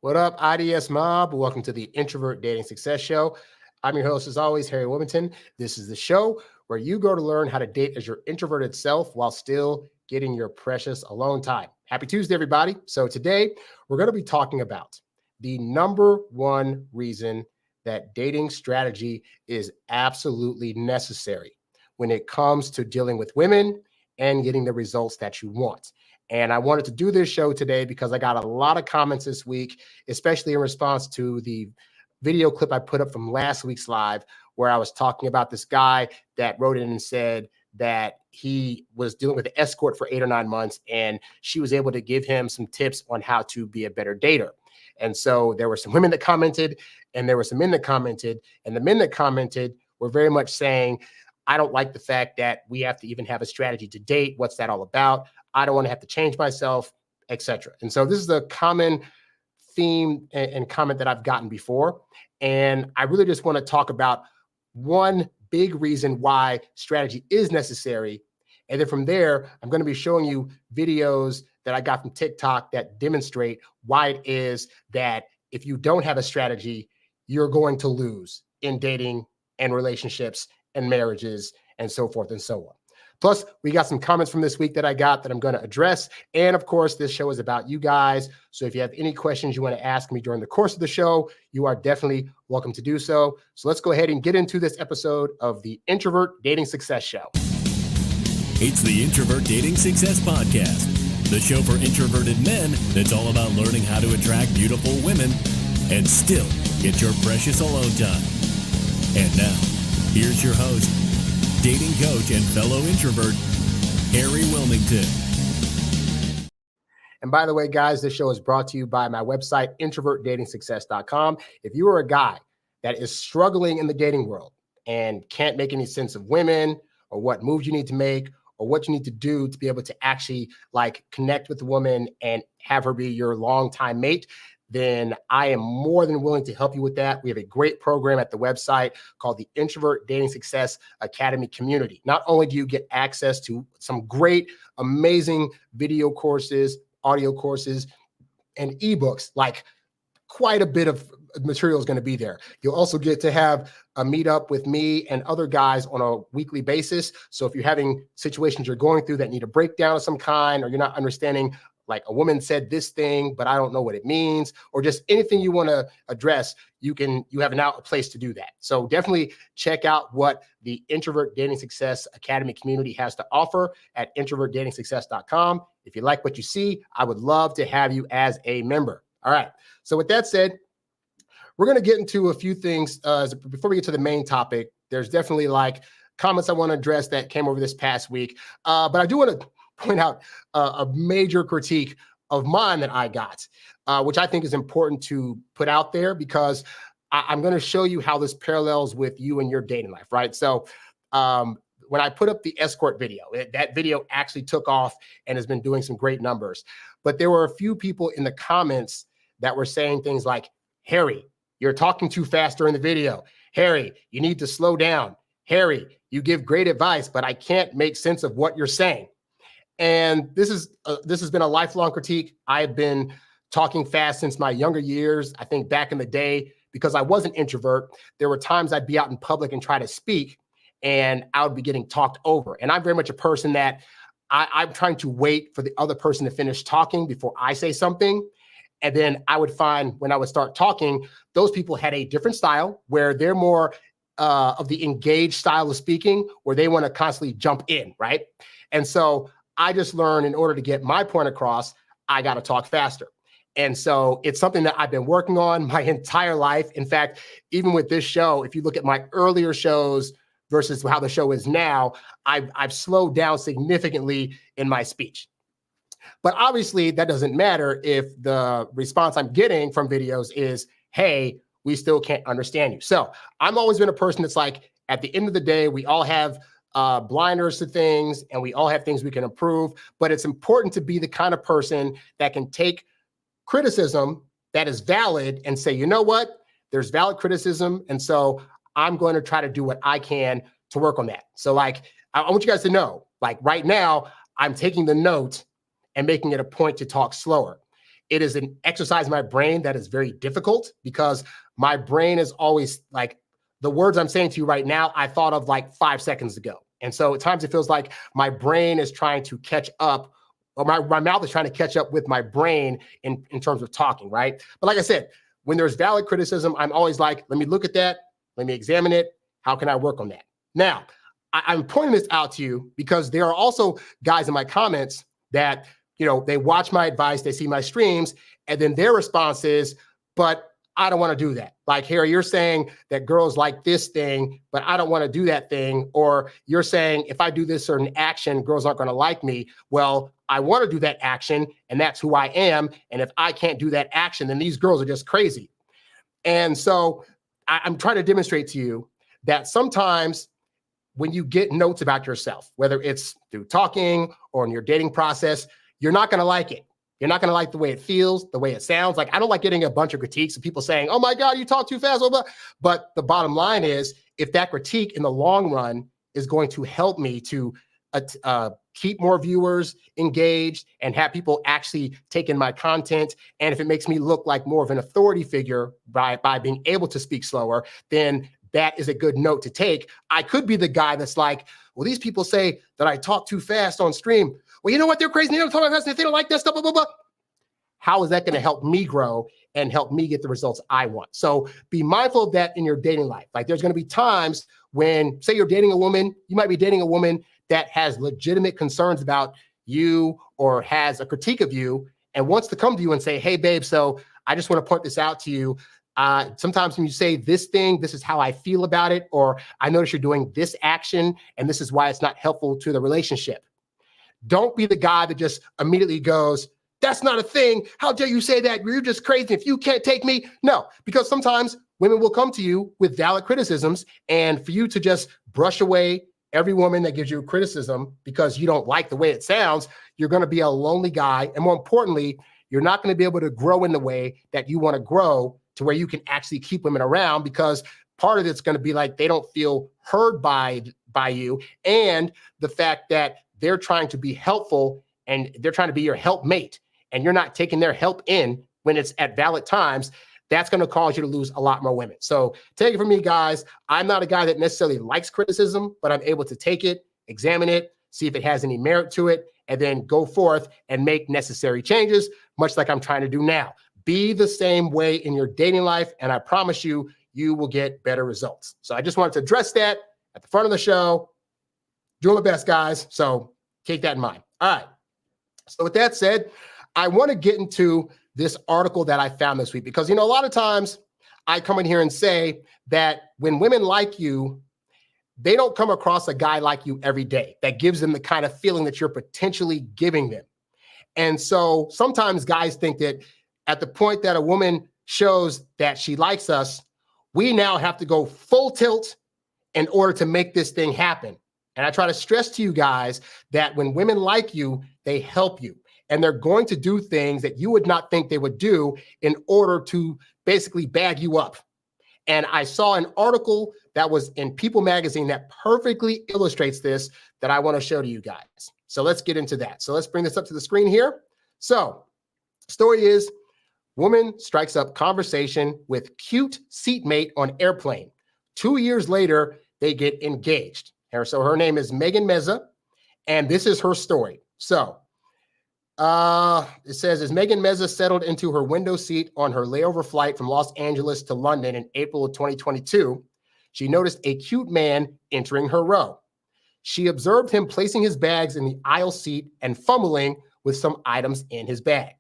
What up, IDS Mob? Welcome to the Introvert Dating Success Show. I'm your host, as always, Harry Wilmington. This is the show where you go to learn how to date as your introverted self while still getting your precious alone time. Happy Tuesday, everybody. So today, we're going to be talking about the number one reason that dating strategy is absolutely necessary when it comes to dealing with women and getting the results that you want. And I wanted to do this show today because I got a lot of comments this week, especially in response to the video clip I put up from last week's live, where I was talking about this guy that wrote in and said that he was dealing with an escort for 8 or 9 months, and she was able to give him some tips on how to be a better dater. And so there were some women that commented, and there were some men that commented, and the men that commented were very much saying, I don't like the fact that we have to even have a strategy to date. What's that all about? I don't want to have to change myself, etc. And so this is a common theme and comment that I've gotten before. And I really just want to talk about one big reason why strategy is necessary. And then from there, I'm going to be showing you videos that I got from TikTok that demonstrate why it is that if you don't have a strategy, you're going to lose in dating and relationships and marriages and so forth and so on. Plus, we got some comments from this week that I got that I'm going to address. And of course, this show is about you guys. So if you have any questions you want to ask me during the course of the show, you are definitely welcome to do so. So let's go ahead and get into this episode of the Introvert Dating Success Show. It's the Introvert Dating Success Podcast, the show for introverted men that's all about learning how to attract beautiful women and still get your precious alone time. And now, here's your host, dating coach and fellow introvert, Harry Wilmington. And by the way, guys, this show is brought to you by my website, introvertdatingsuccess.com. If you are a guy that is struggling in the dating world and can't make any sense of women or what moves you need to make or what you need to do to be able to actually connect with the woman and have her be your longtime mate, then I am more than willing to help you with that. We have a great program at the website called the Introvert Dating Success Academy Community. Not only do you get access to some great, amazing video courses, audio courses, and ebooks, like quite a bit of material is going to be there. You'll also get to have a meetup with me and other guys on a weekly basis. So if you're having situations you're going through that need a breakdown of some kind, or you're not understanding, like a woman said this thing, but I don't know what it means, or just anything you want to address, you have a place to do that. So definitely check out what the Introvert Dating Success Academy community has to offer at introvertdatingsuccess.com. If you like what you see, I would love to have you as a member. All right. So with that said, we're going to get into a few things. Before we get to the main topic, there's definitely comments I want to address that came over this past week. But I do want to point out a major critique of mine that I got, which I think is important to put out there because I'm going to show you how this parallels with you and your dating life, right? So when I put up the escort video, that video actually took off and has been doing some great numbers. But there were a few people in the comments that were saying things like, Harry, you're talking too fast during the video. Harry, you need to slow down. Harry, you give great advice, but I can't make sense of what you're saying. And this has been a lifelong critique. I've been talking fast since my younger years. I think back in the day, because I was an introvert, there were times I'd be out in public and try to speak, and I would be getting talked over. And I'm very much a person that I'm trying to wait for the other person to finish talking before I say something. And then I would find when I would start talking, those people had a different style where they're more of the engaged style of speaking, where they want to constantly jump in, right? And so I just learned in order to get my point across, I got to talk faster. And so it's something that I've been working on my entire life. In fact, even with this show, if you look at my earlier shows versus how the show is now, I've slowed down significantly in my speech. But obviously, that doesn't matter if the response I'm getting from videos is, hey, we still can't understand you. So I've always been a person that's like, at the end of the day, we all have blinders to things, and we all have things we can improve. But it's important to be the kind of person that can take criticism that is valid and say, you know what, there's valid criticism. And so I'm going to try to do what I can to work on that. So I want you guys to know, right now, I'm taking the note and making it a point to talk slower. it is an exercise in my brain that is very difficult because my brain is always like the words I'm saying to you right now, I thought of like 5 seconds ago. And so at times it feels like my brain is trying to catch up, or my mouth is trying to catch up with my brain in terms of talking, right? But like I said, when there's valid criticism, I'm always like, let me look at that. Let me examine it. How can I work on that? Now, I'm pointing this out to you because there are also guys in my comments that, they watch my advice, they see my streams, and then their response is, but I don't want to do that. Like, Harry, you're saying that girls like this thing, but I don't want to do that thing. Or you're saying if I do this certain action, girls aren't going to like me. Well, I want to do that action, and that's who I am. And if I can't do that action, then these girls are just crazy. And so I'm trying to demonstrate to you that sometimes when you get notes about yourself, whether it's through talking or in your dating process, you're not going to like it. You're not going to like the way it feels, the way it sounds. Like, I don't like getting a bunch of critiques of people saying, oh my God, you talk too fast. Blah, blah. But the bottom line is, if that critique in the long run is going to help me to keep more viewers engaged and have people actually take in my content, and if it makes me look like more of an authority figure by being able to speak slower, then that is a good note to take. I could be the guy that's like, well, these people say that I talk too fast on stream. Well, you know what? They're crazy. They don't talk fast. They don't like that stuff. Blah, blah, blah. How is that going to help me grow and help me get the results I want? So be mindful of that in your dating life. Like, there's going to be times when, say, you're dating a woman, you might be dating a woman that has legitimate concerns about you or has a critique of you and wants to come to you and say, hey, babe, so I just want to point this out to you. Sometimes when you say this thing, this is how I feel about it, or I notice you're doing this action and this is why it's not helpful to the relationship. Don't be the guy that just immediately goes, that's not a thing. How dare you say that? You're just crazy. If you can't take me. No, because sometimes women will come to you with valid criticisms, and for you to just brush away every woman that gives you criticism because you don't like the way it sounds, you're going to be a lonely guy. And more importantly, you're not going to be able to grow in the way that you want to grow to where you can actually keep women around, because part of it's going to be like they don't feel heard by you, and the fact that they're trying to be helpful and they're trying to be your helpmate, and you're not taking their help in when it's at valid times. That's going to cause you to lose a lot more women. So take it from me, guys. I'm not a guy that necessarily likes criticism, but I'm able to take it, examine it, see if it has any merit to it, and then go forth and make necessary changes, much like I'm trying to do now. Be the same way in your dating life, and I promise you, you will get better results. So I just wanted to address that at the front of the show. Doing my best, guys. So keep that in mind. All right. So with that said, I want to get into this article that I found this week, because, a lot of times I come in here and say that when women like you, they don't come across a guy like you every day that gives them the kind of feeling that you're potentially giving them. And so sometimes guys think that at the point that a woman shows that she likes us, we now have to go full tilt in order to make this thing happen. And I try to stress to you guys that when women like you, they help you. And they're going to do things that you would not think they would do in order to basically bag you up. And I saw an article that was in People magazine that perfectly illustrates this that I want to show to you guys. So let's get into that. So let's bring this up to the screen here. So story is, woman strikes up conversation with cute seatmate on airplane. 2 years later, they get engaged. So her name is Megan Meza, and this is her story. So it says, as Megan Meza settled into her window seat on her layover flight from Los Angeles to London in April of 2022, she noticed a cute man entering her row. She observed him placing his bags in the aisle seat and fumbling with some items in his bag.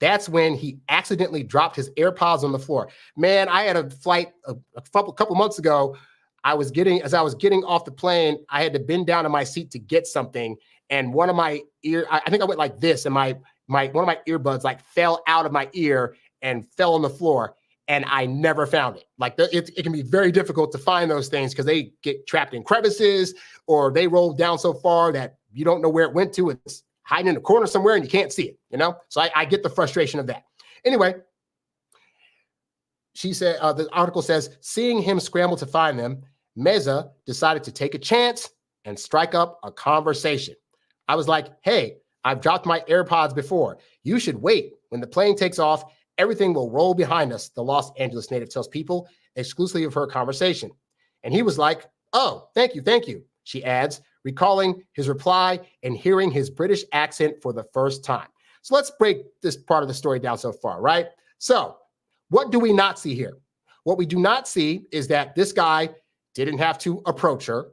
That's when he accidentally dropped his AirPods on the floor. Man, I had a flight a couple months ago. As I was getting off the plane, I had to bend down in my seat to get something. And one of my I think I went like this, and one of my earbuds like fell out of my ear and fell on the floor, and I never found it. Like it can be very difficult to find those things because they get trapped in crevices, or they roll down so far that you don't know where it went to. It's hiding in a corner somewhere and you can't see it, So I get the frustration of that. Anyway, she said, the article says, seeing him scramble to find them, Meza decided to take a chance and strike up a conversation. I was like, hey, I've dropped my AirPods before. You should wait. When the plane takes off, everything will roll behind us, the Los Angeles native tells People exclusively of her conversation. And he was like, oh, thank you, she adds, recalling his reply and hearing his British accent for the first time. So let's break this part of the story down so far, right? So what do we not see here? What we do not see is that this guy didn't have to approach her.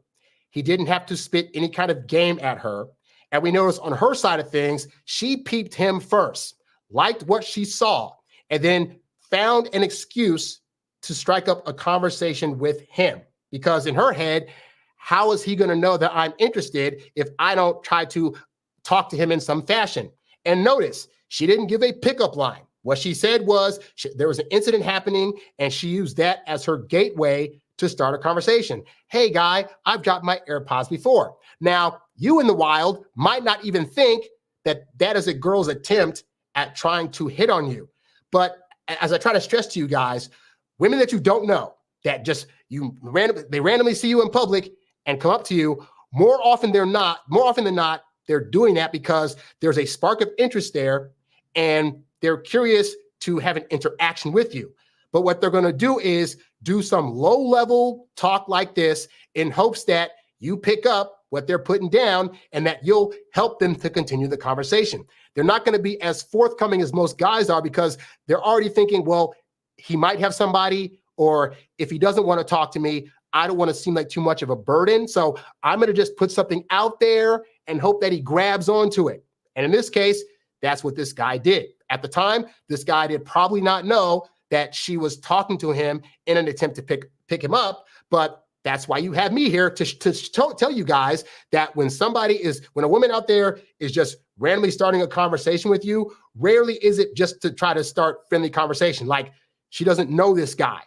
He didn't have to spit any kind of game at her. And we notice on her side of things, she peeped him first, liked what she saw, and then found an excuse to strike up a conversation with him. Because in her head, how is he going to know that I'm interested if I don't try to talk to him in some fashion? And notice, she didn't give a pickup line. What she said was there was an incident happening, and she used that as her gateway to start a conversation. Hey, guy, I've dropped my AirPods before. Now, you in the wild might not even think that that is a girl's attempt at trying to hit on you. But as I try to stress to you guys, women that you don't know, that just they randomly see you in public and come up to you, more often than not, they're doing that because there's a spark of interest there and they're curious to have an interaction with you. But what they're going to do is do some low-level talk like this in hopes that you pick up what they're putting down and that you'll help them to continue the conversation. They're not going to be as forthcoming as most guys are because they're already thinking, well, he might have somebody, or if he doesn't want to talk to me, I don't want to seem like too much of a burden. So I'm going to just put something out there and hope that he grabs onto it. And in this case, that's what this guy did. At the time, this guy did probably not know that she was talking to him in an attempt to pick him up. But that's why you have me here to tell you guys that when a woman out there is just randomly starting a conversation with you, rarely is it just to try to start friendly conversation. Like, she doesn't know this guy.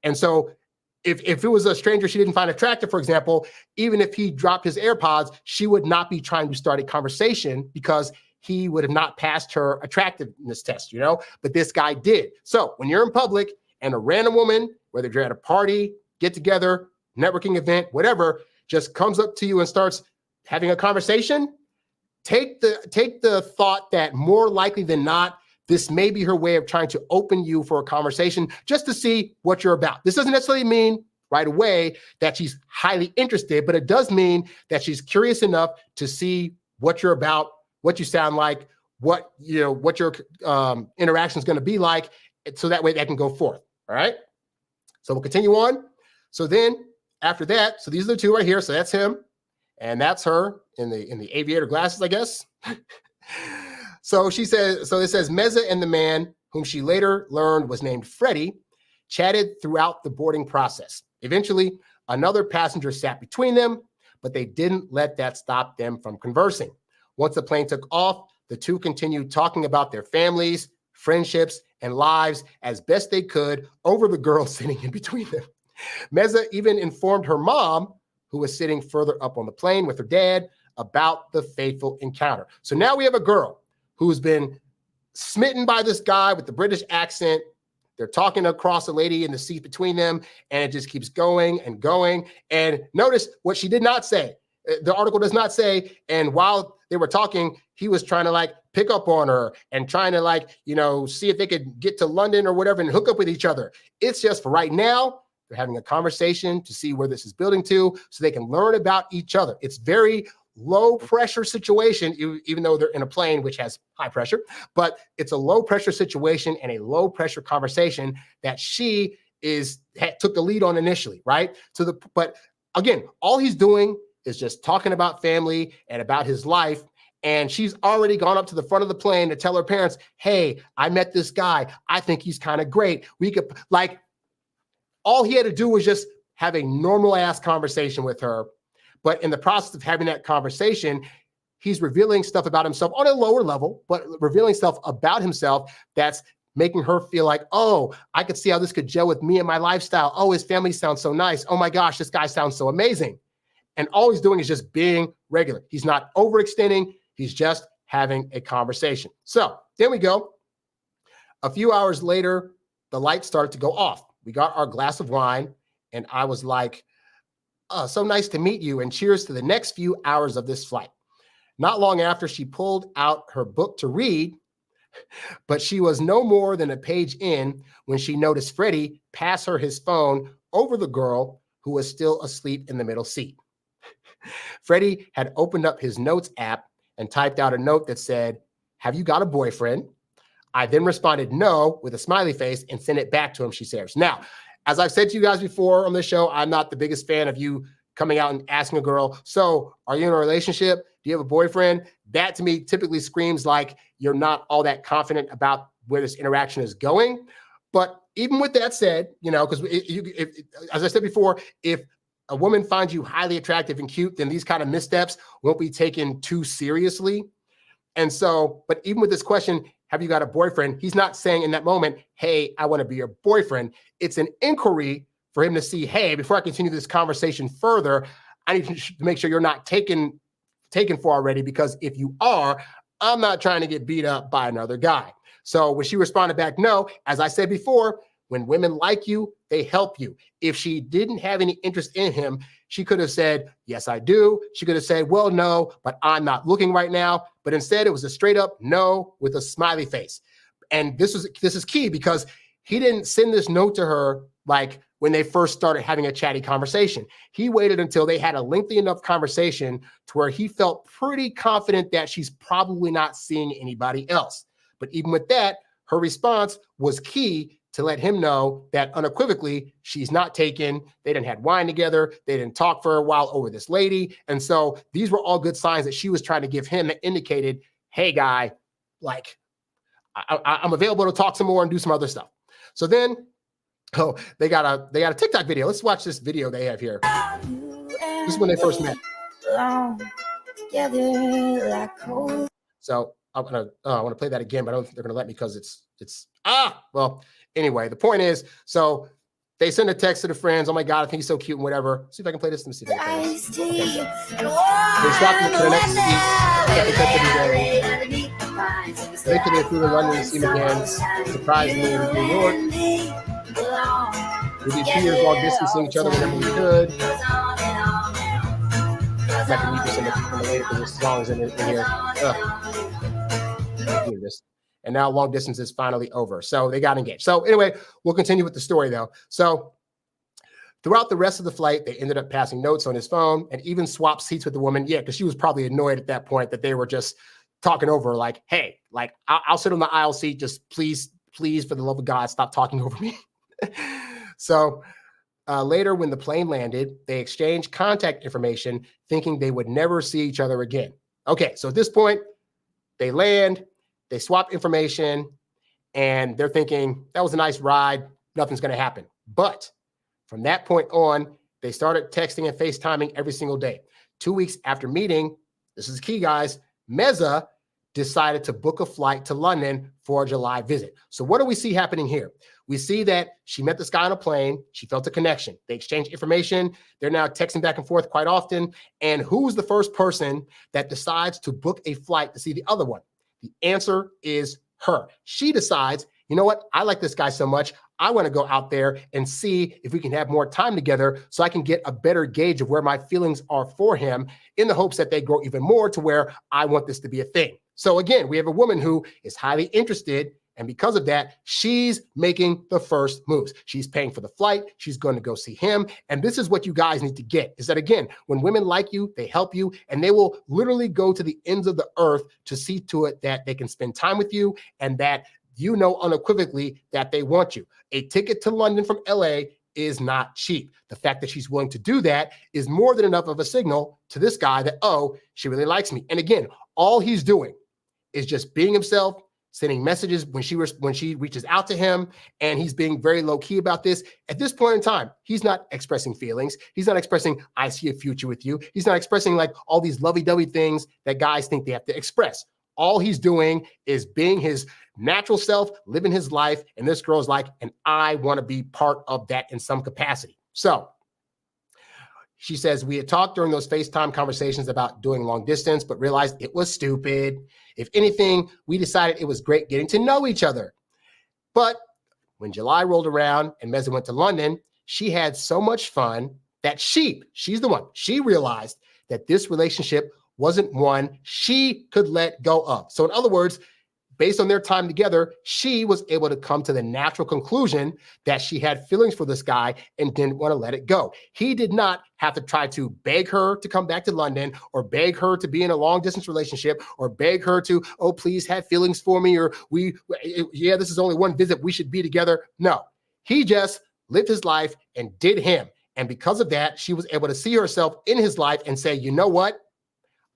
And so if it was a stranger she didn't find attractive, for example, even if he dropped his AirPods, she would not be trying to start a conversation because he would have not passed her attractiveness test, but this guy did. So when you're in public and a random woman, whether you're at a party, get together, networking event, whatever, just comes up to you and starts having a conversation, take the thought that more likely than not, this may be her way of trying to open you for a conversation just to see what you're about. This doesn't necessarily mean right away that she's highly interested, but it does mean that she's curious enough to see what you're about, what you sound like, what your interaction is going to be like, so that way that can go forth. All right. So we'll continue on. So then after that, so these are the two right here. So that's him, and that's her in the aviator glasses, I guess. So it says Meza and the man, whom she later learned was named Freddie, chatted throughout the boarding process. Eventually, another passenger sat between them, but they didn't let that stop them from conversing. Once the plane took off, the two continued talking about their families, friendships, and lives as best they could over the girl sitting in between them. Meza even informed her mom, who was sitting further up on the plane with her dad, about the fateful encounter. So now we have a girl who's been smitten by this guy with the British accent. They're talking across a lady in the seat between them, and it just keeps going and going. And notice what she did not say. The article does not say, and while they were talking, he was trying to pick up on her and trying to see if they could get to London or whatever and hook up with each other. It's just for right now, they're having a conversation to see where this is building to so they can learn about each other. It's very low pressure situation, even though they're in a plane, which has high pressure, but it's a low pressure situation and a low pressure conversation that she took the lead on initially, right? But again, all he's doing is just talking about family and about his life. And she's already gone up to the front of the plane to tell her parents, hey, I met this guy. I think he's kind of great. We could all he had to do was just have a normal ass conversation with her. But in the process of having that conversation, he's revealing stuff about himself on a lower level, but revealing stuff about himself that's making her feel like, oh, I could see how this could gel with me and my lifestyle. Oh, his family sounds so nice. Oh my gosh, this guy sounds so amazing. And all he's doing is just being regular. He's not overextending. He's just having a conversation. So then we go. A few hours later, the lights started to go off. We got our glass of wine, and I was like, oh, so nice to meet you, and cheers to the next few hours of this flight. Not long after, she pulled out her book to read, but she was no more than a page in when she noticed Freddie pass her his phone over the girl who was still asleep in the middle seat. Freddie had opened up his notes app and typed out a note that said, "Have you got a boyfriend?" I then responded no with a smiley face and sent it back to him, she says. Now, as I've said to you guys before on this show, I'm not the biggest fan of you coming out and asking a girl, so are you in a relationship? Do you have a boyfriend? That to me typically screams like you're not all that confident about where this interaction is going. But even with that said, you know, because as I said before, if a woman finds you highly attractive and cute, then these kind of missteps won't be taken too seriously. And so, but even with this question, have you got a boyfriend? He's not saying in that moment, hey, I want to be your boyfriend. It's an inquiry for him to see, hey, before I continue this conversation further, I need to make sure you're not taken for already, because if you are, I'm not trying to get beat up by another guy. So when she responded back, no, as I said before, when women like you, they help you. If she didn't have any interest in him, she could have said, yes, I do. She could have said, well, no, but I'm not looking right now. But instead, it was a straight up no with a smiley face. And this is key, because he didn't send this note to her like when they first started having a chatty conversation. He waited until they had a lengthy enough conversation to where he felt pretty confident that she's probably not seeing anybody else. But even with that, her response was key to let him know that unequivocally she's not taken. They didn't have wine together. They didn't talk for a while over this lady. And so these were all good signs that she was trying to give him that indicated, hey, guy, like I'm available to talk some more and do some other stuff. So then, they got a TikTok video. Let's watch this video they have here. This is when they first met. So I want to play that again, but I don't think they're going to let me because well, anyway, the point is, so they send a text to the friends. Oh my God, I think he's so cute and whatever. See if I can play this. Let me see if I can play this. Okay. They stopped to the next seat. Later they flew to London to see him again. Surprised me in New York. We did 2 years long distance, seeing each other whenever we could. I'm not going to read this in the later because this song is in here. This. And now long distance is finally over. So they got engaged. So anyway, we'll continue with the story though. So throughout the rest of the flight, they ended up passing notes on his phone and even swapped seats with the woman. Yeah, because she was probably annoyed at that point that they were just talking over like, hey, like I'll sit on the aisle seat. Just please, for the love of God, stop talking over me. So later when the plane landed, they exchanged contact information thinking they would never see each other again. Okay, so at this point, they land, they swap information, and they're thinking, that was a nice ride, nothing's going to happen. But from that point on, they started texting and FaceTiming every single day. 2 weeks after meeting, this is key, guys, Meza decided to book a flight to London for a July visit. So what do we see happening here? We see that she met this guy on a plane. She felt a connection. They exchanged information. They're now texting back and forth quite often. And who's the first person that decides to book a flight to see the other one? The answer is her. She decides, you know what? I like this guy so much. I want to go out there and see if we can have more time together so I can get a better gauge of where my feelings are for him in the hopes that they grow even more to where I want this to be a thing. So again, we have a woman who is highly interested, and because of that, she's making the first moves. She's paying for the flight. She's going to go see him. And this is what you guys need to get, is that again, when women like you, they help you, and they will literally go to the ends of the earth to see to it that they can spend time with you and that you know unequivocally that they want you. A ticket to London from LA is not cheap. The fact that she's willing to do that is more than enough of a signal to this guy that, oh, she really likes me. And again, all he's doing is just being himself, sending messages when she reaches out to him, and he's being very low key about this. At this point in time, he's not expressing feelings. He's not expressing, I see a future with you. He's not expressing like all these lovey-dovey things that guys think they have to express. All he's doing is being his natural self, living his life, and this girl's like, and I want to be part of that in some capacity. So she says, we had talked during those FaceTime conversations about doing long distance, but realized it was stupid. If anything, we decided it was great getting to know each other. But when July rolled around and Meza went to London, she had so much fun that she's the one. She realized that this relationship wasn't one she could let go of. So in other words, based on their time together, she was able to come to the natural conclusion that she had feelings for this guy and didn't want to let it go. He did not have to try to beg her to come back to London or beg her to be in a long distance relationship or beg her to, oh, please have feelings for me, or this is only one visit, we should be together. No, he just lived his life and did him. And because of that, she was able to see herself in his life and say, you know what?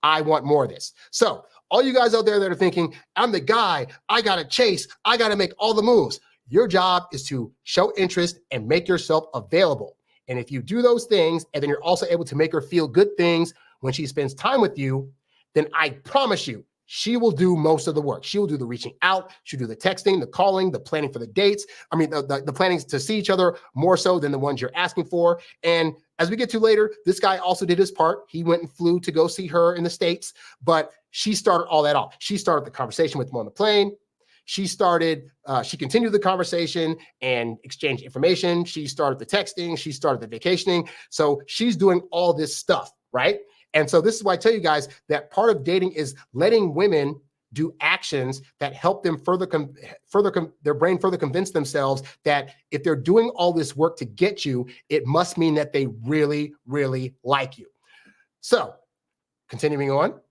I want more of this. So all you guys out there that are thinking, I'm the guy, I got to chase, I got to make all the moves. Your job is to show interest and make yourself available. And if you do those things, and then you're also able to make her feel good things when she spends time with you, then I promise you, she will do most of the work. She will do the reaching out. She'll do the texting, the calling, the planning for the dates. I mean, the planning to see each other more so than the ones you're asking for. And as we get to later, this guy also did his part. He went and flew to go see her in the States, but she started all that off. She started the conversation with him on the plane. She continued the conversation and exchanged information. She started the texting. She started the vacationing. So she's doing all this stuff, right? And so this is why I tell you guys that part of dating is letting women do actions that help them their brain further convince themselves that if they're doing all this work to get you, it must mean that they really, really like you. So continuing on,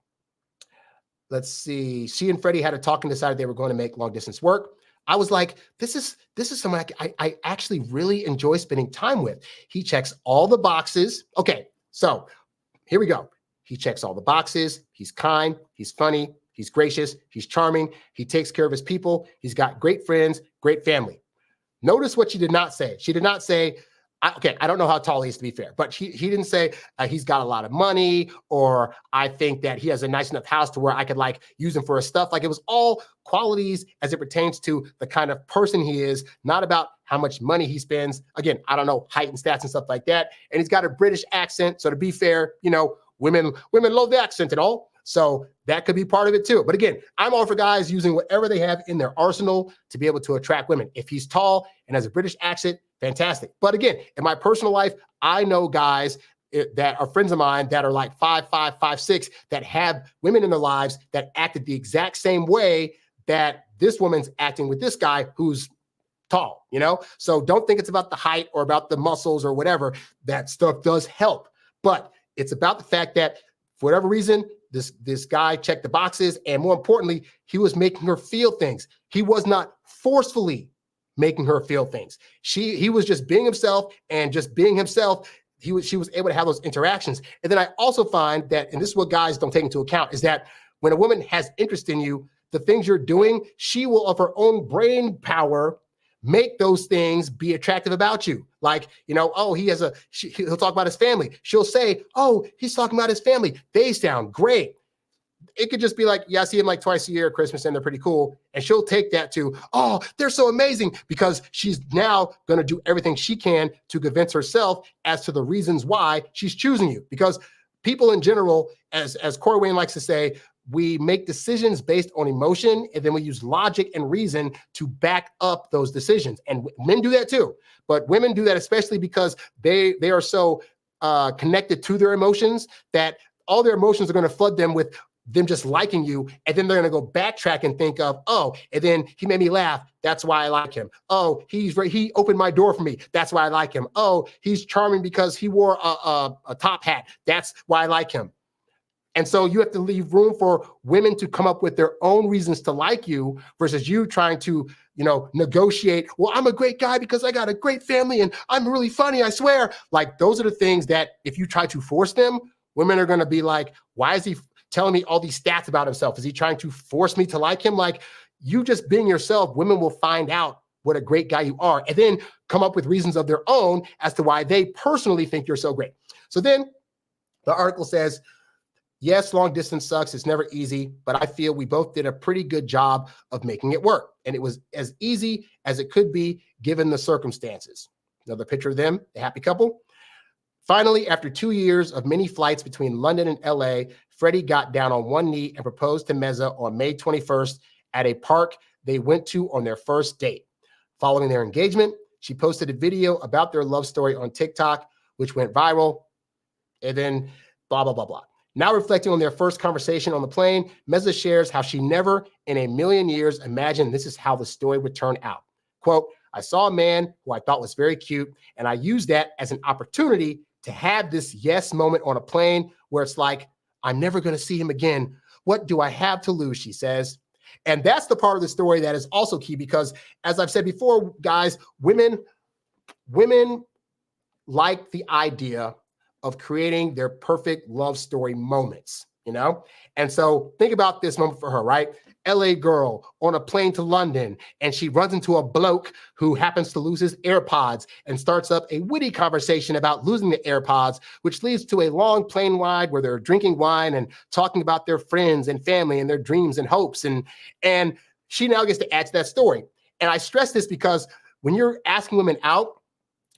let's see. She and Freddie had a talk and decided they were going to make long distance work. I was like, this is someone I actually really enjoy spending time with. He checks all the boxes. Okay, so here we go. He checks all the boxes. He's kind. He's funny. He's gracious. He's charming. He takes care of his people. He's got great friends, great family. Notice what she did not say. She did not say, I don't know how tall he is, to be fair, but he didn't say he's got a lot of money, or I think that he has a nice enough house to where I could like use him for his stuff. Like, it was all qualities as it pertains to the kind of person he is, not about how much money he spends. Again, I don't know height and stats and stuff like that. And he's got a British accent. So to be fair, women love the accent and all. So that could be part of it too. But again, I'm all for guys using whatever they have in their arsenal to be able to attract women. If he's tall and has a British accent, fantastic. But again, in my personal life, I know guys that are friends of mine that are like 5'5", 5'6", that have women in their lives that acted the exact same way that this woman's acting with this guy who's tall, So don't think it's about the height or about the muscles or whatever. That stuff does help. But it's about the fact that for whatever reason, this guy checked the boxes, and more importantly, he was making her feel things. He was not forcefully making her feel things. He was just being himself, and just being himself, she was able to have those interactions. And then I also find that, and this is what guys don't take into account, is that when a woman has interest in you, the things you're doing, she will, of her own brain power, make those things be attractive about you. Like, oh, he'll talk about his family. She'll say, oh, he's talking about his family. They sound great. It could just be like, yeah, I see him like twice a year at Christmas and they're pretty cool. And she'll take that to, oh, they're so amazing, because she's now going to do everything she can to convince herself as to the reasons why she's choosing you. Because people in general, as Corey Wayne likes to say, we make decisions based on emotion, and then we use logic and reason to back up those decisions. And men do that too, but women do that especially because they are so connected to their emotions that all their emotions are going to flood them with them just liking you. And then they're going to go backtrack and think of, oh, and then he made me laugh. That's why I like him. Oh, he opened my door for me. That's why I like him. Oh, he's charming because he wore a top hat. That's why I like him. And so you have to leave room for women to come up with their own reasons to like you versus you trying to, negotiate. Well, I'm a great guy because I got a great family and I'm really funny, I swear. Like, those are the things that if you try to force them, women are going to be like, why is he telling me all these stats about himself? Is he trying to force me to like him? Like, you just being yourself, women will find out what a great guy you are and then come up with reasons of their own as to why they personally think you're so great. So then the article says, yes, long distance sucks. It's never easy, but I feel we both did a pretty good job of making it work. And it was as easy as it could be given the circumstances. Another picture of them, the happy couple. Finally, after 2 years of many flights between London and LA, Freddie got down on one knee and proposed to Meza on May 21st at a park they went to on their first date. Following their engagement, she posted a video about their love story on TikTok, which went viral. And then blah, blah, blah, blah. Now reflecting on their first conversation on the plane, Meza shares how she never in a million years imagined this is how the story would turn out. Quote, I saw a man who I thought was very cute, and I used that as an opportunity to have this yes moment on a plane where it's like, I'm never going to see him again. What do I have to lose, she says. And that's the part of the story that is also key because, as I've said before, guys, women like the idea of creating their perfect love story moments, you know? And so think about this moment for her, right? LA girl on a plane to London, and she runs into a bloke who happens to lose his AirPods and starts up a witty conversation about losing the AirPods, which leads to a long plane ride where they're drinking wine and talking about their friends and family and their dreams and hopes. And she now gets to add to that story. And I stress this because when you're asking women out,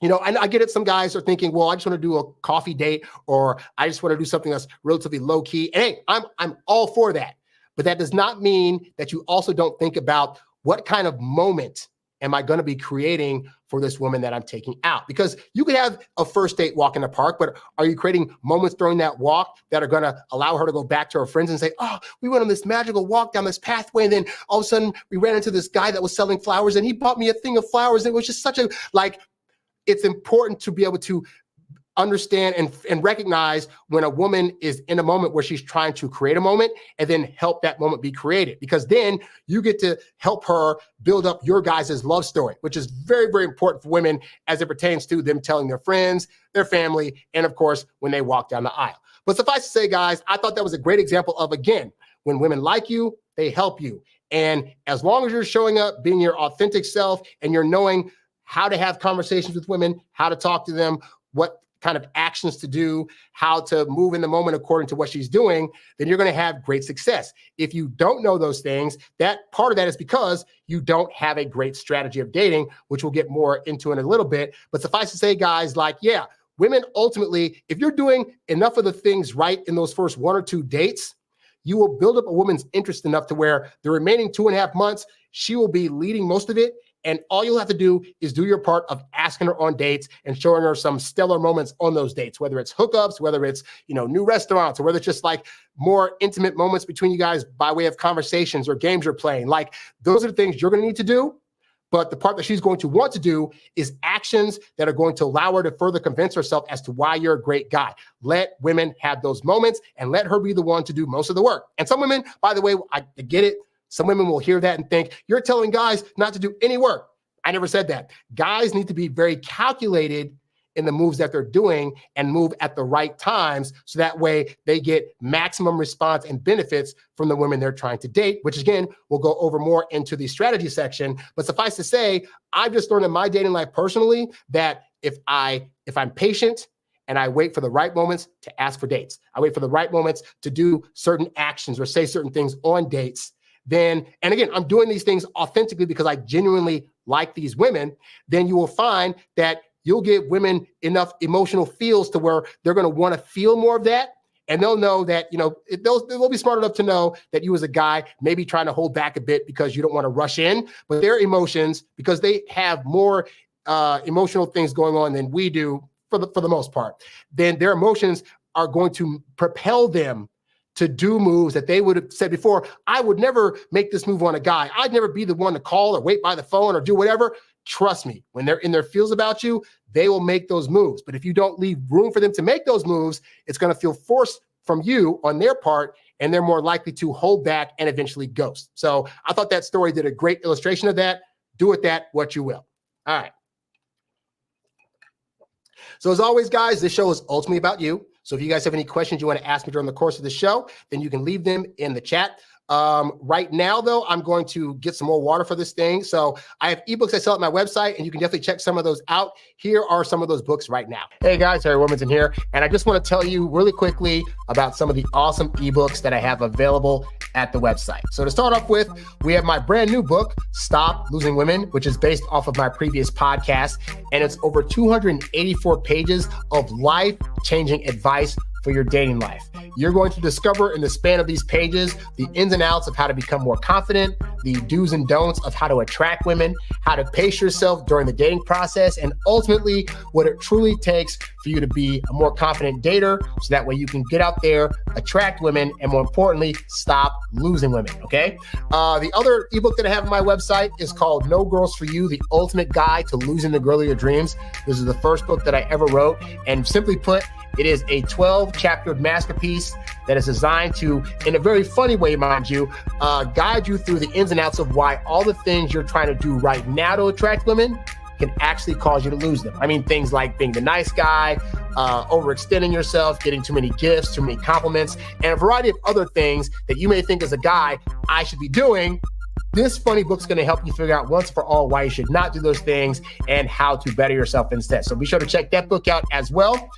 you know, I get it. Some guys are thinking, well, I just want to do a coffee date, or I just want to do something that's relatively low key. And hey, I'm all for that. But that does not mean that you also don't think about what kind of moment am I going to be creating for this woman that I'm taking out? Because you could have a first date walk in the park, but are you creating moments during that walk that are going to allow her to go back to her friends and say, oh, we went on this magical walk down this pathway, and then all of a sudden we ran into this guy that was selling flowers, and he bought me a thing of flowers. And it was just such a, like, it's important to be able to understand and recognize when a woman is in a moment where she's trying to create a moment and then help that moment be created, because then you get to help her build up your guys' love story, which is very, very important for women as it pertains to them telling their friends, their family, and of course, when they walk down the aisle. But suffice to say, guys, I thought that was a great example of, again, when women like you, they help you. And as long as you're showing up, being your authentic self, and you're knowing how to have conversations with women, how to talk to them, what kind of actions to do, how to move in the moment according to what she's doing, then you're going to have great success. If you don't know those things, that part of that is because you don't have a great strategy of dating, which we'll get more into in a little bit. But suffice to say, guys, like, yeah, women ultimately, if you're doing enough of the things right in those first 1 or 2 dates, you will build up a woman's interest enough to where the remaining 2.5 months, she will be leading most of it. And all you'll have to do is do your part of asking her on dates and showing her some stellar moments on those dates, whether it's hookups, whether it's, you know, new restaurants, or whether it's just like more intimate moments between you guys by way of conversations or games you're playing. Like, those are the things you're going to need to do. But the part that she's going to want to do is actions that are going to allow her to further convince herself as to why you're a great guy. Let women have those moments and let her be the one to do most of the work. And some women, by the way, I get it. Some women will hear that and think, you're telling guys not to do any work. I never said that. Guys need to be very calculated in the moves that they're doing and move at the right times, so that way they get maximum response and benefits from the women they're trying to date, which again, we'll go over more into the strategy section. But suffice to say, I've just learned in my dating life personally that if I'm patient and I wait for the right moments to ask for dates, I wait for the right moments to do certain actions or say certain things on dates, then, and again, I'm doing these things authentically because I genuinely like these women, then you will find that you'll give women enough emotional feels to where they're going to want to feel more of that. And they'll know that, you know, they'll be smart enough to know that you as a guy may be trying to hold back a bit because you don't want to rush in, but their emotions, because they have more emotional things going on than we do for the most part, then their emotions are going to propel them to do moves that they would have said before, I would never make this move on a guy. I'd never be the one to call or wait by the phone or do whatever. Trust me, when they're in their feels about you, they will make those moves. But if you don't leave room for them to make those moves, it's going to feel forced from you on their part, and they're more likely to hold back and eventually ghost. So I thought that story did a great illustration of that. Do with that what you will. All right. So as always, guys, this show is ultimately about you. So if you guys have any questions you want to ask me during the course of the show, then you can leave them in the chat. Right now, though, I'm going to get some more water for this thing. So I have ebooks I sell at my website, and you can definitely check some of those out. Here are some of those books right now. Hey guys, Harry Wilmington here. And I just want to tell you really quickly about some of the awesome ebooks that I have available at the website. So to start off with, we have my brand new book, Stop Losing Women, which is based off of my previous podcast. And it's over 284 pages of life-changing advice for your dating life. You're going to discover in the span of these pages the ins and outs of how to become more confident, the do's and don'ts of how to attract women, how to pace yourself during the dating process, and ultimately what it truly takes for you to be a more confident dater so that way you can get out there, attract women, and more importantly, stop losing women, okay? The other ebook that I have on my website is called No Girls For You, The Ultimate Guide to Losing the Girl of Your Dreams. This is the first book that I ever wrote, and simply put, it is a 12-chapter masterpiece that is designed to, in a very funny way, mind you, guide you through the ins and outs of why all the things you're trying to do right now to attract women can actually cause you to lose them. I mean, things like being the nice guy, overextending yourself, getting too many gifts, too many compliments, and a variety of other things that you may think as a guy I should be doing. This funny book's going to help you figure out once for all why you should not do those things and how to better yourself instead. So be sure to check that book out as well.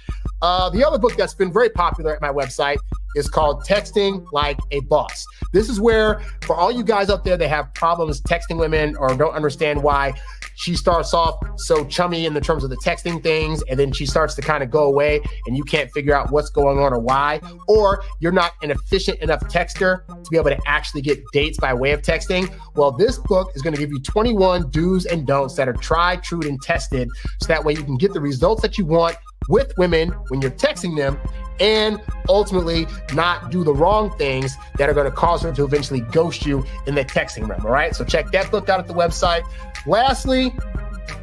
The other book that's been very popular at my website is called Texting Like a Boss. This is where, for all you guys out there that have problems texting women or don't understand why she starts off so chummy in the terms of the texting things, and then she starts to kind of go away and you can't figure out what's going on or why, or you're not an efficient enough texter to be able to actually get dates by way of texting. Well, this book is going to give you 21 do's and don'ts that are tried, true, and tested, so that way you can get the results that you want with women when you're texting them, and ultimately not do the wrong things that are going to cause her to eventually ghost you in the texting realm. All right, so check that book out at the website. Lastly,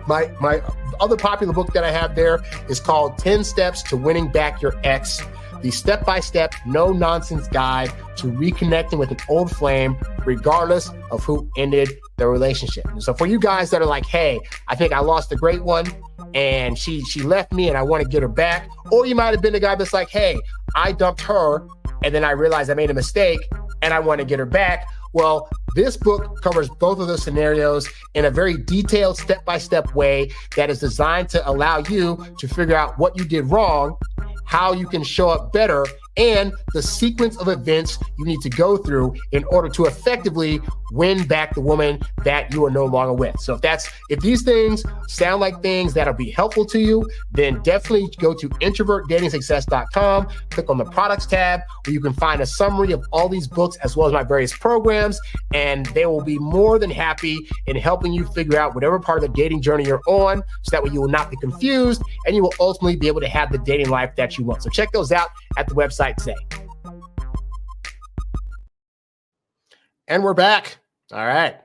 my other popular book that I have there is called 10 Steps to Winning Back Your Ex, the step-by-step, no-nonsense guide to reconnecting with an old flame, regardless of who ended the relationship. And so for you guys that are like, hey, I think I lost a great one and she left me and I want to get her back, or you might have been the guy that's like, hey, I dumped her and then I realized I made a mistake and I want to get her back. Well, this book covers both of those scenarios in a very detailed step-by-step way that is designed to allow you to figure out what you did wrong, how you can show up better, and the sequence of events you need to go through in order to effectively win back the woman that you are no longer with. So if these things sound like things that'll be helpful to you, then definitely go to introvertdatingsuccess.com, click on the products tab, where you can find a summary of all these books as well as my various programs, and they will be more than happy in helping you figure out whatever part of the dating journey you're on, so that way you will not be confused and you will ultimately be able to have the dating life that you want. So check those out at the website today. And we're back. All right.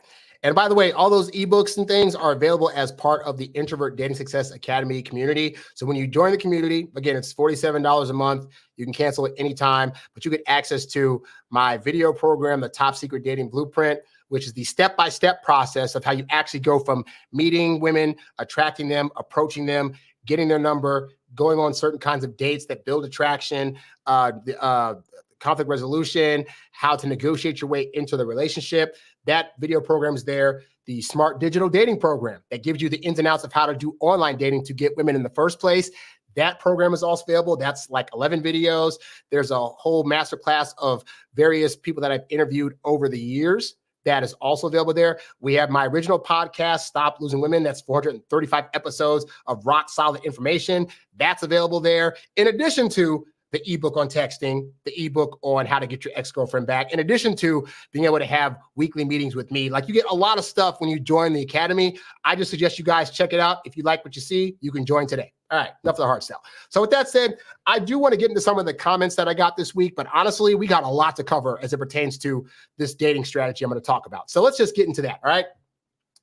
And by the way, all those ebooks and things are available as part of the Introvert Dating Success Academy community. So when you join the community, again, it's $47 a month. You can cancel it anytime, but you get access to my video program, the Top Secret Dating Blueprint, which is the step-by-step process of how you actually go from meeting women, attracting them, approaching them, getting their number, going on certain kinds of dates that build attraction, conflict resolution, how to negotiate your way into the relationship. That video program is there. The Smart Digital Dating Program that gives you the ins and outs of how to do online dating to get women in the first place. That program is also available. That's like 11 videos. There's a whole masterclass of various people that I've interviewed over the years. That is also available there. We have my original podcast, Stop Losing Women. That's 435 episodes of rock solid information. That's available there. In addition to the ebook on texting, the ebook on how to get your ex-girlfriend back, in addition to being able to have weekly meetings with me. Like, you get a lot of stuff when you join the academy. I just suggest you guys check it out. If you like what you see, you can join today. All right, enough of the hard sell. So with that said, I do want to get into some of the comments that I got this week, but honestly, we got a lot to cover as it pertains to this dating strategy I'm going to talk about. So let's just get into that, all right?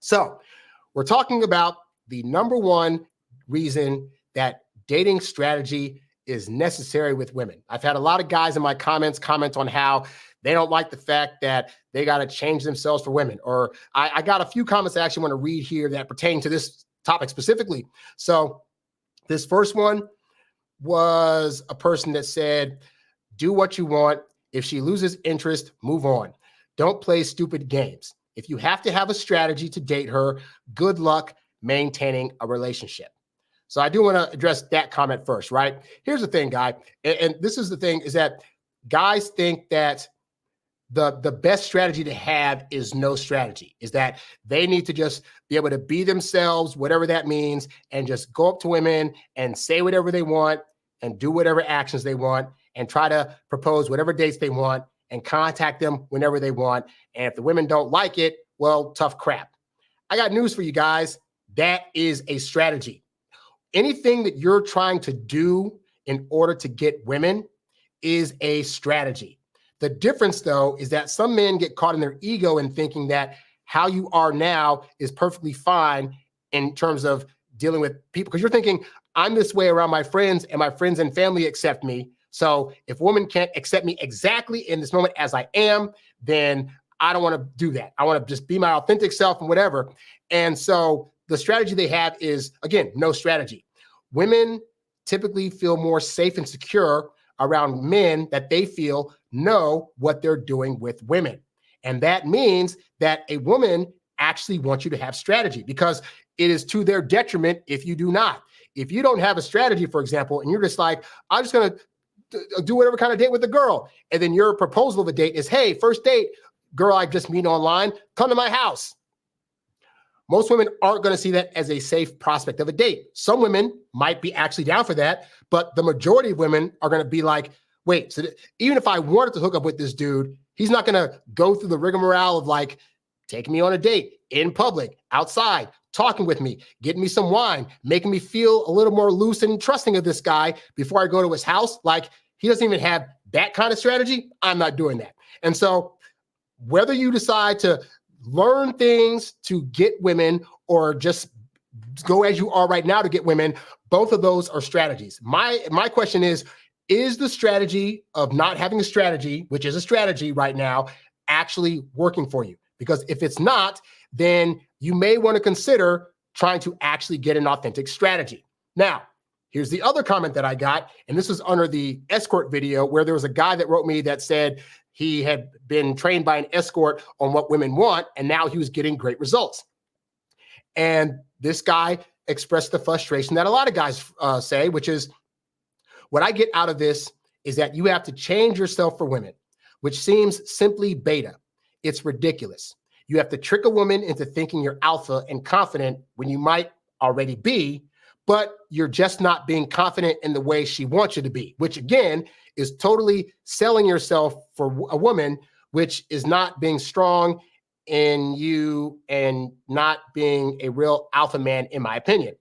So we're talking about the number one reason that dating strategy is necessary with women. I've had a lot of guys in my comments comment on how they don't like the fact that they got to change themselves for women. Or I got a few comments I actually want to read here that pertain to this topic specifically. So this first one was a person that said, do what you want. If she loses interest, move on. Don't play stupid games. If you have to have a strategy to date her, good luck maintaining a relationship. So I do want to address that comment first, right? Here's the thing, guy. And this is the thing, is that guys think that the best strategy to have is no strategy, is that they need to just be able to be themselves, whatever that means, and just go up to women and say whatever they want and do whatever actions they want and try to propose whatever dates they want and contact them whenever they want. And if the women don't like it, well, tough crap. I got news for you guys. That is a strategy. Anything that you're trying to do in order to get women is a strategy. The difference, though, is that some men get caught in their ego and thinking that how you are now is perfectly fine in terms of dealing with people. Because you're thinking, I'm this way around my friends and my friends and family accept me. So if a woman can't accept me exactly in this moment as I am, then I don't want to do that. I want to just be my authentic self and whatever. And so the strategy they have is, again, no strategy. Women typically feel more safe and secure around men that they feel know what they're doing with women. And that means that a woman actually wants you to have strategy, because it is to their detriment if you do not. If you don't have a strategy, for example, and you're just like, I'm just going to do whatever kind of date with the girl. And then your proposal of a date is, hey, first date, girl I just meet online, come to my house. Most women aren't going to see that as a safe prospect of a date. Some women might be actually down for that, but the majority of women are going to be like, wait, so even if I wanted to hook up with this dude, he's not going to go through the rigmarole of like taking me on a date in public, outside, talking with me, getting me some wine, making me feel a little more loose and trusting of this guy before I go to his house. Like, he doesn't even have that kind of strategy. I'm not doing that. And so whether you decide to learn things to get women or just go as you are right now to get women, both of those are strategies. My question is the strategy of not having a strategy, which is a strategy right now, actually working for you? Because if it's not, then you may want to consider trying to actually get an authentic strategy. Now, here's the other comment that I got, and this was under the escort video where there was a guy that wrote me that said he had been trained by an escort on what women want, and now he was getting great results. And this guy expressed the frustration that a lot of guys say, which is, what I get out of this is that you have to change yourself for women, which seems simply beta. It's ridiculous. You have to trick a woman into thinking you're alpha and confident when you might already be, but you're just not being confident in the way she wants you to be, which again is totally selling yourself for a woman, which is not being strong in you and not being a real alpha man, in my opinion.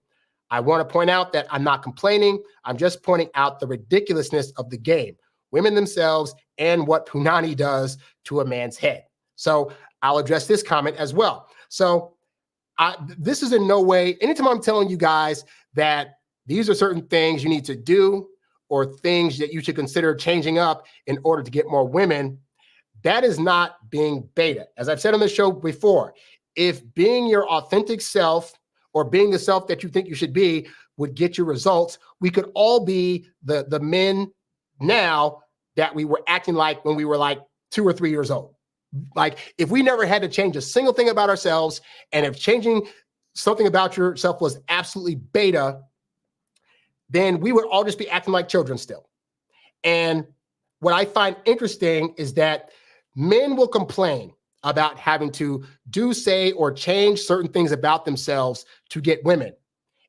I want to point out that I'm not complaining. I'm just pointing out the ridiculousness of the game, women themselves, and what Punani does to a man's head. So I'll address this comment as well. So this is in no way, anytime I'm telling you guys that these are certain things you need to do or things that you should consider changing up in order to get more women, that is not being beta. As I've said on the show before, if being your authentic self or being the self that you think you should be would get you results, we could all be the men now that we were acting like when we were like 2 or 3 years old. Like, if we never had to change a single thing about ourselves, and if changing something about yourself was absolutely beta, then we would all just be acting like children still. And what I find interesting is that men will complain about having to do, say, or change certain things about themselves to get women.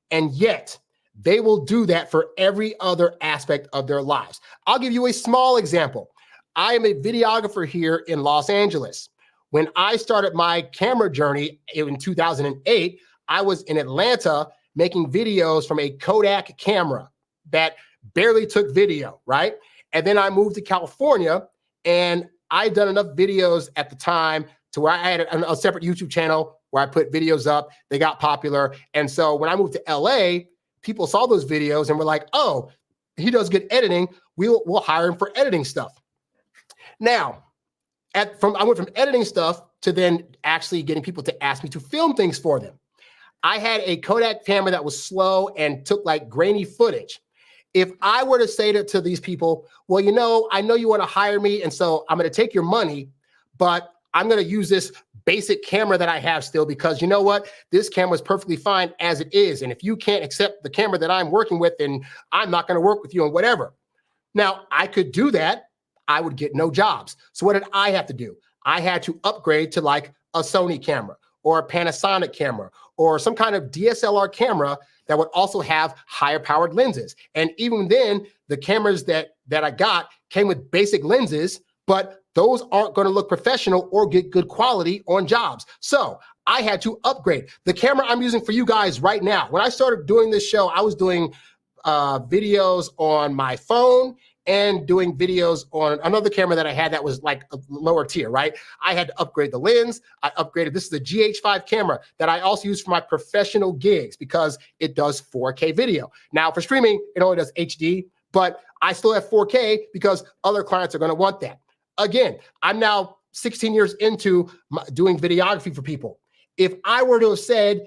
And yet they will do that for every other aspect of their lives. I'll give you a small example. I am a videographer here in Los Angeles. When I started my camera journey in 2008, I was in Atlanta making videos from a Kodak camera that barely took video, right? And then I moved to California, and I'd done enough videos at the time to where I had a separate YouTube channel where I put videos up. They got popular. And so when I moved to LA, people saw those videos and were like, oh, he does good editing. We'll hire him for editing stuff. Now, I went from editing stuff to then actually getting people to ask me to film things for them. I had a Kodak camera that was slow and took like grainy footage. If I were to say to these people, well, you know, I know you want to hire me, and so I'm going to take your money, but I'm going to use this basic camera that I have still, because you know what? This camera is perfectly fine as it is. And if you can't accept the camera that I'm working with, then I'm not going to work with you and whatever. Now, I could do that. I would get no jobs. So what did I have to do? I had to upgrade to like a Sony camera or a Panasonic camera or some kind of DSLR camera that would also have higher powered lenses. And even then, the cameras that I got came with basic lenses, but those aren't going to look professional or get good quality on jobs. So I had to upgrade. The camera I'm using for you guys right now, when I started doing this show, I was doing videos on my phone and doing videos on another camera that I had that was like a lower tier, right? I had to upgrade the lens. I upgraded. This is the GH5 camera that I also use for my professional gigs because it does 4K video. Now for streaming, it only does HD, but I still have 4K because other clients are going to want that. Again, I'm now 16 years into doing videography for people. If I were to have said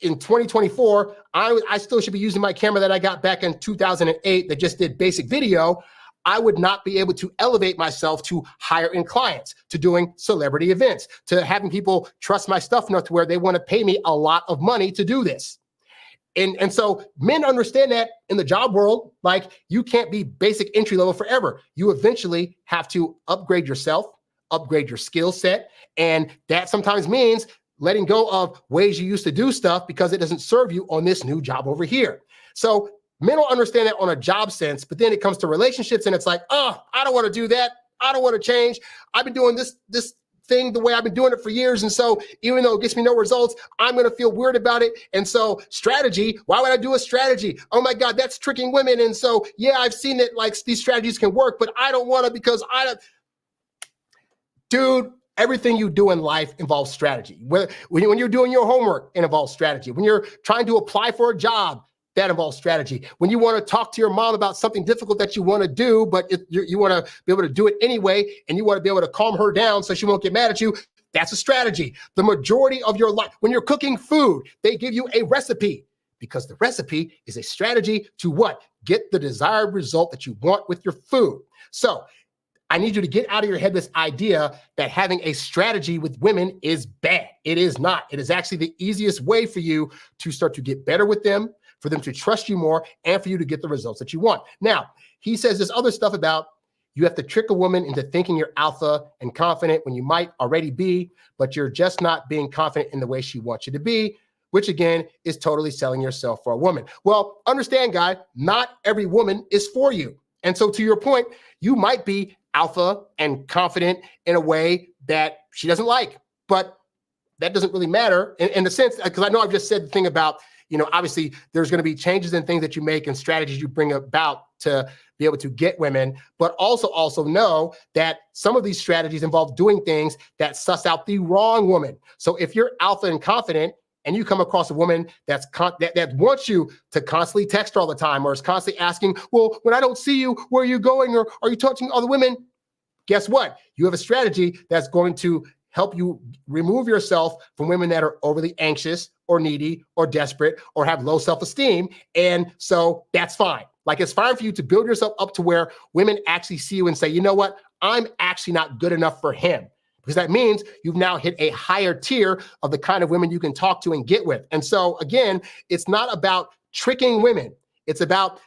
in 2024, I still should be using my camera that I got back in 2008 that just did basic video, I would not be able to elevate myself to higher end clients, to doing celebrity events, to having people trust my stuff enough to where they want to pay me a lot of money to do this. And so men understand that in the job world, like you can't be basic entry level forever. You eventually have to upgrade yourself, upgrade your skill set. And that sometimes means letting go of ways you used to do stuff because it doesn't serve you on this new job over here. So men will understand that on a job sense, but then it comes to relationships and it's like, oh, I don't want to do that. I don't want to change. I've been doing this thing the way I've been doing it for years. And so even though it gets me no results, I'm going to feel weird about it. And so strategy, why would I do a strategy? Oh my God, that's tricking women. And so, yeah, I've seen that like these strategies can work, but I don't want to because dude, everything you do in life involves strategy. When you're doing your homework, it involves strategy. When you're trying to apply for a job, that involves strategy. When you want to talk to your mom about something difficult that you want to do, but you want to be able to do it anyway, and you want to be able to calm her down so she won't get mad at you, that's a strategy. The majority of your life, when you're cooking food, they give you a recipe because the recipe is a strategy to what? Get the desired result that you want with your food. So I need you to get out of your head this idea that having a strategy with women is bad. It is not. It is actually the easiest way for you to start to get better with them, for them to trust you more, and for you to get the results that you want. Now, he says this other stuff about you have to trick a woman into thinking you're alpha and confident when you might already be, but you're just not being confident in the way she wants you to be, which again is totally selling yourself for a woman. Well, understand, guy, not every woman is for you. And so to your point, you might be alpha and confident in a way that she doesn't like, but that doesn't really matter in the sense, because I know I've just said the thing about, obviously there's going to be changes in things that you make and strategies you bring about to be able to get women, but also know that some of these strategies involve doing things that suss out the wrong woman. So if you're alpha and confident and you come across a woman that wants you to constantly text her all the time, or is constantly asking, well, when I don't see you, where are you going? Or are you talking to other women? Guess what? You have a strategy that's going to help you remove yourself from women that are overly anxious or needy or desperate or have low self-esteem. And so that's fine. Like it's fine for you to build yourself up to where women actually see you and say, you know what? I'm actually not good enough for him. Because that means you've now hit a higher tier of the kind of women you can talk to and get with. And so again, it's not about tricking women. It's about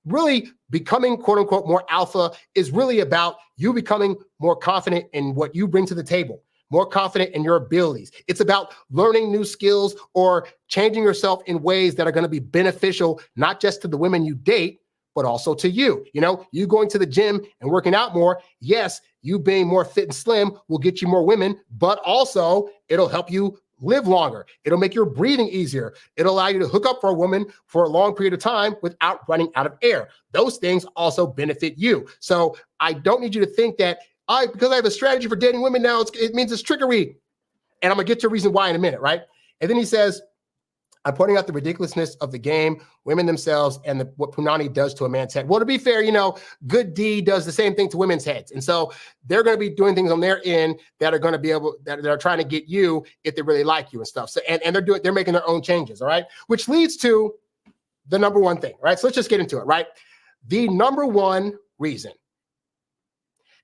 really becoming quote unquote more alpha is really about you becoming more confident in what you bring to the table, more confident in your abilities. It's about learning new skills or changing yourself in ways that are going to be beneficial, not just to the women you date, but also to you. You going to the gym and working out more. Yes, you being more fit and slim will get you more women, but also it'll help you live longer. It'll make your breathing easier. It'll allow you to hook up for a woman for a long period of time without running out of air. Those things also benefit you. So I don't need you to think that because I have a strategy for dating women now, it means it's trickery. And I'm gonna get to a reason why in a minute, right? And then he says, I'm pointing out the ridiculousness of the game, women themselves, and what punani does to a man's head. Well, to be fair, good D does the same thing to women's heads. And so they're going to be doing things on their end that are going to be that are trying to get you if they really like you and stuff. So, and they're making their own changes, all right? Which leads to the number one thing, right? So let's just get into it, right? The number one reason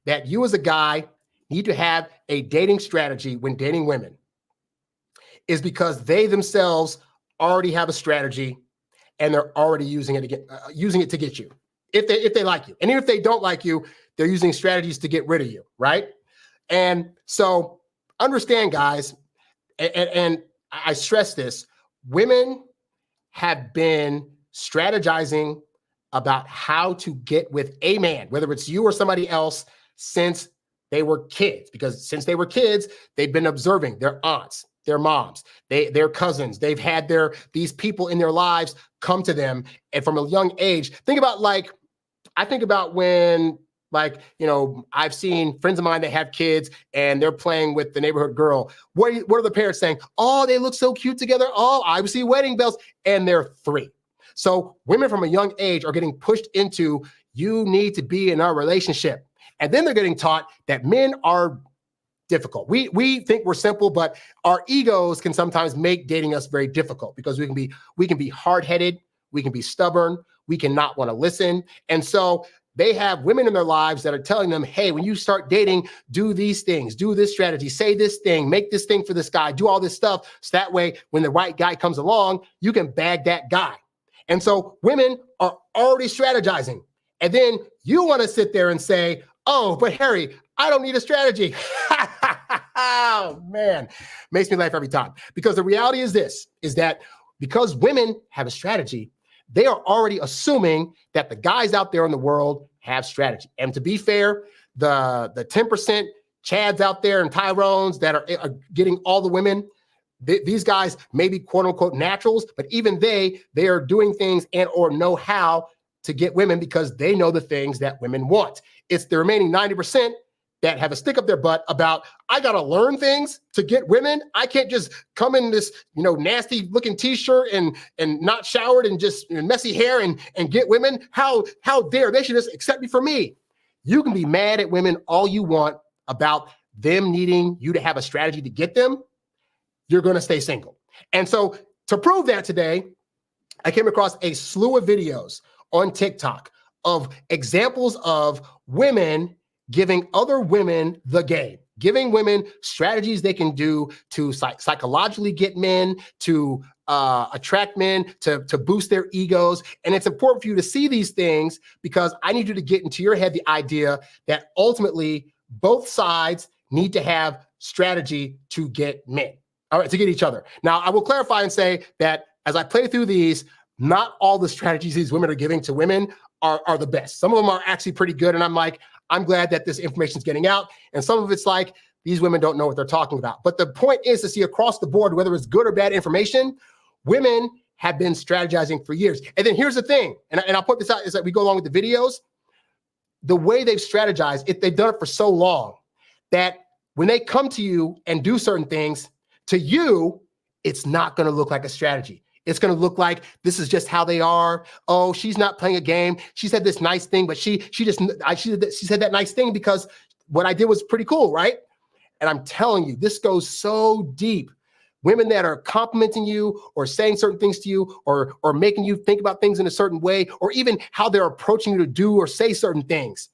that you as a guy need to have a dating strategy when dating women is because they themselves already have a strategy and they're already using it to get you if they like you. And even if they don't like you, they're using strategies to get rid of you, right? And so understand, guys, and I stress this, women have been strategizing about how to get with a man, whether it's you or somebody else, since they were kids. Because since they were kids, they've been observing their aunts, their moms, their cousins. They've had these people in their lives come to them, and from a young age, I think about when, I've seen friends of mine that have kids and they're playing with the neighborhood girl. What are the parents saying? Oh, they look so cute together. Oh, I see wedding bells. And they're 3. So women from a young age are getting pushed into, you need to be in a relationship. And then they're getting taught that men are difficult. We think we're simple, but our egos can sometimes make dating us very difficult, because we can be hard-headed, we can be stubborn, we cannot want to listen. And so they have women in their lives that are telling them, hey, when you start dating, do these things, do this strategy, say this thing, make this thing for this guy, do all this stuff. So that way, when the right guy comes along, you can bag that guy. And so women are already strategizing. And then you want to sit there and say, oh, but Harry, I don't need a strategy. Oh, man. Makes me laugh every time. Because the reality is that because women have a strategy, they are already assuming that the guys out there in the world have strategy. And to be fair, the 10% Chads out there and Tyrones that are getting all the women, these guys may be quote unquote naturals, but even they are doing things and or know how to get women because they know the things that women want. It's the remaining 90% that have a stick up their butt about, I got to learn things to get women. I can't just come in this, nasty looking t-shirt and not showered and just messy hair and get women. How dare they should just accept me for me. You can be mad at women all you want about them needing you to have a strategy to get them. You're going to stay single. And so to prove that today, I came across a slew of videos on TikTok of examples of women giving other women the game, giving women strategies they can do to psychologically get men, to attract men, to boost their egos. And it's important for you to see these things, because I need you to get into your head the idea that ultimately both sides need to have strategy to get men. All right, to get each other. Now, I will clarify and say that as I play through these, not all the strategies these women are giving to women are the best. Some of them are actually pretty good. And I'm glad that this information is getting out. And some of it's like, these women don't know what they're talking about. But the point is to see across the board, whether it's good or bad information, women have been strategizing for years. And then here's the thing, and I'll put this out, is that we go along with the videos. The way they've strategized, they've done it for so long that when they come to you and do certain things, to you, it's not going to look like a strategy. It's going to look like this is just how they are. Oh, she's not playing a game. She said this nice thing, but she said that nice thing because what I did was pretty cool, right? And I'm telling you, this goes so deep. Women that are complimenting you or saying certain things to you or making you think about things in a certain way, or even how they're approaching you to do or say certain things.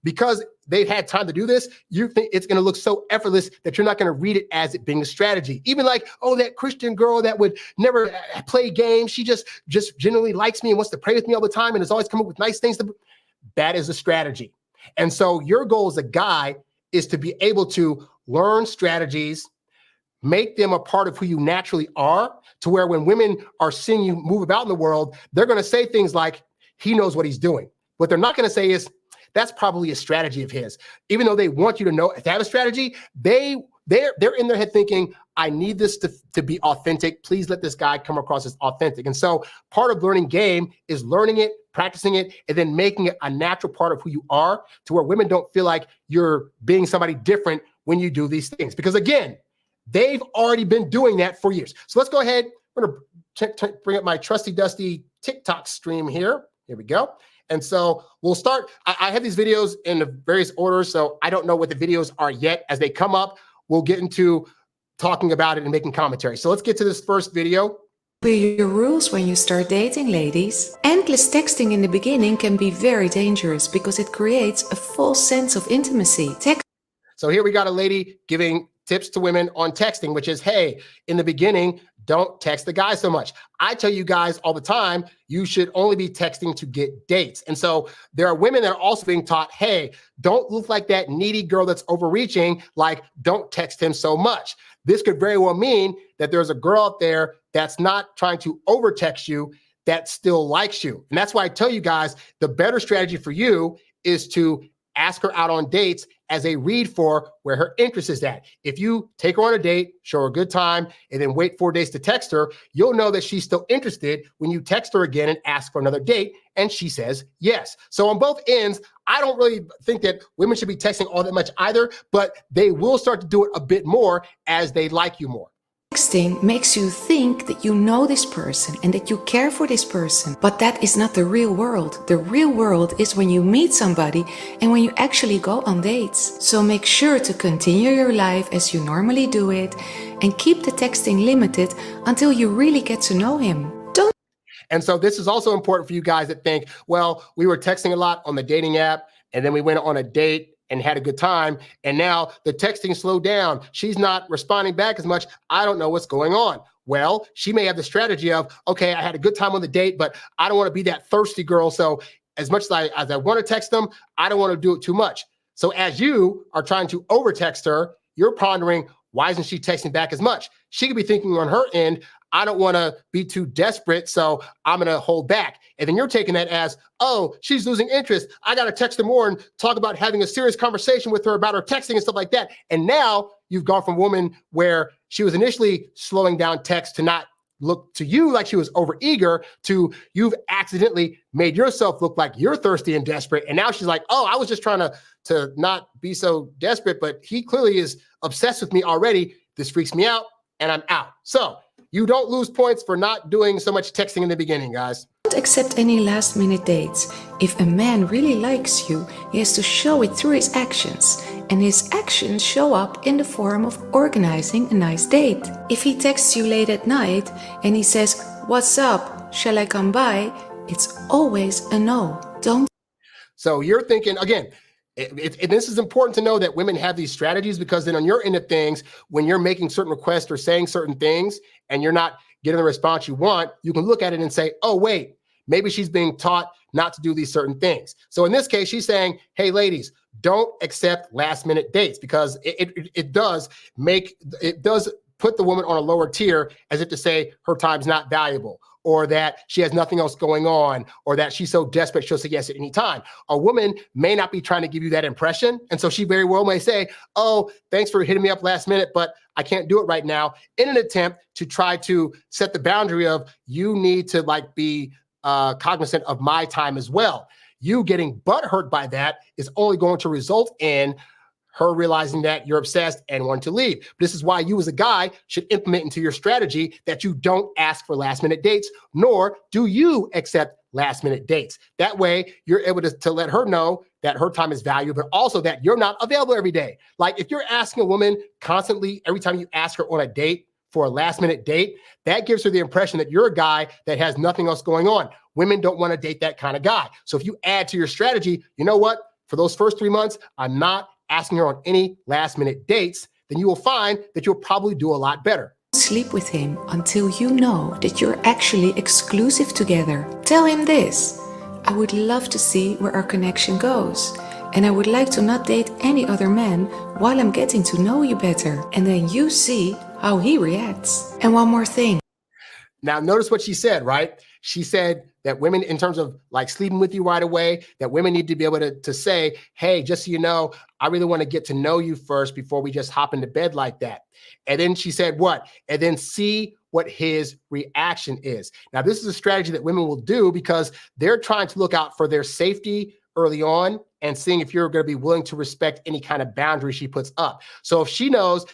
Because they've had time to do this, you think it's going to look so effortless that you're not going to read it as it being a strategy. Even like, oh, that Christian girl that would never play games, she just genuinely likes me and wants to pray with me all the time and is always coming up with nice things. That is a strategy. And so your goal as a guy is to be able to learn strategies, make them a part of who you naturally are, to where when women are seeing you move about in the world, they're going to say things like, he knows what he's doing. What they're not going to say is, that's probably a strategy of his. Even though they want you to know, to have a strategy, they're in their head thinking, I need this to be authentic. Please let this guy come across as authentic. And so part of learning game is learning it, practicing it, and then making it a natural part of who you are, to where women don't feel like you're being somebody different when you do these things. Because again, they've already been doing that for years. So let's go ahead. I'm going to bring up my trusty dusty TikTok stream here. Here we go. And so we'll start. I have these videos in the various orders, so I don't know what the videos are yet. As they come up, we'll get into talking about it and making commentary. So let's get to this first video. Clear your rules when you start dating, ladies. Endless texting in the beginning can be very dangerous because it creates a false sense of intimacy. So here we got a lady giving tips to women on texting, which is, hey, in the beginning, don't text the guy so much. I tell you guys all the time, you should only be texting to get dates. And so there are women that are also being taught, hey, don't look like that needy girl that's overreaching, like don't text him so much. this could very well mean that there's a girl out there that's not trying to over text you, that still likes you. And that's why I tell you guys, the better strategy for you is to ask her out on dates as a read for where her interest is at. If you take her on a date, show her a good time, and then wait 4 days to text her, you'll know that she's still interested when you text her again and ask for another date, and she says yes. So on both ends, I don't really think that women should be texting all that much either, but they will start to do it a bit more as they like you more. Texting makes you think that you know this person and that you care for this person, but that is not the real world. The real world is when you meet somebody and when you actually go on dates. So make sure to continue your life as you normally do it and keep the texting limited until you really get to know him. And so this is also important for you guys that think, well, we were texting a lot on the dating app and then we went on a date and had a good time, and now the texting slowed down. She's not responding back as much. I don't know what's going on. Well, she may have the strategy of, okay, I had a good time on the date, but I don't want to be that thirsty girl. So as much as I want to text them, I don't want to do it too much. So as you are trying to over text her, you're pondering, why isn't she texting back as much? She could be thinking on her end, I don't want to be too desperate, so I'm going to hold back. And then you're taking that as, oh, she's losing interest. I got to text her more and talk about having a serious conversation with her about her texting and stuff like that. And now you've gone from a woman where she was initially slowing down text to not look to you like she was overeager to you've accidentally made yourself look like you're thirsty and desperate. And now she's like, oh, I was just trying to not be so desperate, but he clearly is obsessed with me already. This freaks me out and I'm out. So you don't lose points for not doing so much texting in the beginning, guys. Don't accept any last-minute dates. If a man really likes you, he has to show it through his actions. And his actions show up in the form of organizing a nice date. If he texts you late at night and he says, "What's up? Shall I come by?" It's always a no. Don't. So you're thinking, again, this is important to know that women have these strategies, because then on your end of things, when you're making certain requests or saying certain things and you're not getting the response you want, you can look at it and say, oh, wait, maybe she's being taught not to do these certain things. So in this case, she's saying, hey, ladies, don't accept last minute dates, because it does put the woman on a lower tier, as if to say her time's not valuable, or that she has nothing else going on, or that she's so desperate she'll say yes at any time. A woman may not be trying to give you that impression. And so she very well may say, oh, thanks for hitting me up last minute, but I can't do it right now, in an attempt to try to set the boundary of, you need to be cognizant of my time as well. You getting butthurt by that is only going to result in her realizing that you're obsessed and want to leave. This is why you as a guy should implement into your strategy that you don't ask for last minute dates, nor do you accept last minute dates. That way you're able to let her know that her time is valuable, but also that you're not available every day. Like if you're asking a woman constantly, every time you ask her on a date for a last minute date, that gives her the impression that you're a guy that has nothing else going on. Women don't want to date that kind of guy. So if you add to your strategy, you know what? For those first 3 months, I'm not asking her on any last minute dates, then you will find that you'll probably do a lot better. Sleep with him until you know that you're actually exclusive together. Tell him this: I would love to see where our connection goes, and I would like to not date any other man while I'm getting to know you better. And then you see how he reacts. And one more thing. Now, notice what she said, right? She said that women, in terms of sleeping with you right away, that women need to be able to say, hey, just so you know, I really want to get to know you first before we just hop into bed like that. And then she said what? And then see what his reaction is. Now, this is a strategy that women will do because they're trying to look out for their safety early on and seeing if you're going to be willing to respect any kind of boundary she puts up. So if she knows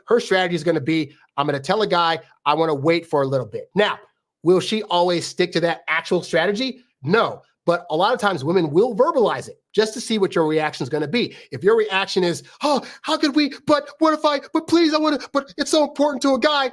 her strategy is going to be, I'm going to tell a guy, I want to wait for a little bit. Now, will she always stick to that actual strategy? No, but a lot of times women will verbalize it just to see what your reaction is going to be. If your reaction is, oh, how could we, but what if but please, I want to, but it's so important to a guy.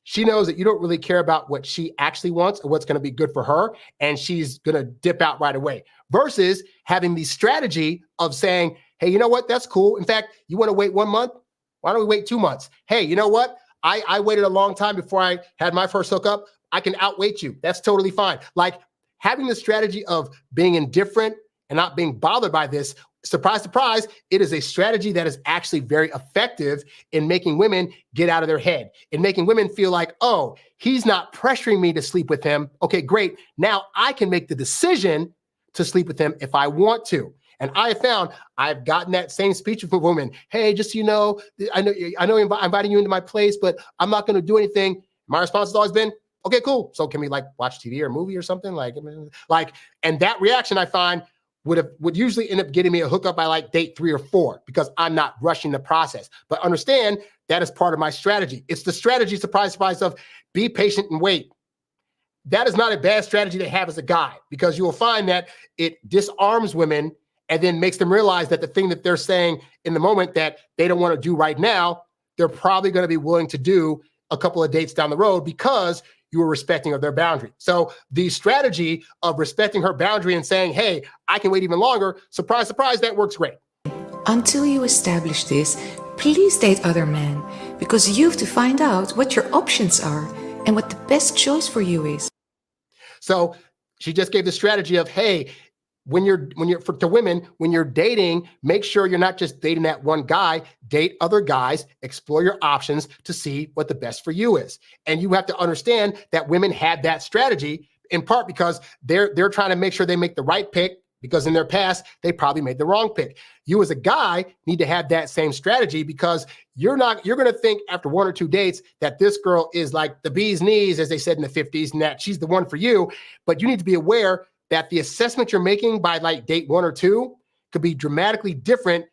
She knows that you don't really care about what she actually wants or what's going to be good for her, and she's going to dip out right away. Versus having the strategy of saying, hey, you know what? That's cool. In fact, you want to wait 1 month? Why don't we wait 2 months? Hey, you know what? I waited a long time before I had my first hookup. I can outwait you. That's totally fine. Like having the strategy of being indifferent and not being bothered by this surprise, surprise, it is a strategy that is actually very effective in making women get out of their head, in making women feel like, oh, he's not pressuring me to sleep with him. Okay, great. Now I can make the decision to sleep with him if I want to. And I have found I've gotten that same speech from women. Hey, just so you know, I know I'm inviting you into my place, but I'm not going to do anything. My response has always been, okay, cool. So can we like watch TV or a movie or something? And that reaction I find would usually end up getting me a hookup by like date 3 or 4 because I'm not rushing the process. But understand that is part of my strategy. It's the strategy, surprise, surprise, of be patient and wait. That is not a bad strategy to have as a guy because you will find that it disarms women and then makes them realize that the thing that they're saying in the moment that they don't want to do right now, they're probably going to be willing to do a couple of dates down the road because you were respecting of their boundary. So the strategy of respecting her boundary and saying, hey, I can wait even longer, surprise, surprise, that works great. Until you establish this, please date other men because you have to find out what your options are and what the best choice for you is. So she just gave the strategy of, hey, when you're to women, when you're dating, make sure you're not just dating that one guy, date other guys, explore your options to see what the best for you is. And you have to understand that women had that strategy in part because they're trying to make sure they make the right pick because in their past, they probably made the wrong pick. You as a guy need to have that same strategy because you're going to think after 1 or 2 dates that this girl is like the bee's knees, as they said in the 50s, and that she's the one for you. But you need to be aware that the assessment you're making by like date 1 or 2 could be dramatically different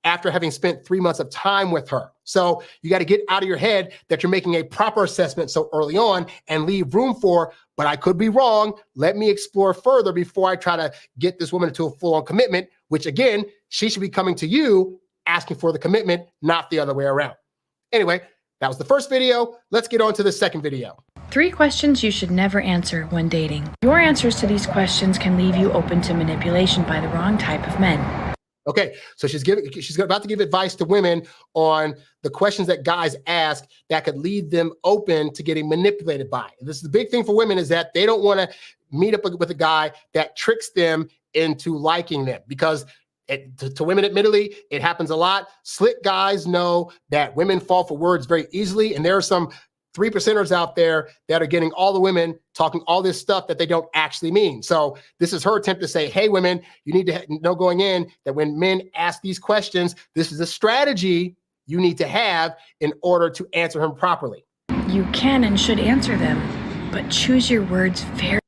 after having spent 3 months of time with her. So you got to get out of your head that you're making a proper assessment so early on and leave room for, but I could be wrong. Let me explore further before I try to get this woman into a full-on commitment, which again, she should be coming to you asking for the commitment, not the other way around. Anyway, that was the first video. Let's get on to the second video. 3 questions you should never answer when dating. Your answers to these questions can leave you open to manipulation by the wrong type of men. Okay, so she's about to give advice to women on the questions that guys ask that could lead them open to getting manipulated by. This is the big thing for women is that they don't want to meet up with a guy that tricks them into liking them because to women, admittedly, it happens a lot. Slick guys know that women fall for words very easily, and there are some 3%ers out there that are getting all the women talking all this stuff that they don't actually mean. So this is her attempt to say, hey, women, you need to know going in that when men ask these questions, this is a strategy you need to have in order to answer him properly. You can and should answer them, but choose your words very.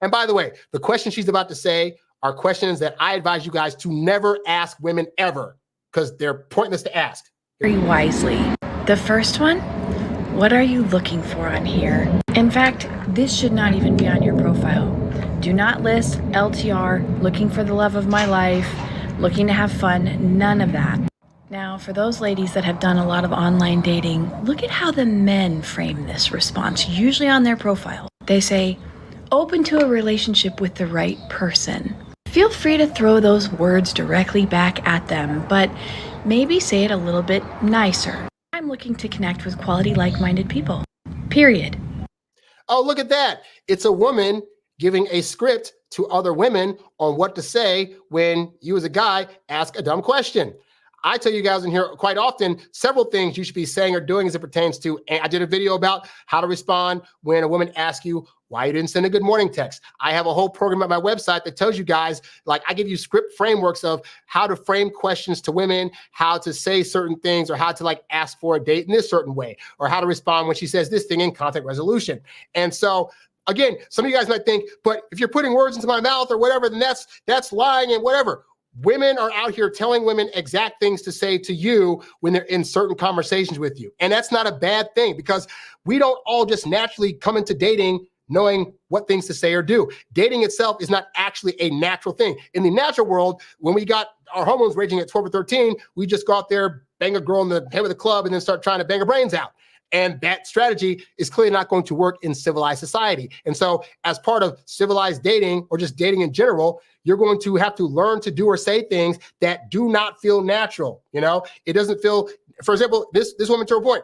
And by the way, the questions she's about to say are questions that I advise you guys to never ask women ever because they're pointless to ask. Very wisely. The first one, what are you looking for on here? In fact, this should not even be on your profile. Do not list LTR, looking for the love of my life, looking to have fun, none of that. Now, for those ladies that have done a lot of online dating, look at how the men frame this response, usually on their profile. They say, open to a relationship with the right person. Feel free to throw those words directly back at them, but maybe say it a little bit nicer. I'm looking to connect with quality, like-minded people. Period. Oh, look at that. It's a woman giving a script to other women on what to say when you as a guy ask a dumb question. I tell you guys in here quite often, several things you should be saying or doing as it pertains to, I did a video about how to respond when a woman asks you why you didn't send a good morning text. I have a whole program at my website that tells you guys, like I give you script frameworks of how to frame questions to women, how to say certain things, or how to like ask for a date in this certain way, or how to respond when she says this thing in conflict resolution. And so again, some of you guys might think, but if you're putting words into my mouth or whatever, then that's lying and whatever. Women are out here telling women exact things to say to you when they're in certain conversations with you. And that's not a bad thing because we don't all just naturally come into dating knowing what things to say or do. Dating itself is not actually a natural thing. In the natural world, when we got our hormones raging at 12 or 13, we just go out there, bang a girl in the head with a club, and then start trying to bang her brains out. And that strategy is clearly not going to work in civilized society. And so as part of civilized dating or just dating in general, you're going to have to learn to do or say things that do not feel natural. You know, it doesn't feel, for example, this woman to her point,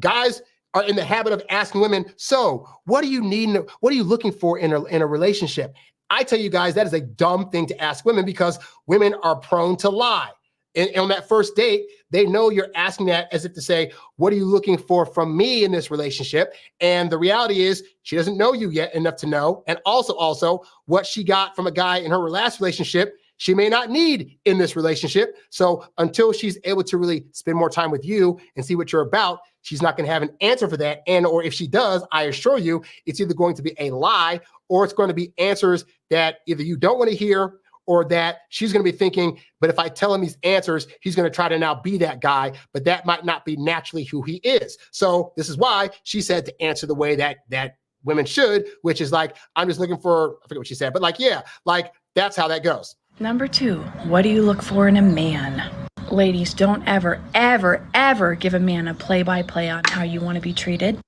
guys are in the habit of asking women, so what do you need? What are you looking for in a relationship? I tell you guys, that is a dumb thing to ask women because women are prone to lie. And on that first date, they know you're asking that as if to say, what are you looking for from me in this relationship? And the reality is she doesn't know you yet enough to know. And also what she got from a guy in her last relationship, she may not need in this relationship. So until she's able to really spend more time with you and see what you're about, she's not going to have an answer for that. And or if she does, I assure you, it's either going to be a lie or it's going to be answers that either you don't want to hear or that she's going to be thinking, but if I tell him these answers, he's going to try to now be that guy, but that might not be naturally who he is. So this is why she said to answer the way that women should, which is like, I'm just looking for, I forget what she said, but like, yeah, like that's how that goes. Number 2, what do you look for in a man? Ladies, don't ever, ever, ever give a man a play-by-play on how you want to be treated.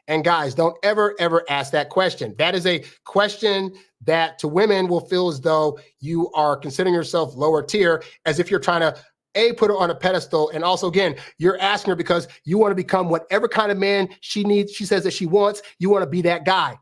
And guys, don't ever, ever ask that question. That is a question that to women will feel as though you are considering yourself lower tier, as if you're trying to put her on a pedestal. And also, again, you're asking her because you want to become whatever kind of man she needs. She says that she wants, you want to be that guy.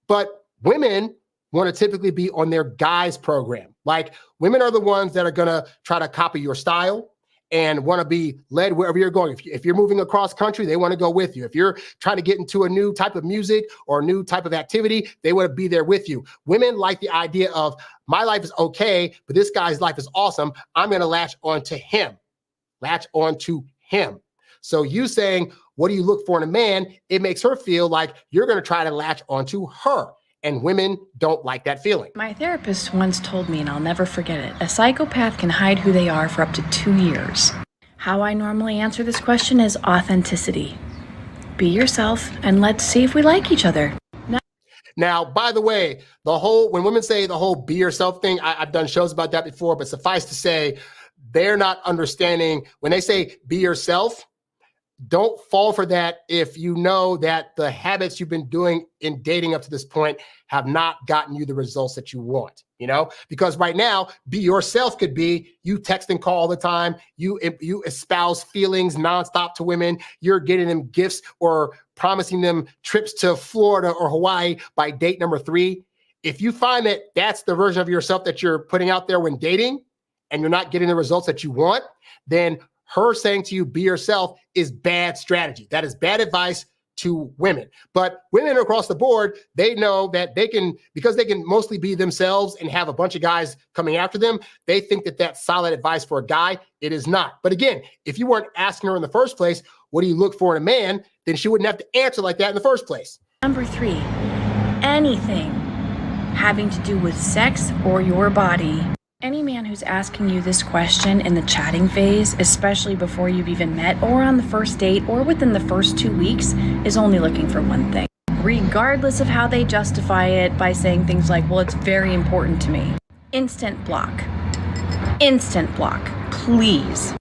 But women want to typically be on their guys program. Like women are the ones that are going to try to copy your style and want to be led wherever you're going. If you're moving across country, they want to go with you. If you're trying to get into a new type of music or a new type of activity, they want to be there with you. Women like the idea of my life is okay, but this guy's life is awesome. I'm going to latch on to him. So you saying, what do you look for in a man? It makes her feel like you're going to try to latch onto her. And women don't like that feeling. My therapist once told me, and I'll never forget it, a psychopath can hide who they are for up to 2 years. How I normally answer this question is authenticity. Be yourself, and let's see if we like each other. Now, by the way, when women say the whole be yourself thing, I've done shows about that before, but suffice to say, they're not understanding when they say be yourself. Don't fall for that if you know that the habits you've been doing in dating up to this point have not gotten you the results that you want, because right now, be yourself could be you text and call all the time. You espouse feelings nonstop to women. You're getting them gifts or promising them trips to Florida or Hawaii by date number 3. If you find that that's the version of yourself that you're putting out there when dating and you're not getting the results that you want, then her saying to you, be yourself is bad strategy. That is bad advice to women. But women across the board, they know that because they can mostly be themselves and have a bunch of guys coming after them, they think that that's solid advice for a guy. It is not. But again, if you weren't asking her in the first place, what do you look for in a man? Then she wouldn't have to answer like that in the first place. Number 3, anything having to do with sex or your body. Any man who's asking you this question in the chatting phase, especially before you've even met or on the first date or within the first 2 weeks, is only looking for one thing, regardless of how they justify it by saying things like, well, it's very important to me. Instant block. Instant block, please.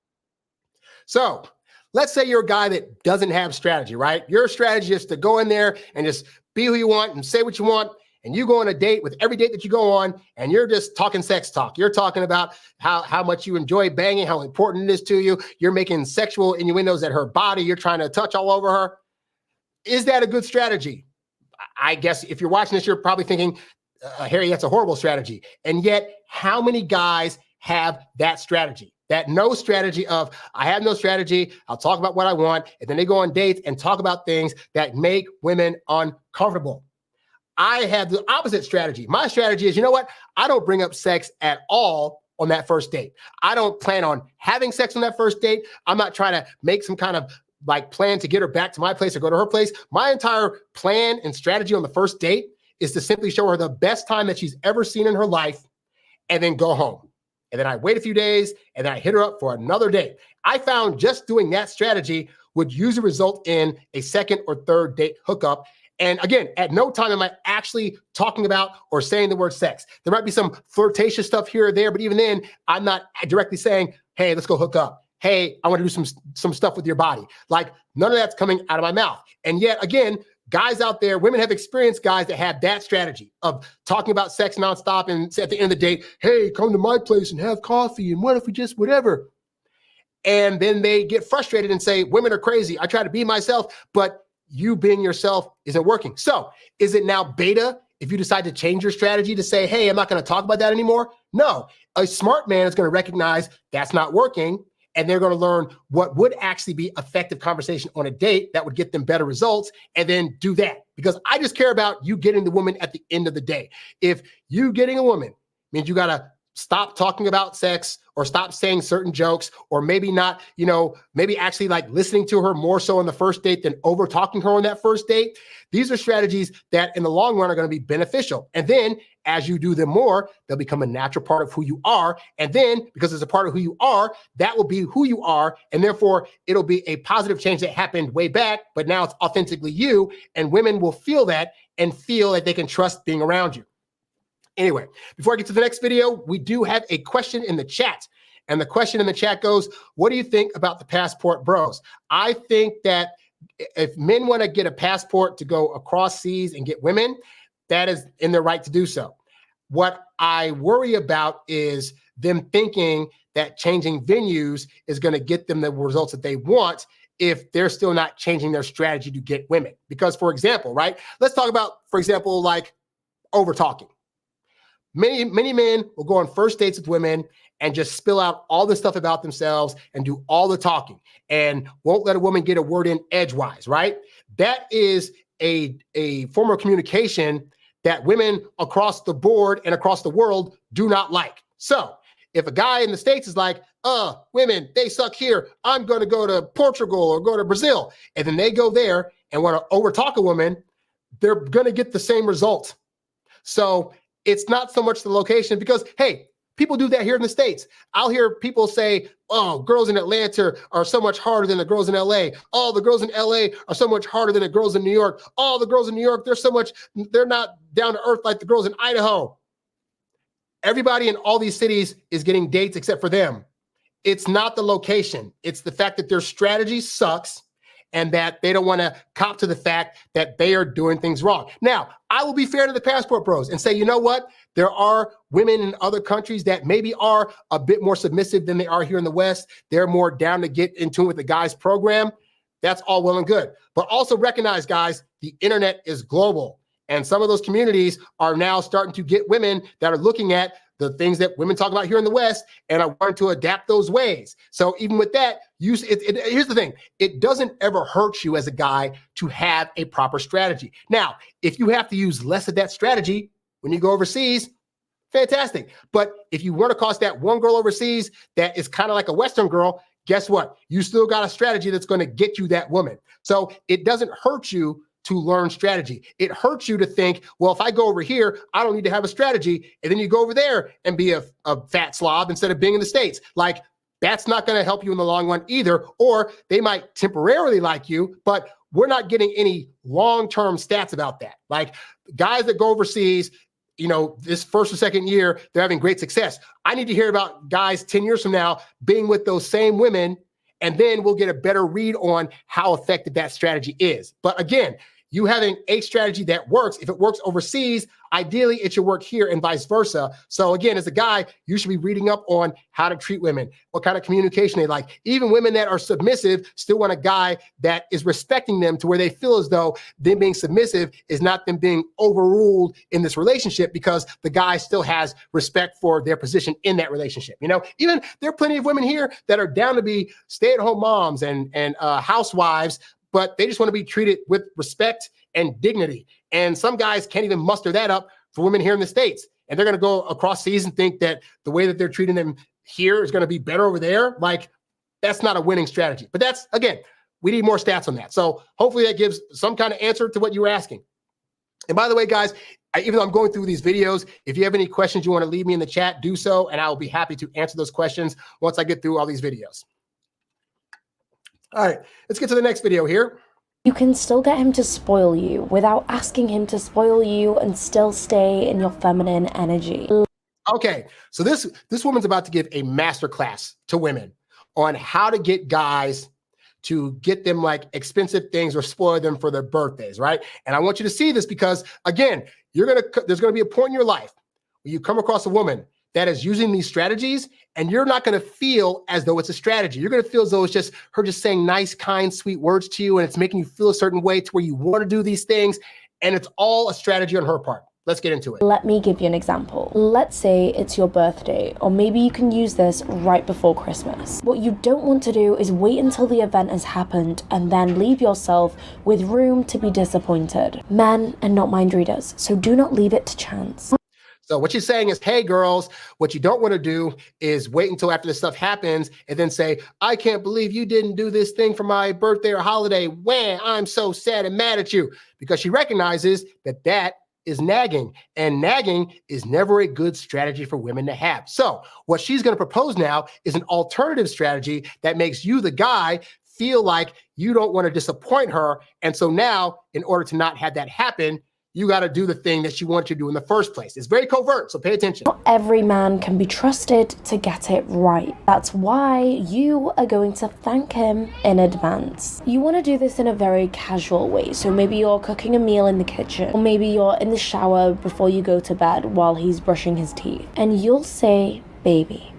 So let's say you're a guy that doesn't have strategy, right? Your strategy is to go in there and just be who you want and say what you want. And you go on a date with every date that you go on, and you're just talking sex talk. You're talking about how much you enjoy banging, how important it is to you. You're making sexual innuendos at her body. You're trying to touch all over her. Is that a good strategy? I guess if you're watching this, you're probably thinking, Harry, that's a horrible strategy. And yet, how many guys have that strategy? That no strategy of, I have no strategy, I'll talk about what I want, and then they go on dates and talk about things that make women uncomfortable. I have the opposite strategy. My strategy is, you know what? I don't bring up sex at all on that first date. I don't plan on having sex on that first date. I'm not trying to make some kind of plan to get her back to my place or go to her place. My entire plan and strategy on the first date is to simply show her the best time that she's ever seen in her life and then go home. And then I wait a few days and then I hit her up for another date. I found just doing that strategy would usually result in a second or third date hookup. And again, at no time am I actually talking about or saying the word sex. There might be some flirtatious stuff here or there, but even then, I'm not directly saying, hey, let's go hook up. Hey, I want to do some stuff with your body. Like, none of that's coming out of my mouth. And yet, again, guys out there, women have experienced guys that have that strategy of talking about sex nonstop and at the end of the date, hey, come to my place and have coffee. And what if we just whatever? And then they get frustrated and say, women are crazy. I try to be myself, but you being yourself isn't working. So is it now beta if you decide to change your strategy to say, hey, I'm not going to talk about that anymore. No, a smart man is going to recognize that's not working. And they're going to learn what would actually be effective conversation on a date that would get them better results, and then do that. Because I just care about you getting the woman at the end of the day. If you getting a woman means you got to stop talking about sex or stop saying certain jokes, or maybe not, maybe actually like listening to her more so on the first date than over talking her on that first date. These are strategies that in the long run are going to be beneficial. And then as you do them more, they'll become a natural part of who you are. And then because it's a part of who you are, that will be who you are. And therefore it'll be a positive change that happened way back, but now it's authentically you, and women will feel that and feel that they can trust being around you. Anyway, before I get to the next video, we do have a question in the chat. And the question in the chat goes, what do you think about the passport bros? I think that if men want to get a passport to go across seas and get women, that is in their right to do so. What I worry about is them thinking that changing venues is going to get them the results that they want if they're still not changing their strategy to get women. Because, for example, right, let's talk about, for example, like over talking. Many men will go on first dates with women and just spill out all the stuff about themselves and do all the talking and won't let a woman get a word in edgewise, right? That is a form of communication that women across the board and across the world do not like. So if a guy in the States is like, women, they suck here, I'm going to go to Portugal or go to Brazil, and then they go there and want to overtalk a woman, they're going to get the same result. So it's not so much the location, because, hey, people do that here in the States. I'll hear people say, oh, girls in Atlanta are so much harder than the girls in LA. Oh, the girls in LA are so much harder than the girls in New York. Oh, the girls in New York, they're not down to earth like the girls in Idaho. Everybody in all these cities is getting dates except for them. It's not the location. It's the fact that their strategy sucks and that they don't want to cop to the fact that they are doing things wrong. Now, I will be fair to the passport bros and say, you know what? There are women in other countries that maybe are a bit more submissive than they are here in the West. They're more down to get in tune with the guy's program. That's all well and good. But also recognize, guys, the internet is global. And some of those communities are now starting to get women that are looking at the things that women talk about here in the West and are wanting to adapt those ways. So even with that, here's the thing. It doesn't ever hurt you as a guy to have a proper strategy. Now, if you have to use less of that strategy when you go overseas, fantastic. But if you run across that one girl overseas that is kind of like a Western girl, guess what? You still got a strategy that's going to get you that woman. So it doesn't hurt you to learn strategy. It hurts you to think, well, if I go over here, I don't need to have a strategy. And then you go over there and be a fat slob instead of being in the States. Like, that's not going to help you in the long run either. Or they might temporarily like you, but we're not getting any long-term stats about that. Like, guys that go overseas, this first or second year, they're having great success. I need to hear about guys 10 years from now being with those same women, and then we'll get a better read on how effective that strategy is. But again, you having a strategy that works, if it works overseas, ideally it should work here and vice versa. So again, as a guy, you should be reading up on how to treat women, what kind of communication they like. Even women that are submissive still want a guy that is respecting them to where they feel as though them being submissive is not them being overruled in this relationship, because the guy still has respect for their position in that relationship. Even there are plenty of women here that are down to be stay-at-home moms and housewives, but they just want to be treated with respect and dignity. And some guys can't even muster that up for women here in the States. And they're going to go across seas and think that the way that they're treating them here is going to be better over there. Like, that's not a winning strategy. But that's, again, we need more stats on that. So hopefully that gives some kind of answer to what you were asking. And by the way, guys, even though I'm going through these videos, if you have any questions you want to leave me in the chat, do so. And I will be happy to answer those questions once I get through all these videos. All right, let's get to the next video here. You can still get him to spoil you without asking him to spoil you and still stay in your feminine energy. Okay, so this woman's about to give a master class to women on how to get guys to get them like expensive things or spoil them for their birthdays, right? And I want you to see this because, again, there's gonna be a point in your life where you come across a woman that is using these strategies, and you're not going to feel as though it's a strategy. You're going to feel as though it's just her just saying nice, kind, sweet words to you, and it's making you feel a certain way to where you want to do these things, and it's all a strategy on her part. Let's get into it. Let me give you an example. Let's say it's your birthday, or maybe you can use this right before Christmas. What you don't want to do is wait until the event has happened and then leave yourself with room to be disappointed. Men are not mind readers, so do not leave it to chance. So what she's saying is, hey, girls, what you don't want to do is wait until after this stuff happens and then say, I can't believe you didn't do this thing for my birthday or holiday. Wham, I'm so sad and mad at you. Because she recognizes that that is nagging, and nagging is never a good strategy for women to have. So what she's going to propose now is an alternative strategy that makes you, the guy, feel like you don't want to disappoint her. And so now, in order to not have that happen, you got to do the thing that she wants you to do in the first place. It's very covert, so pay attention. Not every man can be trusted to get it right. That's why you are going to thank him in advance. You want to do this in a very casual way. So maybe you're cooking a meal in the kitchen, or maybe you're in the shower before you go to bed while he's brushing his teeth. And you'll say, baby,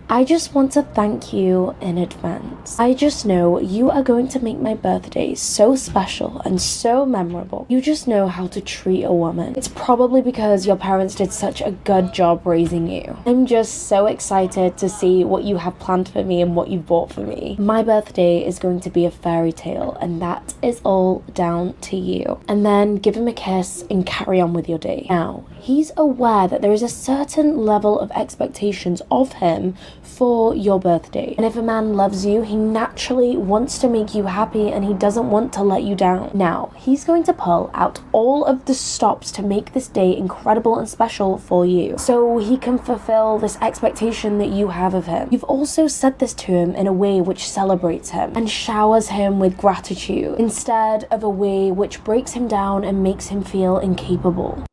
I just want to thank you in advance. I just know you are going to make my birthday so special and so memorable. You just know how to treat a woman. It's probably because your parents did such a good job raising you. I'm just so excited to see what you have planned for me and what you bought for me. My birthday is going to be a fairy tale, and that is all down to you. And then give him a kiss and carry on with your day. Now, he's aware that there is a certain level of expectations of him for your birthday. And if a man loves you, he naturally wants to make you happy and he doesn't want to let you down. Now, he's going to pull out all of the stops to make this day incredible and special for you, so he can fulfill this expectation that you have of him. You've also said this to him in a way which celebrates him and showers him with gratitude, instead of a way which breaks him down and makes him feel incapable.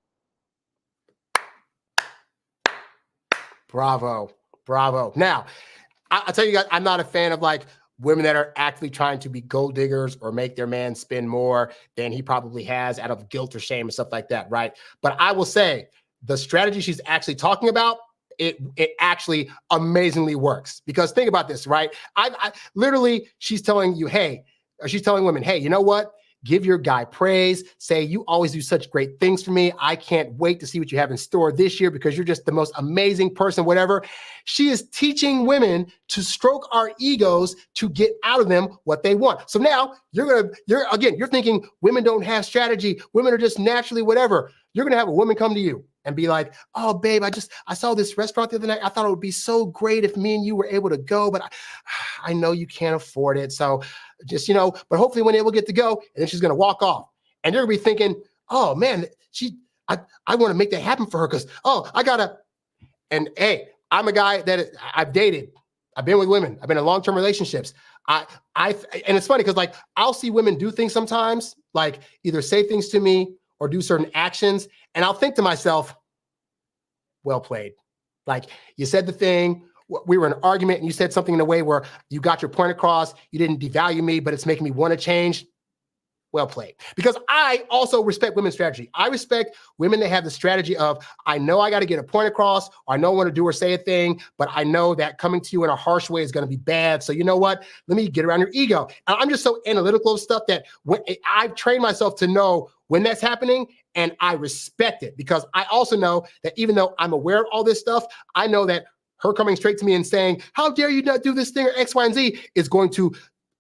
Bravo. Bravo. Now, I'll tell you guys, I'm not a fan of like women that are actively trying to be gold diggers or make their man spend more than he probably has out of guilt or shame and stuff like that, right? But I will say the strategy she's actually talking about, it actually amazingly works. Because think about this, right? I literally, she's telling you, hey, or she's telling women, hey, you know what? Give your guy praise. Say, you always do such great things for me. I can't wait to see what you have in store this year because you're just the most amazing person, whatever. She is teaching women to stroke our egos to get out of them what they want. So now you're thinking women don't have strategy. Women are just naturally whatever. You're going to have a woman come to you and be like, oh, babe, I saw this restaurant the other night. I thought it would be so great if me and you were able to go, but I know you can't afford it. So just, but hopefully when able to get to go, and then she's going to walk off and you're going to be thinking, oh man, I want to make that happen for her. Cause and hey, I'm a guy that I've dated. I've been with women. I've been in long-term relationships. And it's funny because like, I'll see women do things sometimes, like either say things to me or do certain actions. And I'll think to myself, well played. Like you said the thing, we were in an argument and you said something in a way where you got your point across. You didn't devalue me, but it's making me want to change. Well played. Because I also respect women's strategy. I respect women that have the strategy of, I know I got to get a point across, or I know I want to do or say a thing, but I know that coming to you in a harsh way is going to be bad. So you know what? Let me get around your ego. And I'm just so analytical of stuff that I've trained myself to know when that's happening, and I respect it because I also know that even though I'm aware of all this stuff, I know that her coming straight to me and saying, how dare you not do this thing or X, Y, and Z is going to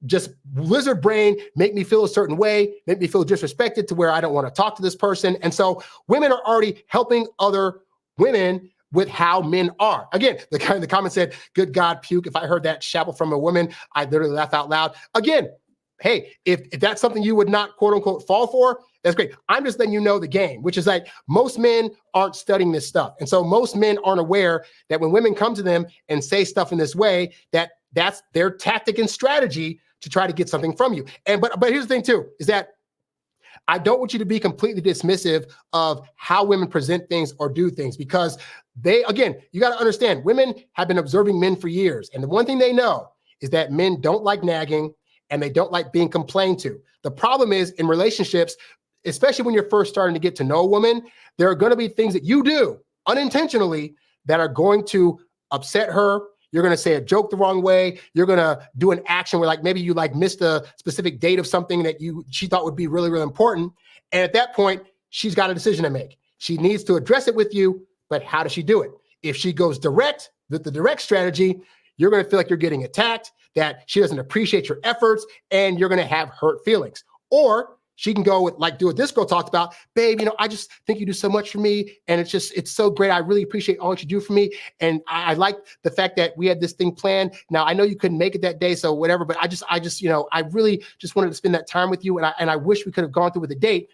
just lizard brain, make me feel a certain way, make me feel disrespected to where I don't want to talk to this person. And so women are already helping other women with how men are. Again, the comment said, good God, puke. If I heard that shabble from a woman, I'd literally laugh out loud. Again, hey, if that's something you would not quote unquote fall for, that's great. I'm just letting you know the game, which is like most men aren't studying this stuff. And so most men aren't aware that when women come to them and say stuff in this way, that's their tactic and strategy to try to get something from you. But here's the thing too, is that I don't want you to be completely dismissive of how women present things or do things, because you got to understand, women have been observing men for years. And the one thing they know is that men don't like nagging and they don't like being complained to. The problem is in relationships, especially when you're first starting to get to know a woman, there are going to be things that you do unintentionally that are going to upset her. You're going to say a joke the wrong way. You're going to do an action where like maybe you like missed a specific date of something that she thought would be really, really important. And at that point, she's got a decision to make. She needs to address it with you, but how does she do it? If she goes direct, with the direct strategy, you're going to feel like you're getting attacked, that she doesn't appreciate your efforts, and you're going to have hurt feelings. Or she can go with, like, do what this girl talked about. Babe, I just think you do so much for me. And it's so great. I really appreciate all that you do for me. And I like the fact that we had this thing planned. Now, I know you couldn't make it that day, so whatever, but I really just wanted to spend that time with you. And I wish we could have gone through with a date.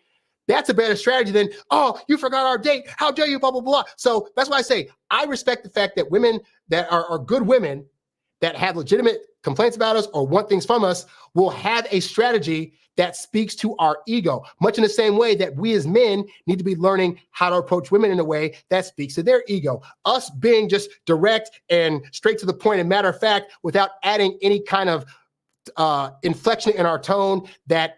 That's a better strategy than, oh, you forgot our date. How dare you, blah, blah, blah. So that's why I say, I respect the fact that women that are good women that have legitimate complaints about us or want things from us will have a strategy that speaks to our ego, much in the same way that we as men need to be learning how to approach women in a way that speaks to their ego. Us being just direct and straight to the point and matter of fact, without adding any kind of inflection in our tone that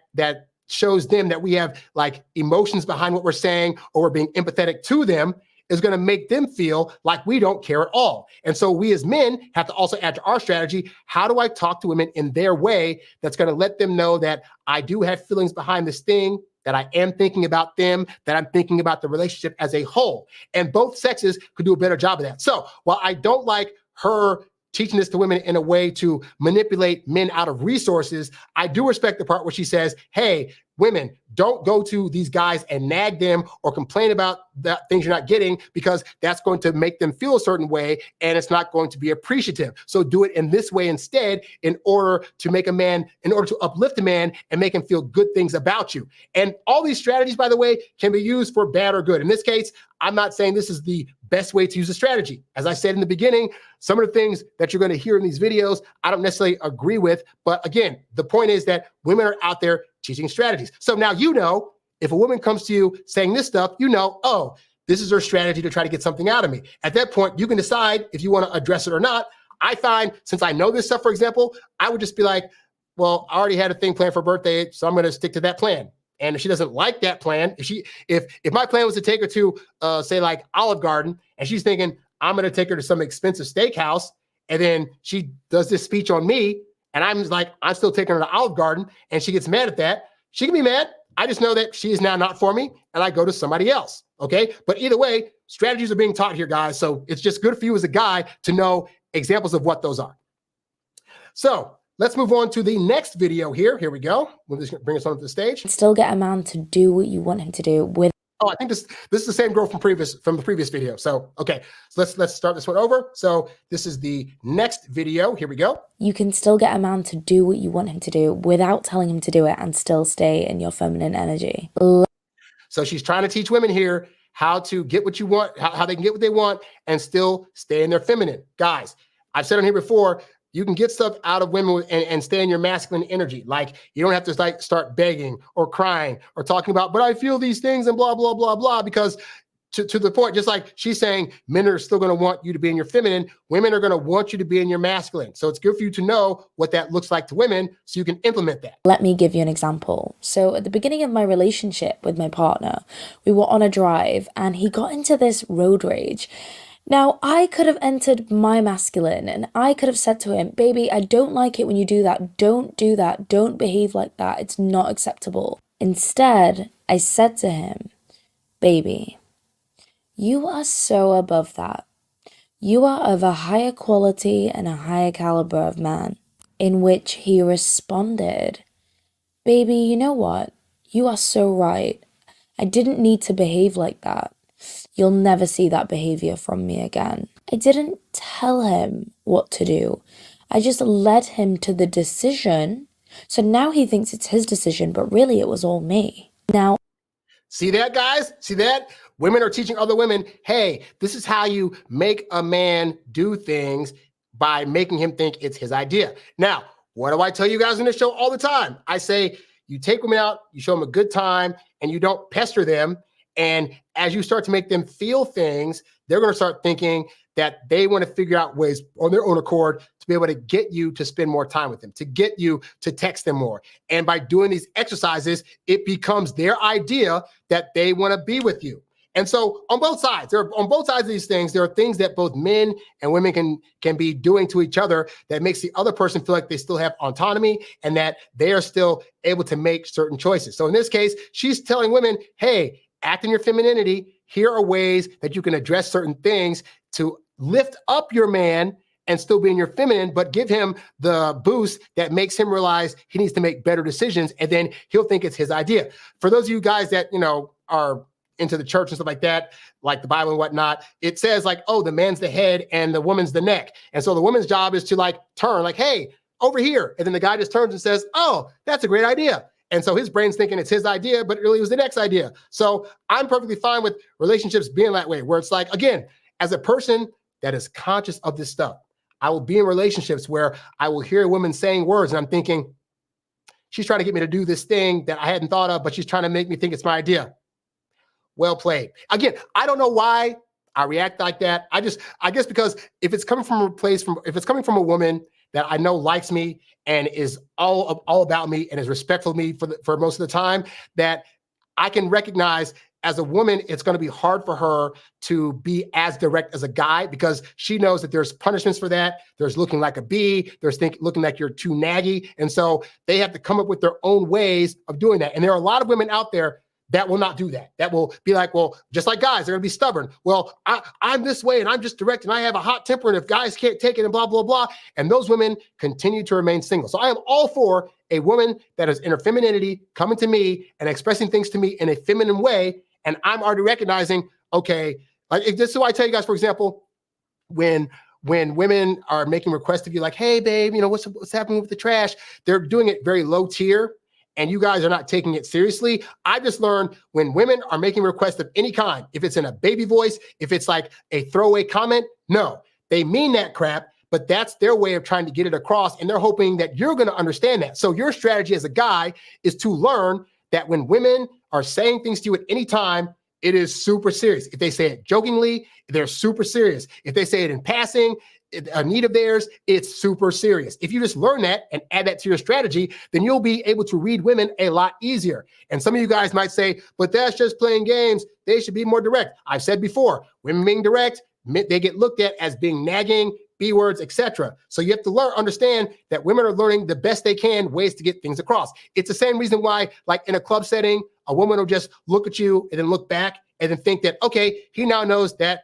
shows them that we have like emotions behind what we're saying, or we're being empathetic to them, is going to make them feel like we don't care at all. And so we as men have to also add to our strategy, how do I talk to women in their way that's going to let them know that I do have feelings behind this thing, that I am thinking about them, that I'm thinking about the relationship as a whole. And both sexes could do a better job of that. So while I don't like her teaching this to women in a way to manipulate men out of resources, I do respect the part where she says, hey, women, don't go to these guys and nag them or complain about the things you're not getting, because that's going to make them feel a certain way and it's not going to be appreciative. So do it in this way instead, in order to uplift a man and make him feel good things about you. And all these strategies, by the way, can be used for bad or good. In this case, I'm not saying this is the best way to use a strategy. As I said in the beginning, some of the things that you're going to hear in these videos, I don't necessarily agree with. But again, the point is that women are out there teaching strategies. So now if a woman comes to you saying this stuff, oh, this is her strategy to try to get something out of me. At that point, you can decide if you want to address it or not. I find, since I know this stuff, for example, I would just be like, well, I already had a thing planned for her birthday, so I'm going to stick to that plan. And if she doesn't like that plan, if my plan was to take her to, say, like Olive Garden, and she's thinking, I'm going to take her to some expensive steakhouse, and then she does this speech on me, and I'm like, I'm still taking her to Olive Garden, and she gets mad at that, she can be mad. I just know that she is now not for me, and I go to somebody else, okay? But either way, strategies are being taught here, guys, so it's just good for you as a guy to know examples of what those are. So let's move on to the next video here. Here we go. We'll just bring us on to the stage. Still get a man to do what you want him to do with. Oh, I think this is the same girl from the previous video. So, okay, so let's start this one over. So this is the next video. Here we go. You can still get a man to do what you want him to do without telling him to do it and still stay in your feminine energy. So she's trying to teach women here how to get what you want, how they can get what they want and still stay in their feminine. Guys, I've said on here before, you can get stuff out of women and stay in your masculine energy. Like, you don't have to like start begging or crying or talking about, but I feel these things and blah, blah, blah, blah, because to the point, just like she's saying, men are still going to want you to be in your feminine. Women are going to want you to be in your masculine. So it's good for you to know what that looks like to women so you can implement that. Let me give you an example. So at the beginning of my relationship with my partner, we were on a drive and he got into this road rage. Now, I could have entered my masculine and I could have said to him, baby, I don't like it when you do that. Don't do that. Don't behave like that. It's not acceptable. Instead, I said to him, baby, you are so above that. You are of a higher quality and a higher caliber of man. In which he responded, baby, you know what? You are so right. I didn't need to behave like that. You'll never see that behavior from me again. I didn't tell him what to do. I just led him to the decision. So now he thinks it's his decision, but really it was all me. Now, see that, guys? See that? Women are teaching other women, hey, this is how you make a man do things, by making him think it's his idea. Now, what do I tell you guys in this show all the time? I say, you take women out, you show them a good time, and you don't pester them. And as you start to make them feel things, they're going to start thinking that they want to figure out ways on their own accord to be able to get you to spend more time with them, to get you to text them more. And by doing these exercises, it becomes their idea that they want to be with you. And so on both sides of these things, there are things that both men and women can be doing to each other that makes the other person feel like they still have autonomy and that they are still able to make certain choices. So in this case, she's telling women, hey, act in your femininity, here are ways that you can address certain things to lift up your man and still be in your feminine, but give him the boost that makes him realize he needs to make better decisions. And then he'll think it's his idea. For those of you guys that, are into the church and stuff like that, like the Bible and whatnot, it says like, oh, the man's the head and the woman's the neck. And so the woman's job is to like turn like, hey, over here. And then the guy just turns and says, oh, that's a great idea. And so his brain's thinking it's his idea, but it really was the next idea. So I'm perfectly fine with relationships being that way, where it's like, again, as a person that is conscious of this stuff, I will be in relationships where I will hear a woman saying words and I'm thinking, she's trying to get me to do this thing that I hadn't thought of, but she's trying to make me think it's my idea. Well played. Again, I don't know why I react like that. I guess because if it's coming from a woman that I know likes me and is all about me and is respectful of me for most of the time, that I can recognize as a woman, it's going to be hard for her to be as direct as a guy because she knows that there's punishments for that. There's looking like a bee. There's looking like you're too naggy. And so they have to come up with their own ways of doing that. And there are a lot of women out there that will not do that. That will be like, well, just like guys, they're going to be stubborn. Well, I'm this way and I'm just direct and I have a hot temper and if guys can't take it and blah, blah, blah. And those women continue to remain single. So I am all for a woman that is in her femininity coming to me and expressing things to me in a feminine way. And I'm already recognizing, okay, like this is why I tell you guys, for example, when women are making requests of you like, hey, babe, what's happening with the trash? They're doing it very low tier. And you guys are not taking it seriously. I just learned when women are making requests of any kind, if it's in a baby voice, if it's like a throwaway comment, no, they mean that crap, but that's their way of trying to get it across. And they're hoping that you're going to understand that. So your strategy as a guy is to learn that when women are saying things to you at any time, it is super serious. If they say it jokingly, they're super serious. If they say it in passing, a need of theirs, it's super serious. If you just learn that and add that to your strategy, then you'll be able to read women a lot easier. And some of you guys might say, but that's just playing games. They should be more direct. I've said before, women being direct, they get looked at as being nagging, B words, etc. So you have to understand that women are learning the best they can ways to get things across. It's the same reason why, like in a club setting, a woman will just look at you and then look back and then think that, okay, he now knows that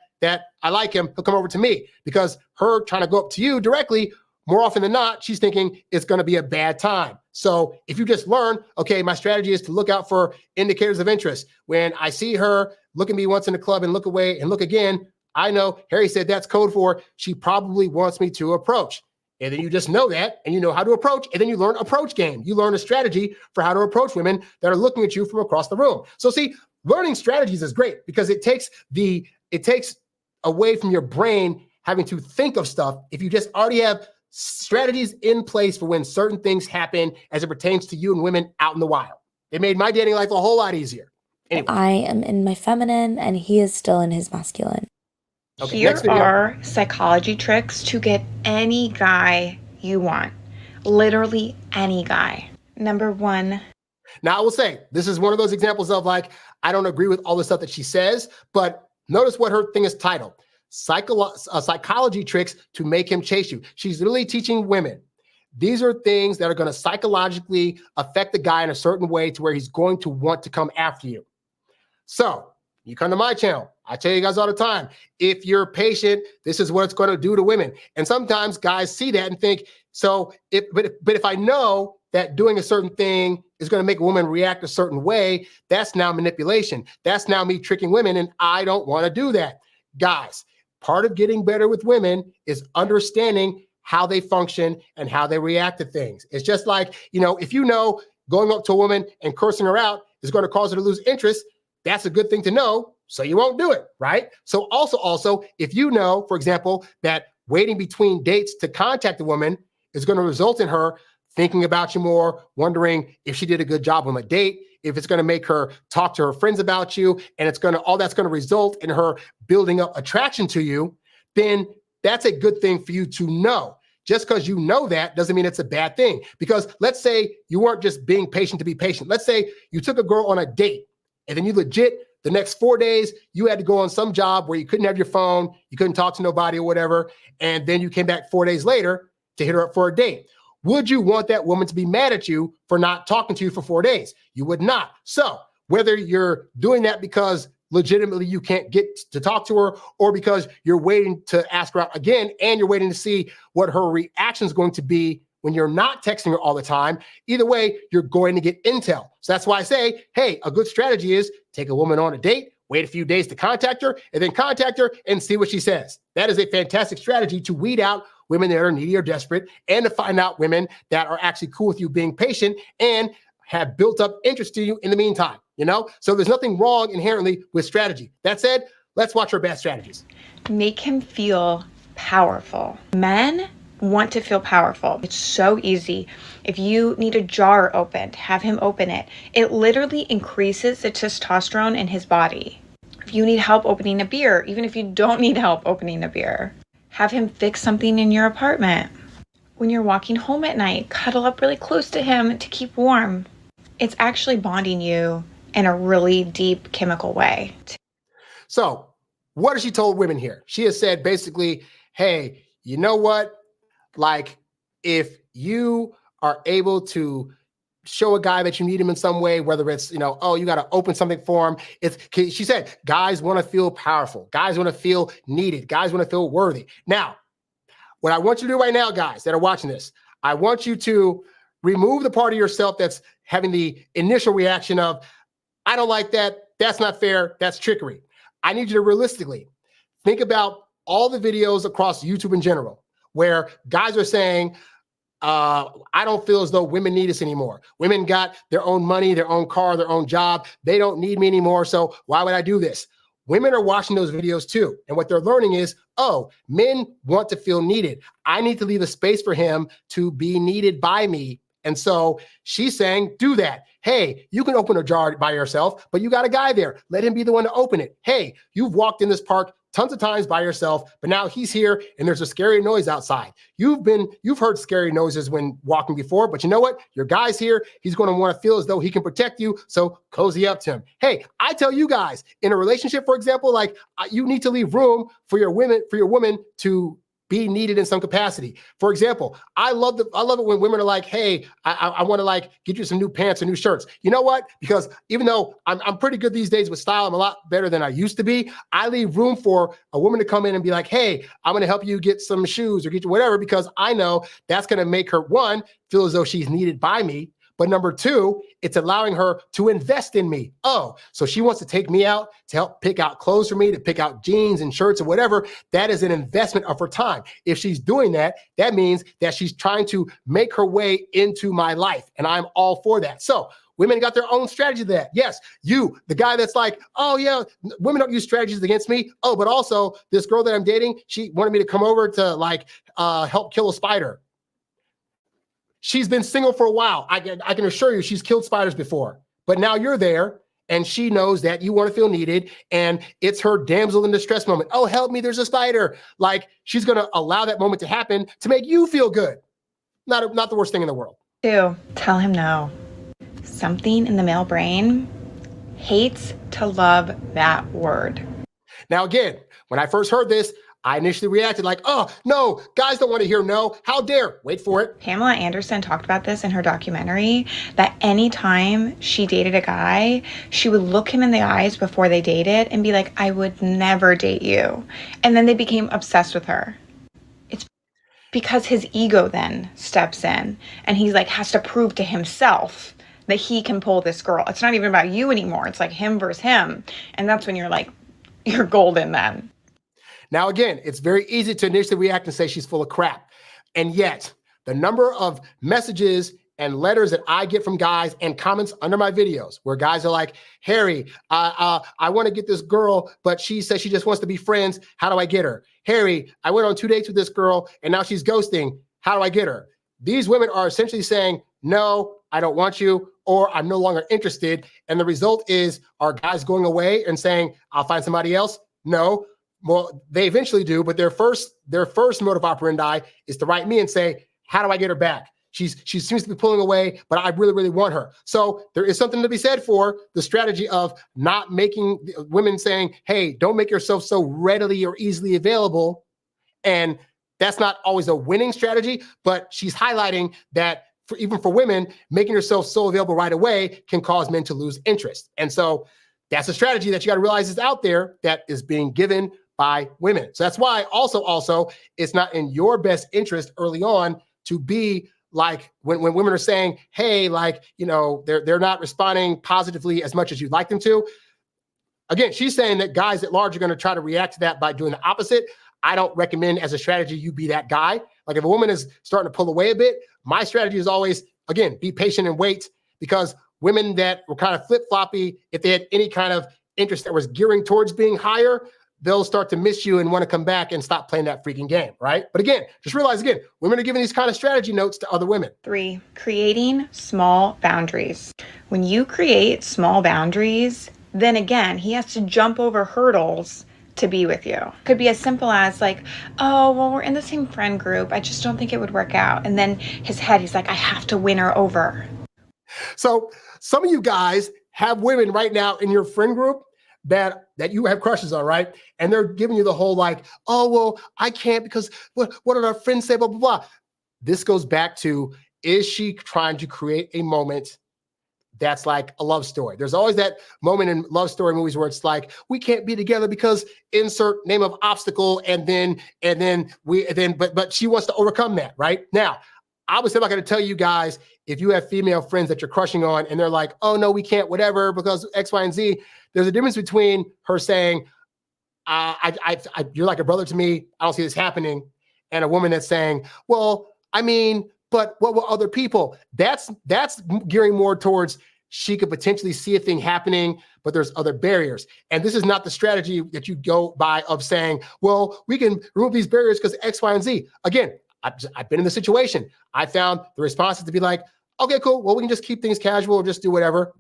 I like him, he'll come over to me, because her trying to go up to you directly, more often than not, she's thinking it's going to be a bad time. So if you just learn, okay, my strategy is to look out for indicators of interest. When I see her look at me once in the club and look away and look again, I know Harry said that's code for she probably wants me to approach. And then you just know that and you know how to approach. And then you learn approach game. You learn a strategy for how to approach women that are looking at you from across the room. So see, learning strategies is great because it takes away from your brain having to think of stuff. If you just already have strategies in place for when certain things happen as it pertains to you and women out in the wild. It made my dating life a whole lot easier. Anyway. I am in my feminine and he is still in his masculine. Okay, Here are psychology tricks to get any guy you want. Literally any guy. Number 1. Now I will say, this is one of those examples of like, I don't agree with all the stuff that she says, but notice what her thing is titled. Psychology tricks to make him chase you. She's literally teaching women. These are things that are going to psychologically affect the guy in a certain way to where he's going to want to come after you. So you come to my channel. I tell you guys all the time, if you're patient, this is what it's going to do to women. And sometimes guys see that and think, but if I know that doing a certain thing is going to make a woman react a certain way, that's now manipulation. That's now me tricking women, and I don't want to do that. Guys, part of getting better with women is understanding how they function and how they react to things. It's just like, if you know going up to a woman and cursing her out is going to cause her to lose interest, that's a good thing to know, so you won't do it, right? So also, if you know, for example, that waiting between dates to contact a woman is going to result in her thinking about you more, wondering if she did a good job on a date, if it's going to make her talk to her friends about you, and all that's going to result in her building up attraction to you, then that's a good thing for you to know. Just because you know that doesn't mean it's a bad thing. Because let's say you weren't just being patient to be patient. Let's say you took a girl on a date and then you legit, the next 4 days, you had to go on some job where you couldn't have your phone, you couldn't talk to nobody or whatever. And then you came back 4 days later to hit her up for a date. Would you want that woman to be mad at you for not talking to you for 4 days? You would not. So whether you're doing that because legitimately you can't get to talk to her, or because you're waiting to ask her out again and you're waiting to see what her reaction is going to be when you're not texting her all the time. Either way, you're going to get intel. So that's why I say, hey, a good strategy is take a woman on a date, wait a few days to contact her, and then contact her and see what she says. That is a fantastic strategy to weed out women that are needy or desperate, and to find out women that are actually cool with you being patient and have built up interest in you in the meantime, you know? So there's nothing wrong inherently with strategy. That said, let's watch our best strategies. Make him feel powerful. Men want to feel powerful. It's so easy. If you need a jar opened, have him open it. It literally increases the testosterone in his body. If you need help opening a beer, even if you don't need help opening a beer, have him fix something in your apartment. When you're walking home at night, cuddle up really close to him to keep warm. It's actually bonding you in a really deep chemical way. So what has she told women here? She has said basically, hey, you know what? Like, if you are able to show a guy that you need him in some way, whether it's, you know, oh, you got to open something for him. She said, guys want to feel powerful. Guys want to feel needed. Guys want to feel worthy. Now, what I want you to do right now, guys that are watching this, I want you to remove the part of yourself that's having the initial reaction of, I don't like that. That's not fair. That's trickery. I need you to realistically think about all the videos across YouTube in general where guys are saying, I don't feel as though women need us anymore. Women got their own money, their own car, their own job. They don't need me anymore. So why would I do this? Women are watching those videos too. And what they're learning is, oh, men want to feel needed. I need to leave a space for him to be needed by me. And so she's saying, do that. Hey, you can open a jar by yourself, but you got a guy there. Let him be the one to open it. Hey, you've walked in this park tons of times by yourself, but now he's here and there's a scary noise outside. You've heard scary noises when walking before, but you know what? Your guy's here. He's going to want to feel as though he can protect you. So cozy up to him. Hey, I tell you guys, in a relationship, for example, like you need to leave room for your woman to be needed in some capacity. For example, I love it when women are like, hey, I want to like get you some new pants or new shirts. You know what? Because even though I'm pretty good these days with style, I'm a lot better than I used to be. I leave room for a woman to come in and be like, hey, I'm going to help you get some shoes or get you whatever, because I know that's going to make her, one, feel as though she's needed by me. But number two, it's allowing her to invest in me. Oh, so she wants to take me out to help pick out clothes for me, to pick out jeans and shirts or whatever. That is an investment of her time. If she's doing that, that means that she's trying to make her way into my life. And I'm all for that. So women got their own strategy to that. Yes, you, the guy that's like, oh yeah, women don't use strategies against me. Oh, but also this girl that I'm dating, she wanted me to come over to like help kill a spider. She's been single for a while. I can assure you she's killed spiders before, but now you're there and she knows that you want to feel needed and it's her damsel in distress moment. Oh, help me, there's a spider. Like she's going to allow that moment to happen to make you feel good. Not the worst thing in the world. Two, tell him no. Something in the male brain hates to love that word. Now, again, when I first heard this, I initially reacted like, oh, no, guys don't want to hear no. How dare? Wait for it. Pamela Anderson talked about this in her documentary, that anytime she dated a guy, she would look him in the eyes before they dated and be like, I would never date you. And then they became obsessed with her. It's because his ego then steps in and he's like, has to prove to himself that he can pull this girl. It's not even about you anymore. It's like him versus him. And that's when you're like, you're golden then. Now, again, it's very easy to initially react and say she's full of crap. And yet the number of messages and letters that I get from guys and comments under my videos where guys are like, Harry, I want to get this girl, but she says she just wants to be friends. How do I get her? Harry, I went on 2 dates with this girl and now she's ghosting. How do I get her? These women are essentially saying, no, I don't want you, or I'm no longer interested. And the result is, are guys going away and saying, I'll find somebody else? No. Well, they eventually do, but their first mode of operandi is to write me and say, how do I get her back? She seems to be pulling away, but I really, really want her. So there is something to be said for the strategy of not making women saying, hey, don't make yourself so readily or easily available. And that's not always a winning strategy, but she's highlighting that even for women, making yourself so available right away can cause men to lose interest. And so that's a strategy that you got to realize is out there that is being given by women. So that's why also it's not in your best interest early on to be like when women are saying, hey, like, you know, they're not responding positively as much as you'd like them to. Again, she's saying that guys at large are going to try to react to that by doing the opposite. I don't recommend as a strategy you be that guy. Like if a woman is starting to pull away a bit, my strategy is always, again, be patient and wait, because women that were kind of flip-floppy, if they had any kind of interest that was gearing towards being higher, they'll start to miss you and want to come back and stop playing that freaking game, right? But again, just realize, again, women are giving these kind of strategy notes to other women. 3, creating small boundaries. When you create small boundaries, then again, he has to jump over hurdles to be with you. Could be as simple as like, oh, well, we're in the same friend group. I just don't think it would work out. And then his head, he's like, I have to win her over. So some of you guys have women right now in your friend group that you have crushes on, right? And they're giving you the whole like, oh, well, I can't because what did our friends say, blah, blah, blah. This goes back to, is she trying to create a moment that's like a love story? There's always that moment in love story movies where it's like, we can't be together because insert name of obstacle, but she wants to overcome that, right? Now, obviously, I'm not going to tell you guys if you have female friends that you're crushing on and they're like, oh, no, we can't, whatever, because X, Y, and Z. There's a difference between her saying, you're like a brother to me, I don't see this happening, and a woman that's saying, well, I mean, but what will other people? That's gearing more towards she could potentially see a thing happening, but there's other barriers. And this is not the strategy that you go by of saying, well, we can remove these barriers because X, Y, and Z. Again, I've been in the situation. I found the responses to be like, okay, cool. Well, we can just keep things casual or just do whatever.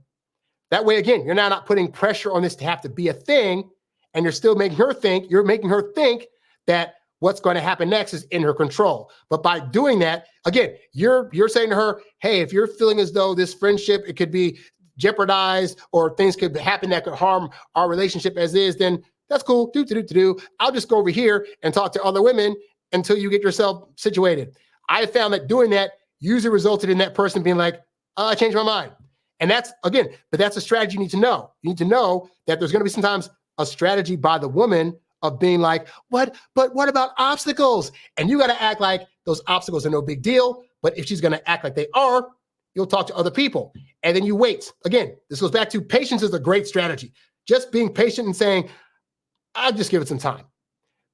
That way, again, you're now not putting pressure on this to have to be a thing, and you're still making her think, that what's going to happen next is in her control. But by doing that, again, you're saying to her, hey, if you're feeling as though this friendship, it could be jeopardized or things could happen that could harm our relationship as is, then that's cool. I'll just go over here and talk to other women until you get yourself situated. I found that doing that usually resulted in that person being like, oh, I changed my mind. And that's a strategy you need to know. You need to know that there's going to be sometimes a strategy by the woman of being like, but what about obstacles? And you got to act like those obstacles are no big deal. But if she's going to act like they are, you'll talk to other people. And then you wait. Again, this goes back to patience is a great strategy. Just being patient and saying, I'll just give it some time.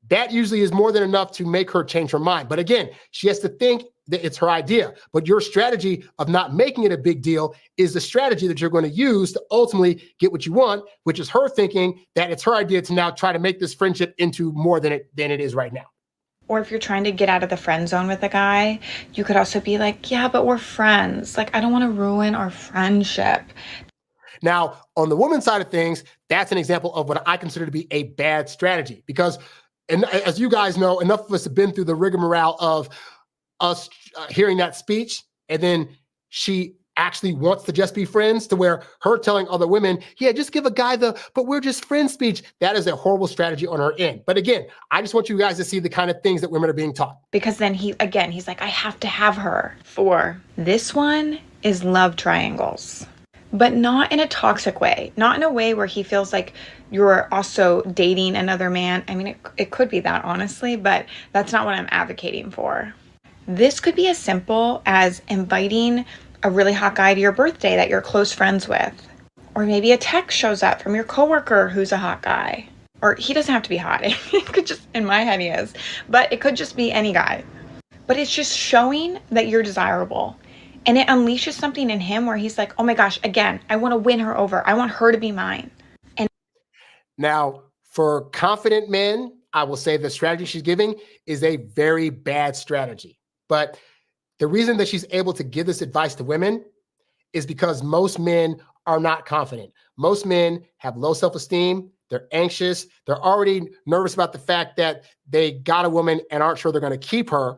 That usually is more than enough to make her change her mind. But again, she has to think that it's her idea. But your strategy of not making it a big deal is the strategy that you're going to use to ultimately get what you want, which is her thinking that it's her idea to now try to make this friendship into more than it is right now. Or if you're trying to get out of the friend zone with a guy, you could also be like, yeah, but we're friends. Like, I don't want to ruin our friendship. Now, on the woman's side of things, that's an example of what I consider to be a bad strategy. Because, and as you guys know, enough of us have been through the rigmarole of us hearing that speech, and then she actually wants to just be friends, to where her telling other women, yeah, just give a guy but we're just friends speech. That is a horrible strategy on her end. But again, I just want you guys to see the kind of things that women are being taught. Because then he's like, I have to have her. 4, this one is love triangles. But not in a toxic way, not in a way where he feels like you're also dating another man. I mean, it could be that, honestly, but that's not what I'm advocating for. This could be as simple as inviting a really hot guy to your birthday that you're close friends with. Or maybe a text shows up from your coworker who's a hot guy. Or he doesn't have to be hot. It could just, in my head he is, but it could just be any guy. But it's just showing that you're desirable. And it unleashes something in him where he's like, oh my gosh, again, I want to win her over. I want her to be mine. And now, for confident men, I will say the strategy she's giving is a very bad strategy. But the reason that she's able to give this advice to women is because most men are not confident. Most men have low self-esteem. They're anxious. They're already nervous about the fact that they got a woman and aren't sure they're going to keep her.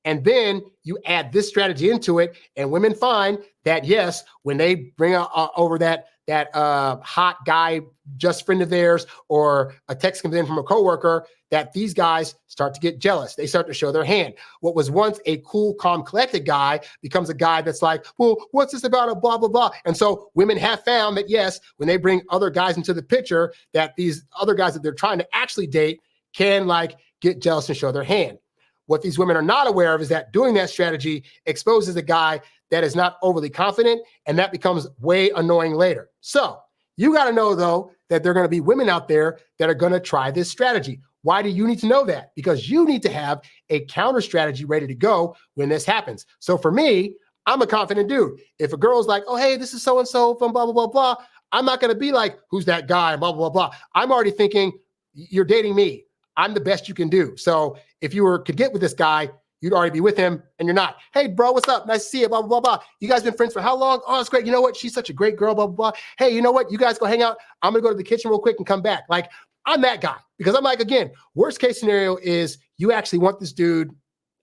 And then you add this strategy into it, and women find that, yes, when they bring over that that hot guy, just friend of theirs, or a text comes in from a coworker, that these guys start to get jealous. They start to show their hand. What was once a cool, calm, collected guy becomes a guy that's like, well, what's this about? A blah, blah, blah. And so women have found that, yes, when they bring other guys into the picture, that these other guys that they're trying to actually date can like get jealous and show their hand. What these women are not aware of is that doing that strategy exposes a guy that is not overly confident, and that becomes way annoying later. So you got to know, though, that there are going to be women out there that are going to try this strategy. Why do you need to know that? Because you need to have a counter strategy ready to go when this happens. So for me, I'm a confident dude. If a girl's like, oh, hey, this is so-and-so from blah, blah, blah, blah, I'm not going to be like, who's that guy, blah, blah, blah, blah. I'm already thinking, you're dating me. I'm the best you can do. So if you could get with this guy, you'd already be with him, and you're not. Hey, bro, what's up? Nice to see you, blah, blah, blah, blah. You guys been friends for how long? Oh, it's great. You know what? She's such a great girl, blah, blah, blah. Hey, you know what? You guys go hang out. I'm going to go to the kitchen real quick and come back. Like, I'm that guy. Because I'm like, again, worst case scenario is you actually want this dude,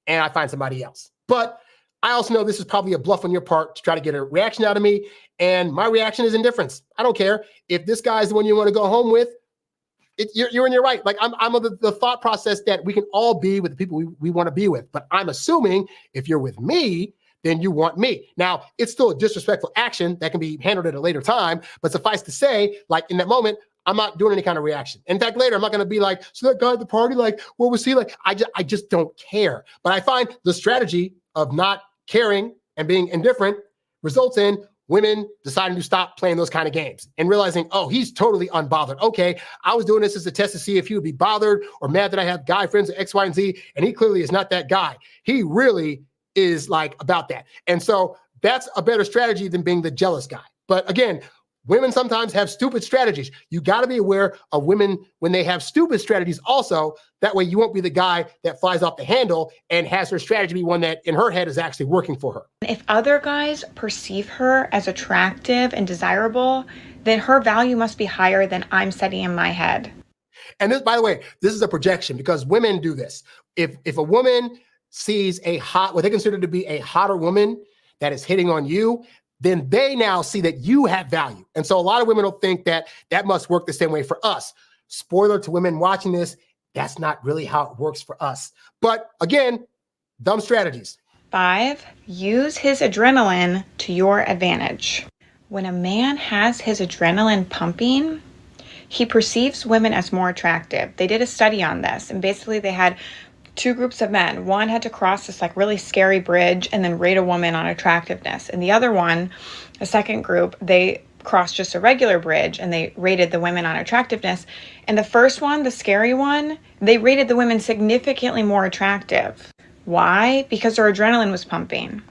and I find somebody else. But I also know this is probably a bluff on your part to try to get a reaction out of me, and my reaction is indifference. I don't care. If this guy's the one you want to go home with, you're in your right. Like I'm of the thought process that we can all be with the people we want to be with. But I'm assuming if you're with me, then you want me. Now, it's still a disrespectful action that can be handled at a later time. But suffice to say, like in that moment, I'm not doing any kind of reaction. In fact, later, I'm not going to be like, so that guy at the party, like, what was he like? I just don't care. But I find the strategy of not caring and being indifferent results in women deciding to stop playing those kind of games and realizing, oh, he's totally unbothered. Okay, I was doing this as a test to see if he would be bothered or mad that I have guy friends at X, Y, and Z, and he clearly is not that guy. He really is like about that. And so that's a better strategy than being the jealous guy. But again, women sometimes have stupid strategies. You got to be aware of women when they have stupid strategies also. That way you won't be the guy that flies off the handle and has her strategy be one that in her head is actually working for her. If other guys perceive her as attractive and desirable, then her value must be higher than I'm setting in my head. And this, by the way, this is a projection because women do this. If a woman sees what they consider to be a hotter woman that is hitting on you, then they now see that you have value. And so a lot of women will think that that must work the same way for us. Spoiler to women watching this, that's not really how it works for us. But again, dumb strategies. 5, use his adrenaline to your advantage. When a man has his adrenaline pumping, he perceives women as more attractive. They did a study on this, and basically they had 2 groups of men. One had to cross this like really scary bridge and then rate a woman on attractiveness. And the other one, the second group, they crossed just a regular bridge and they rated the women on attractiveness. And the first one, the scary one, they rated the women significantly more attractive. Why? Because their adrenaline was pumping.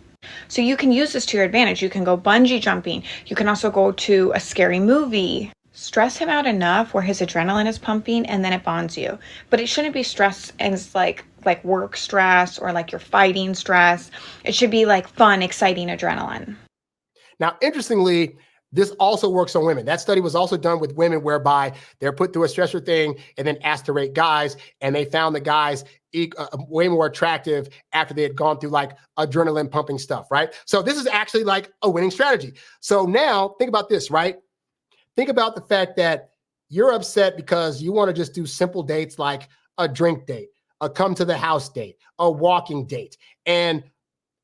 So you can use this to your advantage. You can go bungee jumping. You can also go to a scary movie. Stress him out enough where his adrenaline is pumping and then it bonds you. But it shouldn't be stress as like work stress or like you're fighting stress. It should be like fun, exciting adrenaline. Now, interestingly, this also works on women. That study was also done with women whereby they're put through a stressor thing and then asked to rate guys. And they found the guys way more attractive after they had gone through like adrenaline pumping stuff, right? So this is actually like a winning strategy. So now think about this, right? Think about the fact that you're upset because you want to just do simple dates like a drink date, a come to the house date, a walking date. And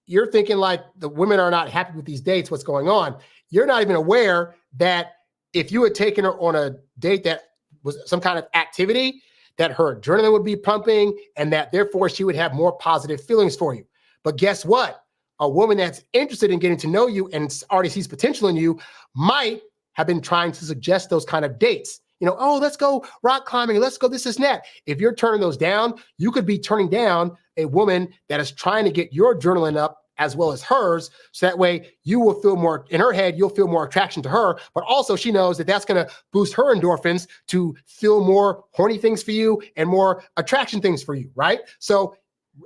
you're thinking like the women are not happy with these dates. What's going on? You're not even aware that if you had taken her on a date that was some kind of activity, that her adrenaline would be pumping and that therefore she would have more positive feelings for you. But guess what? A woman that's interested in getting to know you and already sees potential in you might have been trying to suggest those kind of dates. You know, oh, let's go rock climbing. Let's go this and that. If you're turning those down, you could be turning down a woman that is trying to get your adrenaline up as well as hers. So that way you will feel more, in her head, you'll feel more attraction to her, but also she knows that that's going to boost her endorphins to feel more horny things for you and more attraction things for you, right? So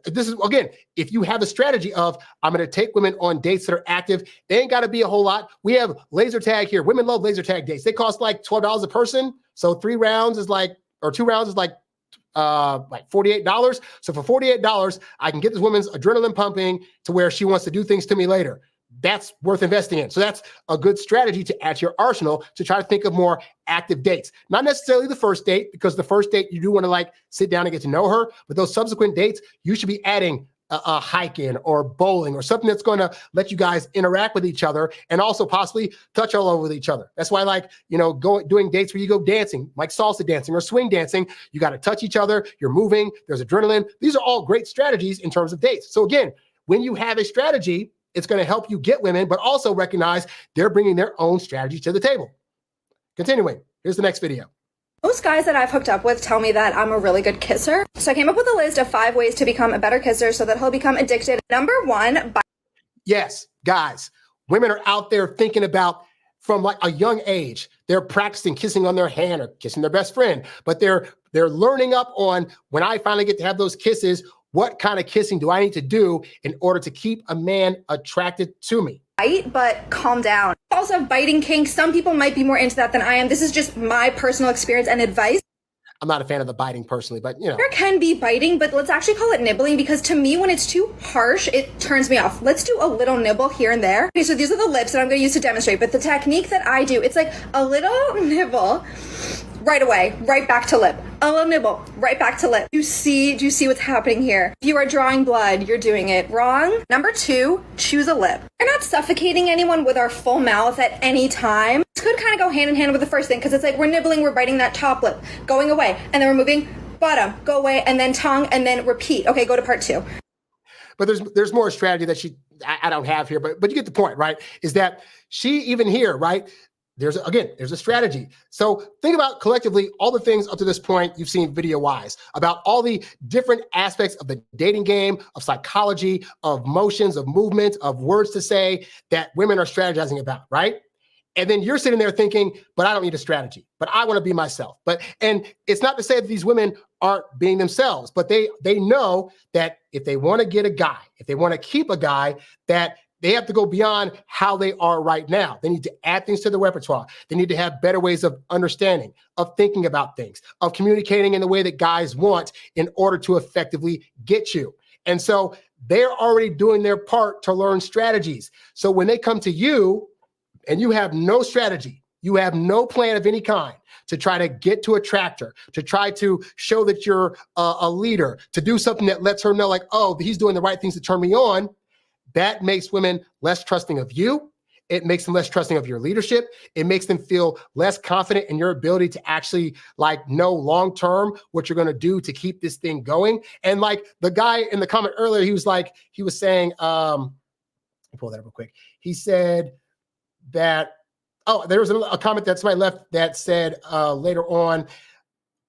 this is, again, if you have a strategy of, I'm going to take women on dates that are active, they ain't got to be a whole lot. We have laser tag here. Women love laser tag dates. They cost like $12 a person. So 3 rounds is like, or 2 rounds is like $48. So for $48, I can get this woman's adrenaline pumping to where she wants to do things to me later. that's worth investing in. So that's a good strategy to add to your arsenal to try to think of more active dates. Not necessarily the first date, because the first date you do want to like sit down and get to know her, but those subsequent dates, you should be adding a hiking or bowling or something that's going to let you guys interact with each other and also possibly touch all over with each other. That's why, like, you know, doing dates where you go dancing, like salsa dancing or swing dancing, you got to touch each other, you're moving, there's adrenaline. These are all great strategies in terms of dates. So again, when you have a strategy, it's going to help you get women, but also recognize they're bringing their own strategy to the table. Continuing, here's the next video. Most guys that I've hooked up with tell me that I'm a really good kisser. So I came up with a list of 5 ways to become a better kisser so that he'll become addicted. Number 1, Yes, guys, women are out there thinking about, from like a young age, they're practicing kissing on their hand or kissing their best friend, but they're learning up on, when I finally get to have those kisses, what kind of kissing do I need to do in order to keep a man attracted to me? bite, but calm down. I also have biting kinks. Some people might be more into that than I am. This is just my personal experience and advice. I'm not a fan of the biting personally, but you know. There can be biting, but let's actually call it nibbling, because to me, when it's too harsh, it turns me off. Let's do a little nibble here and there. Okay, so these are the lips that I'm going to use to demonstrate, but the technique that I do, it's like a little nibble, right away, right back to lip. A little nibble, right back to lip. Do you see what's happening here? If you are drawing blood, you're doing it wrong. Number 2, choose a lip. We're not suffocating anyone with our full mouth at any time. This could kind of go hand in hand with the first thing, because it's like we're nibbling, we're biting that top lip, going away, and then we're moving bottom, go away, and then tongue, and then repeat. Okay, go to part 2. But there's more strategy that I don't have here, but you get the point, right? Is that she even here, right? There's a strategy. So think about collectively all the things up to this point you've seen video-wise about all the different aspects of the dating game, of psychology, of motions, of movement, of words to say that women are strategizing about, right? And then you're sitting there thinking, but I don't need a strategy, but I want to be myself. And it's not to say that these women aren't being themselves, but they know that if they want to get a guy, if they want to keep a guy, that they have to go beyond how they are right now. They need to add things to the repertoire. They need to have better ways of understanding, of thinking about things, of communicating in the way that guys want in order to effectively get you. And so they're already doing their part to learn strategies. So when they come to you and you have no strategy, you have no plan of any kind to try to get to attract her, to try to show that you're a leader, to do something that lets her know like, oh, he's doing the right things to turn me on, that makes women less trusting of you. It makes them less trusting of your leadership. It makes them feel less confident in your ability to actually like know long-term what you're going to do to keep this thing going. And like the guy in the comment earlier, he was saying, let me pull that up real quick. He said that, there was a comment that somebody left that said later on,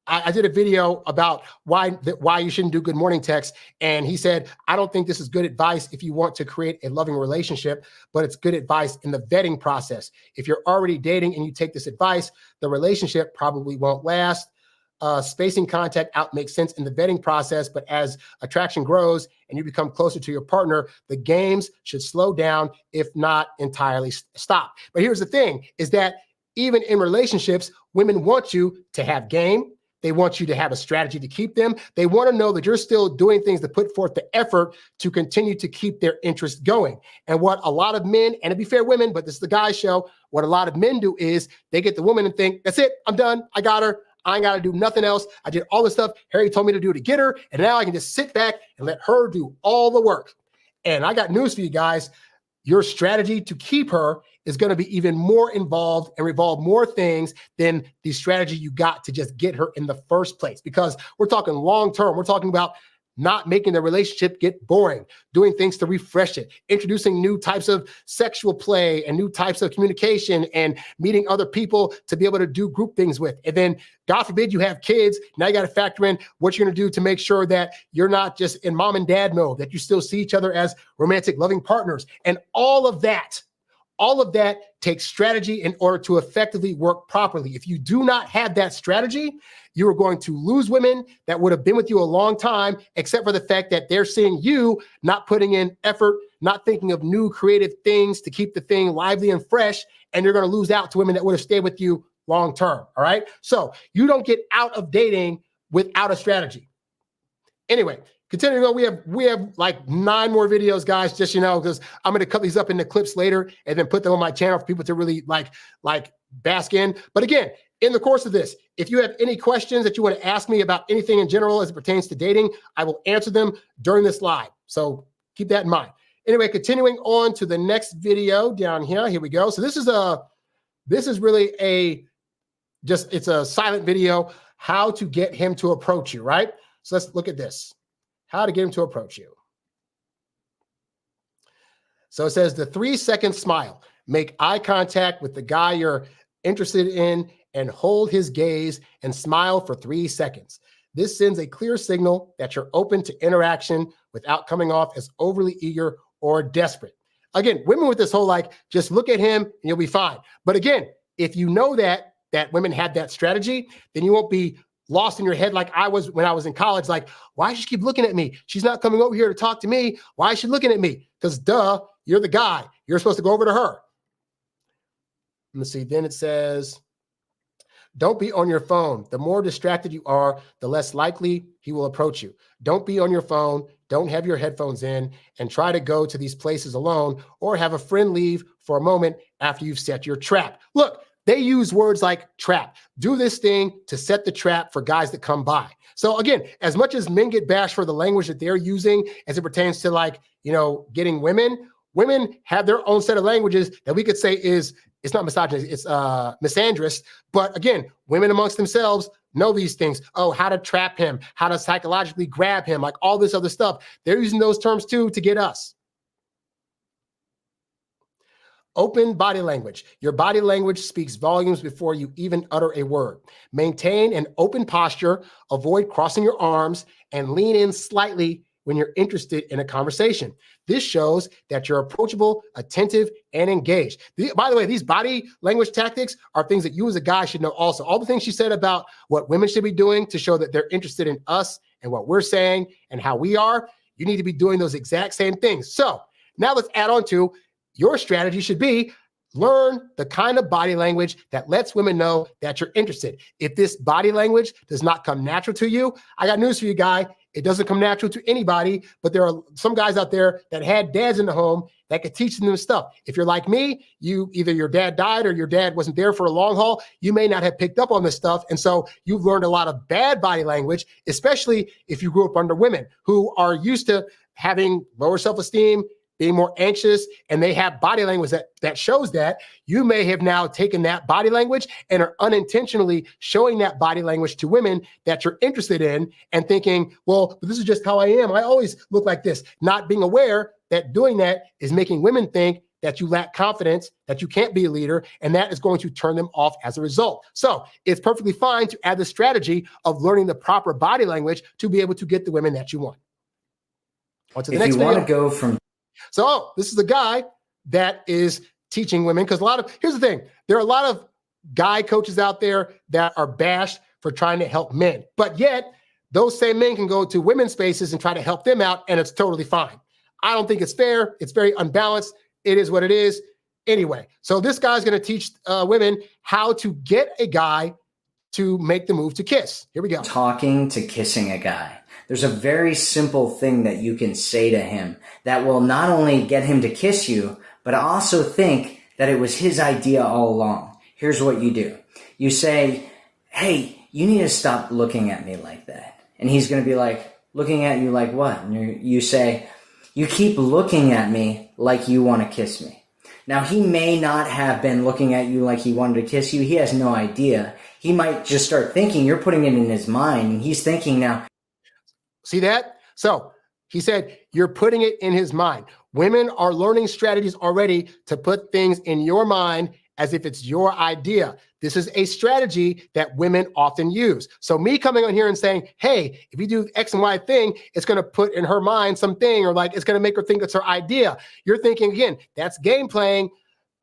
I did a video about why you shouldn't do good morning text. And he said, I don't think this is good advice if you want to create a loving relationship, but it's good advice in the vetting process. If you're already dating and you take this advice, the relationship probably won't last. Spacing contact out makes sense in the vetting process, but as attraction grows and you become closer to your partner, the games should slow down, if not entirely stop. But here's the thing, is that even in relationships, women want you to have game. They want you to have a strategy to keep them. They want to know that you're still doing things to put forth the effort to continue to keep their interest going. And what a lot of men, and to be fair, women, but this is the guy's show, what a lot of men do is they get the woman and think, that's it, I'm done, I got her, I ain't got to do nothing else. I did all the stuff Harry told me to do to get her, and now I can just sit back and let her do all the work. And I got news for you guys. Your strategy to keep her is going to be even more involved and revolve more things than the strategy you got to just get her in the first place. Because we're talking long term. We're talking about not making the relationship get boring, doing things to refresh it, introducing new types of sexual play and new types of communication and meeting other people to be able to do group things with. And then God forbid you have kids. Now you got to factor in what you're going to do to make sure that you're not just in mom and dad mode, that you still see each other as romantic, loving partners. And all of that takes strategy in order to effectively work properly. If you do not have that strategy, you are going to lose women that would have been with you a long time, except for the fact that they're seeing you not putting in effort, not thinking of new creative things to keep the thing lively and fresh, and you're going to lose out to women that would have stayed with you long term, all right? So you don't get out of dating without a strategy. Anyway, continuing on, we have like 9 more videos, guys, just, because I'm going to cut these up into clips later and then put them on my channel for people to really like bask in. But again, in the course of this, if you have any questions that you want to ask me about anything in general as it pertains to dating, I will answer them during this live. So keep that in mind. Anyway, continuing on to the next video down here. Here we go. So this is really it's a silent video, how to get him to approach you, right? So let's look at this. How to get him to approach you. So it says the 3-second smile. Make eye contact with the guy you're interested in and hold his gaze and smile for 3 seconds. This sends a clear signal that you're open to interaction without coming off as overly eager or desperate. Again, women with this whole just look at him and you'll be fine. But again, if you know that women had that strategy, then you won't be lost in your head like I was when I was in college. Like, why does she keep looking at me? She's not coming over here to talk to me. Why is she looking at me? Because duh, you're the guy. You're supposed to go over to her. Let me see. Then it says, don't be on your phone. The more distracted you are, the less likely he will approach you. Don't be on your phone. Don't have your headphones in and try to go to these places alone or have a friend leave for a moment after you've set your trap. Look, they use words like trap. Do this thing to set the trap for guys that come by. So again, as much as men get bashed for the language that they're using as it pertains to getting women, women have their own set of languages that we could say it's not misogynist, it's misandrous. But again, women amongst themselves know these things. Oh, how to trap him, how to psychologically grab him, like all this other stuff. They're using those terms too to get us. Open body language. Your body language speaks volumes before you even utter a word. Maintain an open posture, avoid crossing your arms, and lean in slightly when you're interested in a conversation. This shows that you're approachable, attentive, and engaged. By the way, these body language tactics are things that you as a guy should know also. All the things she said about what women should be doing to show that they're interested in us and what we're saying and how we are, you need to be doing those exact same things. So now let's add on to your strategy should be learn the kind of body language that lets women know that you're interested. If this body language does not come natural to you, I got news for you, guy. It doesn't come natural to anybody, but there are some guys out there that had dads in the home that could teach them this stuff. If you're like me, either your dad died or your dad wasn't there for a long haul, you may not have picked up on this stuff. And so you've learned a lot of bad body language, especially if you grew up under women who are used to having lower self-esteem, being more anxious, and they have body language that shows that. You may have now taken that body language and are unintentionally showing that body language to women that you're interested in and thinking, well, this is just how I am. I always look like this. Not being aware that doing that is making women think that you lack confidence, that you can't be a leader, and that is going to turn them off as a result. So it's perfectly fine to add the strategy of learning the proper body language to be able to get the women that you want. On to the next video. If you want to go from So this is the guy that is teaching women, because here's the thing, there are a lot of guy coaches out there that are bashed for trying to help men, but yet those same men can go to women's spaces and try to help them out, and it's totally fine. I don't think it's fair. It's very unbalanced. It is what it is. Anyway, so this guy's going to teach women how to get a guy to make the move to kiss. Here we go. Talking to kissing a guy. There's a very simple thing that you can say to him that will not only get him to kiss you, but also think that it was his idea all along. Here's what you do. You say, hey, you need to stop looking at me like that. And he's going to be like, looking at you like what? And you say, you keep looking at me like you want to kiss me. Now, he may not have been looking at you like he wanted to kiss you. He has no idea. He might just start thinking, you're putting it in his mind, and he's thinking now. See that? So he said, you're putting it in his mind. Women are learning strategies already to put things in your mind as if it's your idea. This is a strategy that women often use. So me coming on here and saying, hey, if you do X and Y thing, it's going to put in her mind something, or it's going to make her think it's her idea. You're thinking, again, that's game playing.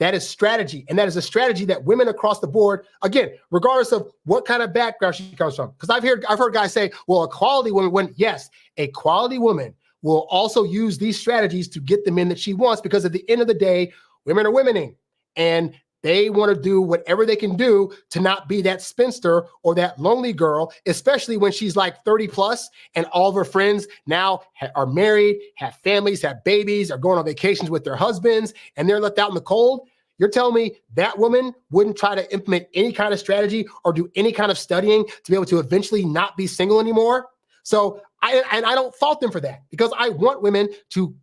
That is strategy. And that is a strategy that women across the board, again, regardless of what kind of background she comes from. Because I've heard guys say, well, a quality woman, yes, a quality woman will also use these strategies to get the men that she wants, because at the end of the day, women are womening. And They want to do whatever they can do to not be that spinster or that lonely girl, especially when she's like 30 plus and all of her friends now are married, have families, have babies, are going on vacations with their husbands, and they're left out in the cold. You're telling me that woman wouldn't try to implement any kind of strategy or do any kind of studying to be able to eventually not be single anymore? So I don't fault them for that, because I want women to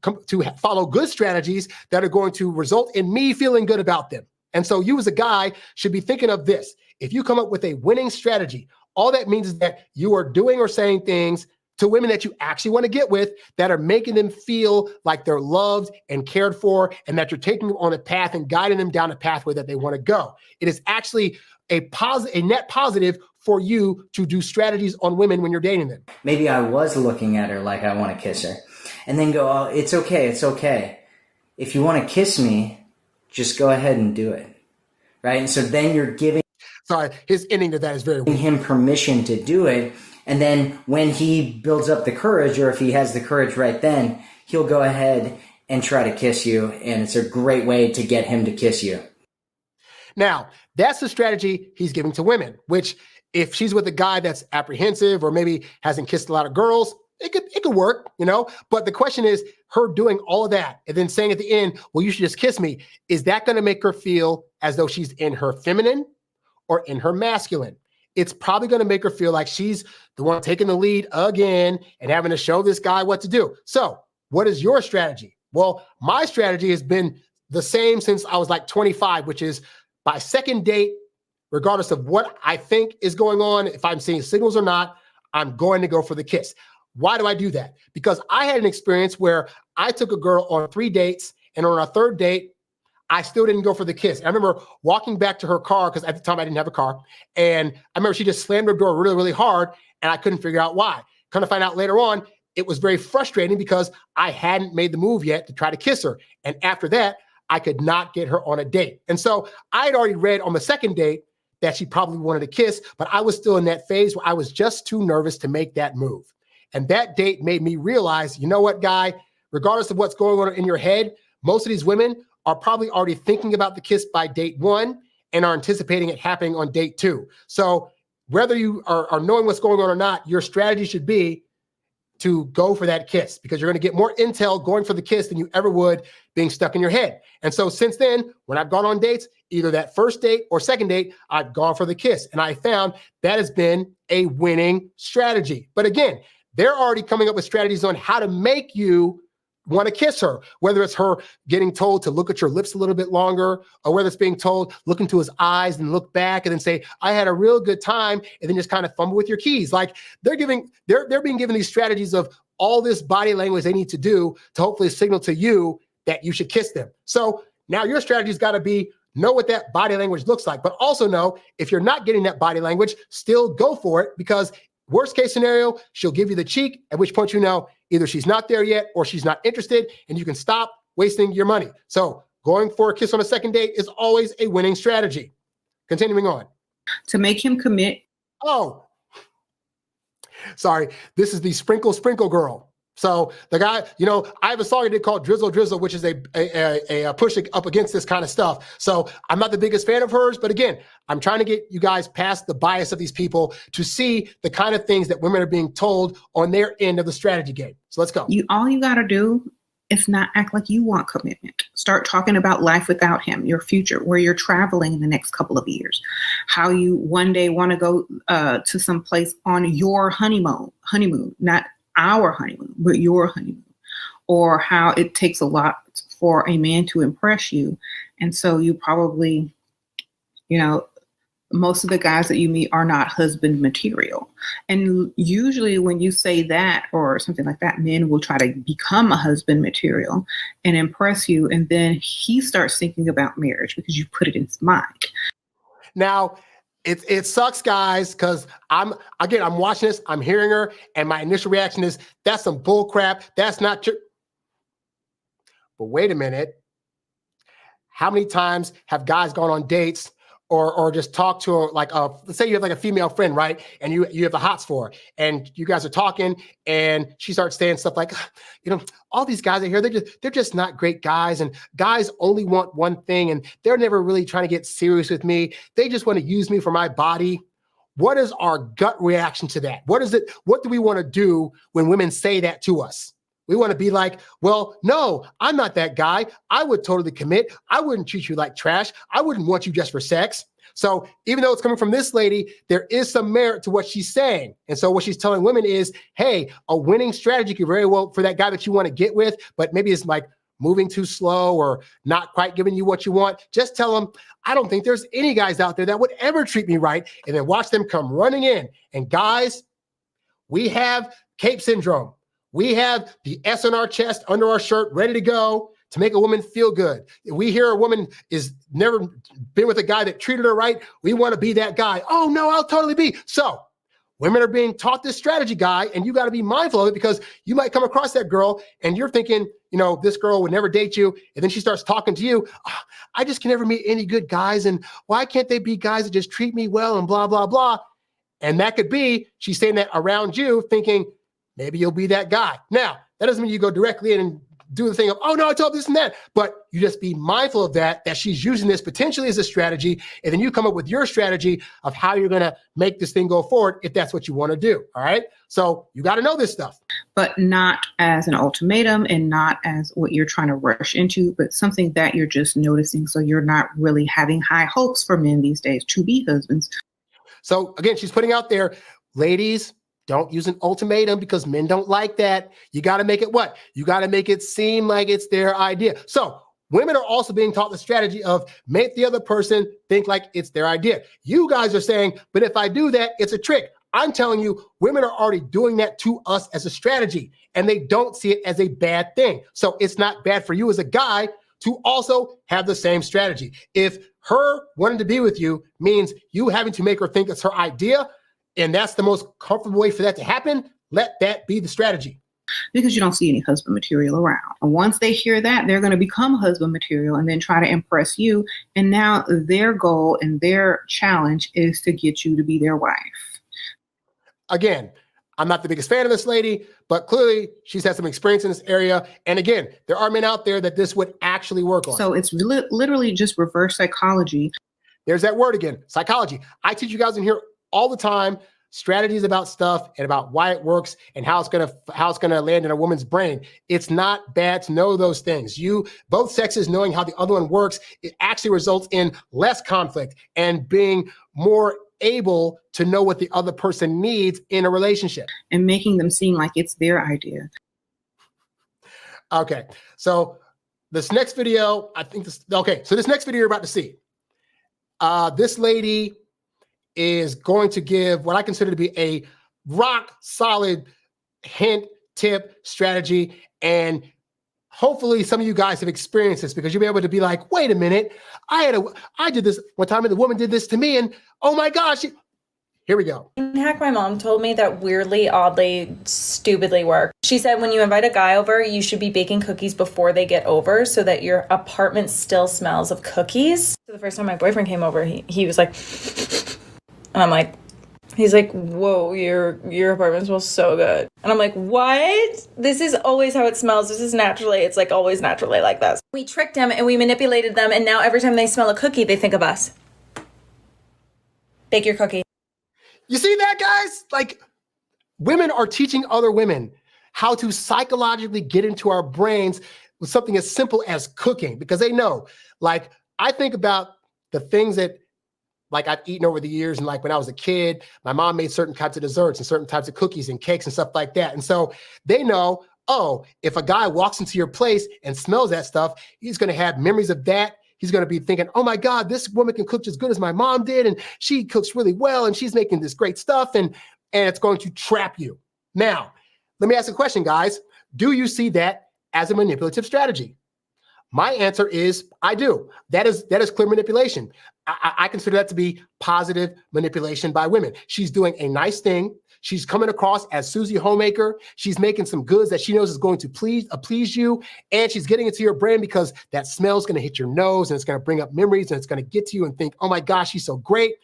follow good strategies that are going to result in me feeling good about them. And so you as a guy should be thinking of this. If you come up with a winning strategy, all that means is that you are doing or saying things to women that you actually want to get with that are making them feel like they're loved and cared for, and that you're taking them on a path and guiding them down a pathway that they want to go. It is actually a net positive for you to do strategies on women when you're dating them. Maybe I was looking at her like I want to kiss her, and then go, oh, it's okay, it's okay. If you want to kiss me, just go ahead and do it, right? And so then you're giving his ending to that is very weird. Him permission to do it, and then when he builds up the courage, or if he has the courage right then, he'll go ahead and try to kiss you, and it's a great way to get him to kiss you. Now, that's the strategy he's giving to women, which if she's with a guy that's apprehensive or maybe hasn't kissed a lot of girls, it could work, you know? But the question is, her doing all of that and then saying at the end, well, you should just kiss me. Is that going to make her feel as though she's in her feminine or in her masculine? It's probably going to make her feel like she's the one taking the lead again and having to show this guy what to do. So what is your strategy? Well, my strategy has been the same since I was like 25, which is by second date, regardless of what I think is going on, if I'm seeing signals or not, I'm going to go for the kiss. Why do I do that? Because I had an experience where I took a girl on 3 dates, and on our 3rd date, I still didn't go for the kiss. I remember walking back to her car, because at the time I didn't have a car, and I remember she just slammed her door really, really hard, and I couldn't figure out why. Kind of find out later on, it was very frustrating because I hadn't made the move yet to try to kiss her. And after that, I could not get her on a date. And so I had already read on the 2nd date that she probably wanted a kiss, but I was still in that phase where I was just too nervous to make that move. And that date made me realize, you know what, guy, regardless of what's going on in your head, most of these women are probably already thinking about the kiss by date 1 and are anticipating it happening on date 2. So whether you are knowing what's going on or not, your strategy should be to go for that kiss, because you're going to get more intel going for the kiss than you ever would being stuck in your head. And so since then, when I've gone on dates, either that 1st date or 2nd date, I've gone for the kiss. And I found that has been a winning strategy. But again, they're already coming up with strategies on how to make you want to kiss her, whether it's her getting told to look at your lips a little bit longer, or whether it's being told, look into his eyes and look back and then say, I had a real good time, and then just kind of fumble with your keys. Like they're being given these strategies of all this body language they need to do to hopefully signal to you that you should kiss them. So now your strategy's got to be know what that body language looks like, but also know if you're not getting that body language, still go for it, because worst case scenario, she'll give you the cheek, at which point you know either she's not there yet or she's not interested, and you can stop wasting your money. So going for a kiss on a 2nd date is always a winning strategy. Continuing on. To make him commit. Oh, sorry. This is the sprinkle girl. So the guy, you know, I have a song I did called Drizzle Drizzle, which is a pushing up against this kind of stuff. So I'm not the biggest fan of hers, but again, I'm trying to get you guys past the bias of these people to see the kind of things that women are being told on their end of the strategy game. So let's go. All you got to do is not act like you want commitment. Start talking about life without him, your future, where you're traveling in the next couple of years, how you one day want to go to some place on your honeymoon, not our honeymoon, but your honeymoon, or how it takes a lot for a man to impress you. And so you probably, you know, most of the guys that you meet are not husband material. And usually when you say that or something like that, men will try to become a husband material and impress you. And then he starts thinking about marriage because you put it in his mind. Now, it sucks, guys, because I'm watching this, I'm hearing her, and my initial reaction is, that's some bull crap. That's not true. But wait a minute. How many times have guys gone on dates or just talk to her, like let's say you have like a female friend, right? And you have the hots for her, and you guys are talking, and she starts saying stuff like, all these guys out here, they're just not great guys, and guys only want one thing, and they're never really trying to get serious with me. They just want to use me for my body. What is our gut reaction to that? What do we want to do when women say that to us? We want to be like, well, no, I'm not that guy. I would totally commit. I wouldn't treat you like trash. I wouldn't want you just for sex. So even though it's coming from this lady, there is some merit to what she's saying. And so what she's telling women is, hey, a winning strategy could very well for that guy that you want to get with, but maybe it's like moving too slow or not quite giving you what you want. Just tell them, I don't think there's any guys out there that would ever treat me right. And then watch them come running in. And guys, we have Cape syndrome. We have the S on our chest, under our shirt, ready to go to make a woman feel good. If we hear a woman is never been with a guy that treated her right, we want to be that guy. Oh, no, I'll totally be. So women are being taught this strategy, guy, and you got to be mindful of it because you might come across that girl and you're thinking, this girl would never date you. And then she starts talking to you. Oh, I just can never meet any good guys. And why can't they be guys that just treat me well and blah, blah, blah. And that could be, she's saying that around you thinking, maybe you'll be that guy. Now, that doesn't mean you go directly in and do the thing of, oh, no, I told this and that. But you just be mindful of that she's using this potentially as a strategy. And then you come up with your strategy of how you're going to make this thing go forward if that's what you want to do. All right. So you got to know this stuff. But not as an ultimatum and not as what you're trying to rush into, but something that you're just noticing. So you're not really having high hopes for men these days to be husbands. So again, she's putting out there, ladies, don't use an ultimatum because men don't like that. You got to make it what? You got to make it seem like it's their idea. So women are also being taught the strategy of make the other person think like it's their idea. You guys are saying, but if I do that, it's a trick. I'm telling you, women are already doing that to us as a strategy, and they don't see it as a bad thing. So it's not bad for you as a guy to also have the same strategy. If her wanting to be with you means you having to make her think it's her idea, and that's the most comfortable way for that to happen, let that be the strategy. Because you don't see any husband material around. And once they hear that, they're going to become husband material and then try to impress you. And now their goal and their challenge is to get you to be their wife. Again, I'm not the biggest fan of this lady, but clearly she's had some experience in this area. And again, there are men out there that this would actually work on. So it's literally just reverse psychology. There's that word again, psychology. I teach you guys in here all the time, strategies about stuff and about why it works and how it's gonna land in a woman's brain. It's not bad to know those things. Both sexes knowing how the other one works, it actually results in less conflict and being more able to know what the other person needs in a relationship. And making them seem like it's their idea. Okay, so this next video, so this next video you're about to see, this lady is going to give what I consider to be a rock solid hint, tip, strategy. And hopefully some of you guys have experienced this because you'll be able to be like, wait a minute, I did this one time and the woman did this to me and oh my gosh, here we go. Hack, my mom told me that weirdly, oddly, stupidly worked. She said when you invite a guy over, you should be baking cookies before they get over so that your apartment still smells of cookies. So the first time my boyfriend came over, he was like, and I'm like, he's like, whoa, your apartment smells so good. And I'm like, what? This is always how it smells. It's like always naturally like this. We tricked him and we manipulated them. And now every time they smell a cookie, they think of us. Bake your cookie. You see that, guys? Like, women are teaching other women how to psychologically get into our brains with something as simple as cooking because they know, like, I think about the things that like I've eaten over the years. And like when I was a kid, my mom made certain types of desserts and certain types of cookies and cakes and stuff like that. And so they know, oh, if a guy walks into your place and smells that stuff, he's going to have memories of that. He's going to be thinking, oh my God, this woman can cook as good as my mom did. And she cooks really well. And she's making this great stuff. And it's going to trap you. Now, let me ask a question, guys. Do you see that as a manipulative strategy? My answer is I do. That is clear manipulation. I consider that to be positive manipulation by women. She's doing a nice thing. She's coming across as Susie Homemaker. She's making some goods that she knows is going to please you. And she's getting into your brain because that smell is going to hit your nose and it's going to bring up memories and it's going to get to you and think, oh my gosh, she's so great.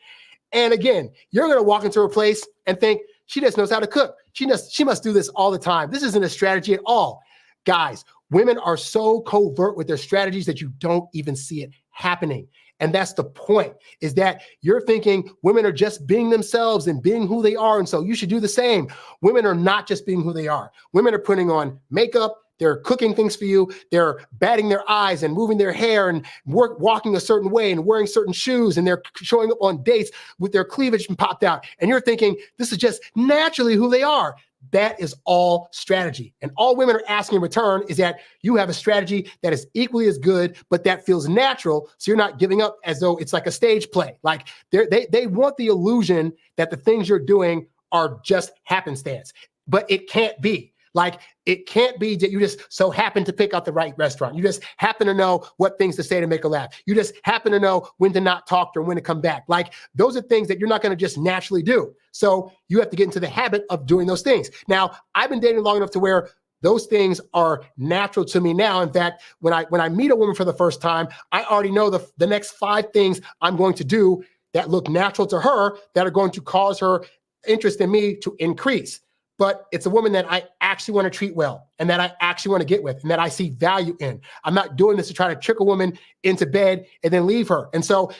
And again, you're going to walk into her place and think, she just knows how to cook. She must do this all the time. This isn't a strategy at all. Guys, women are so covert with their strategies that you don't even see it happening. And that's the point, is that you're thinking women are just being themselves and being who they are. And so you should do the same. Women are not just being who they are. Women are putting on makeup. They're cooking things for you. They're batting their eyes and moving their hair and walking a certain way and wearing certain shoes. And they're showing up on dates with their cleavage popped out. And you're thinking this is just naturally who they are. That is all strategy. And all women are asking in return is that you have a strategy that is equally as good, but that feels natural. So you're not giving up as though it's like a stage play. Like they want the illusion that the things you're doing are just happenstance, but it can't be. Like, it can't be that you just so happen to pick out the right restaurant. You just happen to know what things to say to make her laugh. You just happen to know when to not talk to her, when to come back. Like, those are things that you're not going to just naturally do. So you have to get into the habit of doing those things. Now, I've been dating long enough to where those things are natural to me now. In fact, when I meet a woman for the first time, I already know the next 5 things I'm going to do that look natural to her that are going to cause her interest in me to increase. But it's a woman that I actually want to treat well and that I actually want to get with and that I see value in. I'm not doing this to try to trick a woman into bed and then leave her. And so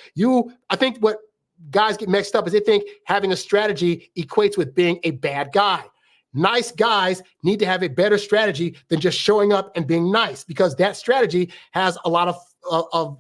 I think what guys get mixed up is they think having a strategy equates with being a bad guy. Nice guys need to have a better strategy than just showing up and being nice, because that strategy has a lot of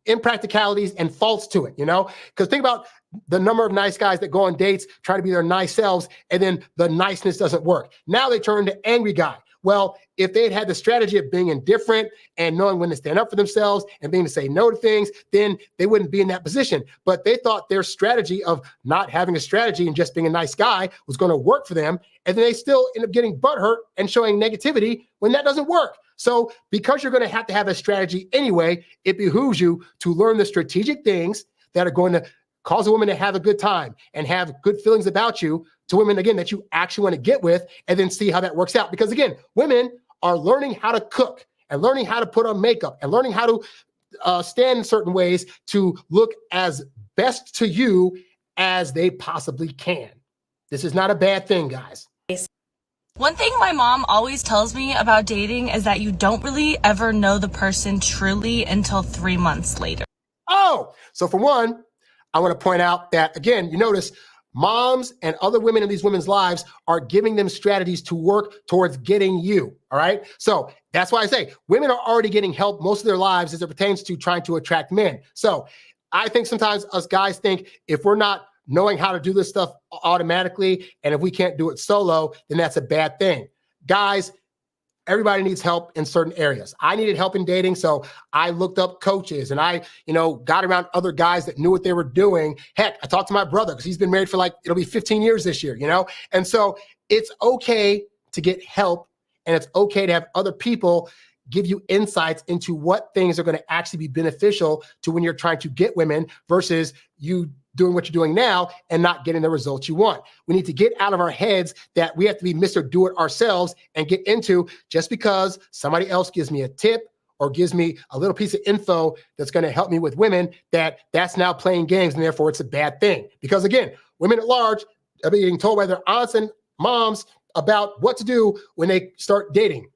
impracticalities and faults to it, because think about the number of nice guys that go on dates, try to be their nice selves, and then the niceness doesn't work. Now they turn into angry guy. Well, if they'd had the strategy of being indifferent and knowing when to stand up for themselves and being to say no to things, then they wouldn't be in that position. But they thought their strategy of not having a strategy and just being a nice guy was going to work for them. And then they still end up getting butthurt and showing negativity when that doesn't work. So because you're going to have a strategy anyway, it behooves you to learn the strategic things that are going to cause a woman to have a good time and have good feelings about you, to women, again, that you actually want to get with, and then see how that works out. Because again, women are learning how to cook and learning how to put on makeup and learning how to stand in certain ways to look as best to you as they possibly can. This is not a bad thing, guys. One thing my mom always tells me about dating is that you don't really ever know the person truly until 3 months later. Oh, so for one, I want to point out that, again, you notice moms and other women in these women's lives are giving them strategies to work towards getting you. All right. So that's why I say women are already getting help most of their lives as it pertains to trying to attract men. So I think sometimes us guys think if we're not knowing how to do this stuff automatically, and if we can't do it solo, then that's a bad thing. Guys, everybody needs help in certain areas. I needed help in dating, so I looked up coaches and I, got around other guys that knew what they were doing. Heck, I talked to my brother because he's been married for it'll be 15 years this year, And so it's okay to get help, and it's okay to have other people give you insights into what things are going to actually be beneficial to when you're trying to get women versus you doing what you're doing now and not getting the results you want. We need to get out of our heads that we have to be Mr. Do It ourselves and get into just because somebody else gives me a tip or gives me a little piece of info that's going to help me with women, that's now playing games, and therefore it's a bad thing. Because again, women at large are being told by their aunts and moms about what to do when they start dating.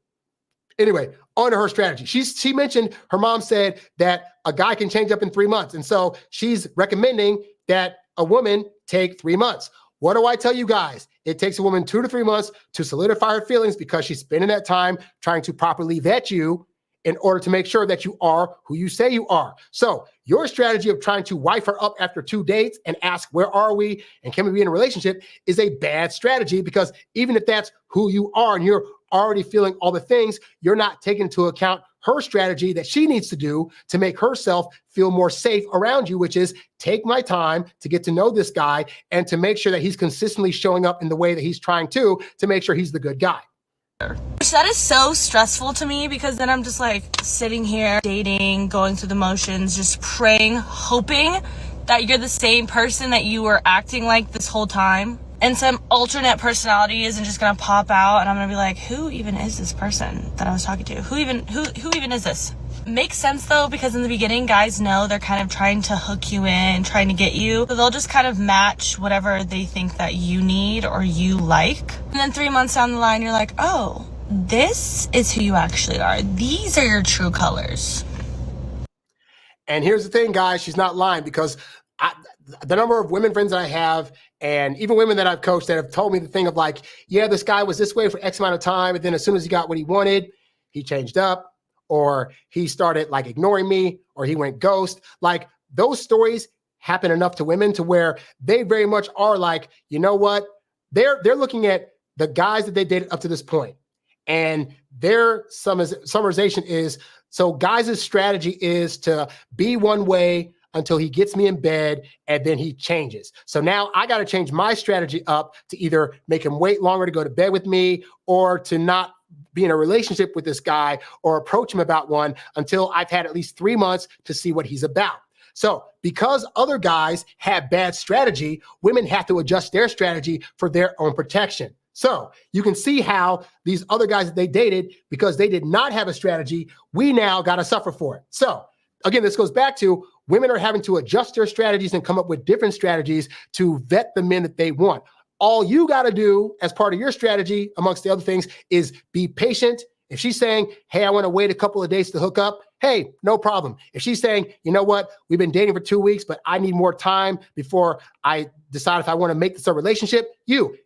Anyway, on to her strategy. She mentioned her mom said that a guy can change up in 3 months. And so she's recommending that a woman take 3 months. What do I tell you guys? It takes a woman 2 to 3 months to solidify her feelings because she's spending that time trying to properly vet you in order to make sure that you are who you say you are. So your strategy of trying to wife her up after 2 dates and ask, where are we and can we be in a relationship, is a bad strategy, because even if that's who you are and you're already feeling all the things, you're not taking into account her strategy that she needs to do to make herself feel more safe around you, which is take my time to get to know this guy and to make sure that he's consistently showing up in the way that he's trying to make sure he's the good guy. That is so stressful to me because then I'm just like sitting here dating, going through the motions, just praying, hoping that you're the same person that you were acting like this whole time. And some alternate personality isn't just gonna pop out and I'm gonna be like, who even is this person that I was talking to? Who even is this? Makes sense though, because in the beginning, guys know they're kind of trying to hook you in, trying to get you. So they'll just kind of match whatever they think that you need or you like. And then 3 months down the line, you're like, oh, this is who you actually are. These are your true colors. And here's the thing, guys, she's not lying, because the number of women friends that I have, and even women that I've coached that have told me the thing of like, yeah, this guy was this way for X amount of time, and then as soon as he got what he wanted, he changed up, or he started like ignoring me, or he went ghost. Like, those stories happen enough to women to where they very much are like, you know what? They're looking at the guys that they dated up to this point, and their summarization is, so guys' strategy is to be one way until he gets me in bed, and then he changes. So now I got to change my strategy up to either make him wait longer to go to bed with me, or to not be in a relationship with this guy or approach him about one until I've had at least 3 months to see what he's about. So because other guys have bad strategy, women have to adjust their strategy for their own protection. So you can see how these other guys that they dated, because they did not have a strategy, we now got to suffer for it. So again, this goes back to women are having to adjust their strategies and come up with different strategies to vet the men that they want. All you got to do as part of your strategy, amongst the other things, is be patient. If she's saying, hey, I want to wait a couple of days to hook up, hey, no problem. If she's saying, you know what, we've been dating for 2 weeks, but I need more time before I decide if I want to make this a relationship,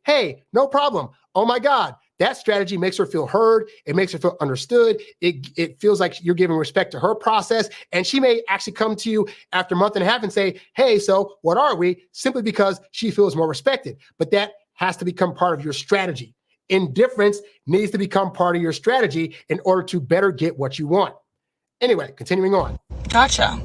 hey, no problem. Oh my God. That strategy makes her feel heard. It makes her feel understood. It feels like you're giving respect to her process. And she may actually come to you after a month and a half and say, hey, so what are we? Simply because she feels more respected. But that has to become part of your strategy. Indifference needs to become part of your strategy in order to better get what you want. Anyway, continuing on. Gotcha.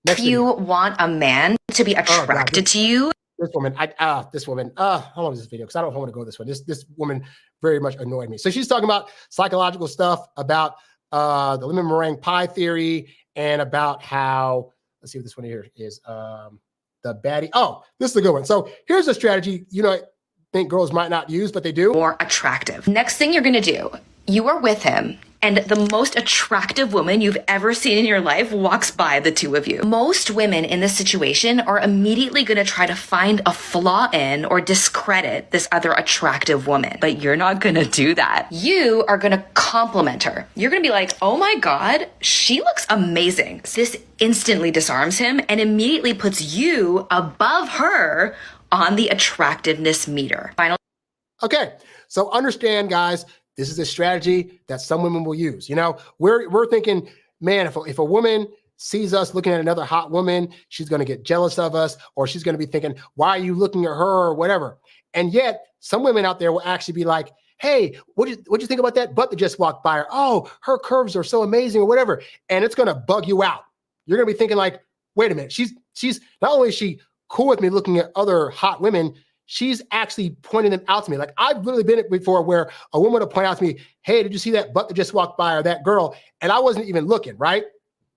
If you want a man to be attracted to you. This woman, how long is this video? Because I don't want to go this way. This woman very much annoyed me. So she's talking about psychological stuff, about the lemon meringue pie theory, and about how, let's see what this one here is, the baddie. Oh, this is a good one. So here's a strategy, I think girls might not use, but they do. More attractive. Next thing you're going to do, you are with him, and the most attractive woman you've ever seen in your life walks by the two of you. Most women in this situation are immediately going to try to find a flaw in or discredit this other attractive woman. But you're not going to do that. You are going to compliment her. You're going to be like, oh my God, she looks amazing. This instantly disarms him and immediately puts you above her on the attractiveness meter. Okay, so understand, guys, this is a strategy that some women will use. We're thinking, man, if a woman sees us looking at another hot woman, she's going to get jealous of us, or she's going to be thinking, why are you looking at her, or whatever. And yet some women out there will actually be like, hey, what'd you think about that butt that just walked by her? Oh, her curves are so amazing, or whatever. And it's going to bug you out. You're going to be thinking like, wait a minute, she's not only is she cool with me looking at other hot women, she's actually pointing them out to me. Like, I've literally been it before where a woman will point out to me, hey, did you see that butt that just walked by, or that girl? And I wasn't even looking, right?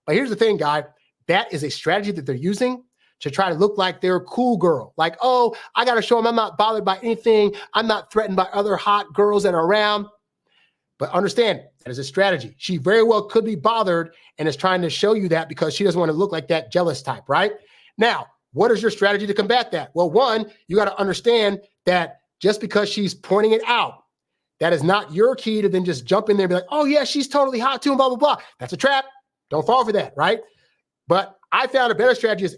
But here's the thing, guy. That is a strategy that they're using to try to look like they're a cool girl. Like, oh, I got to show them I'm not bothered by anything. I'm not threatened by other hot girls that are around. But understand, that is a strategy. She very well could be bothered and is trying to show you that because she doesn't want to look like that jealous type, right? Now, what is your strategy to combat that? Well, one, you got to understand that just because she's pointing it out, that is not your key to then just jump in there and be like, oh yeah, she's totally hot too, and blah, blah, blah. That's a trap. Don't fall for that, right? But I found a better strategy is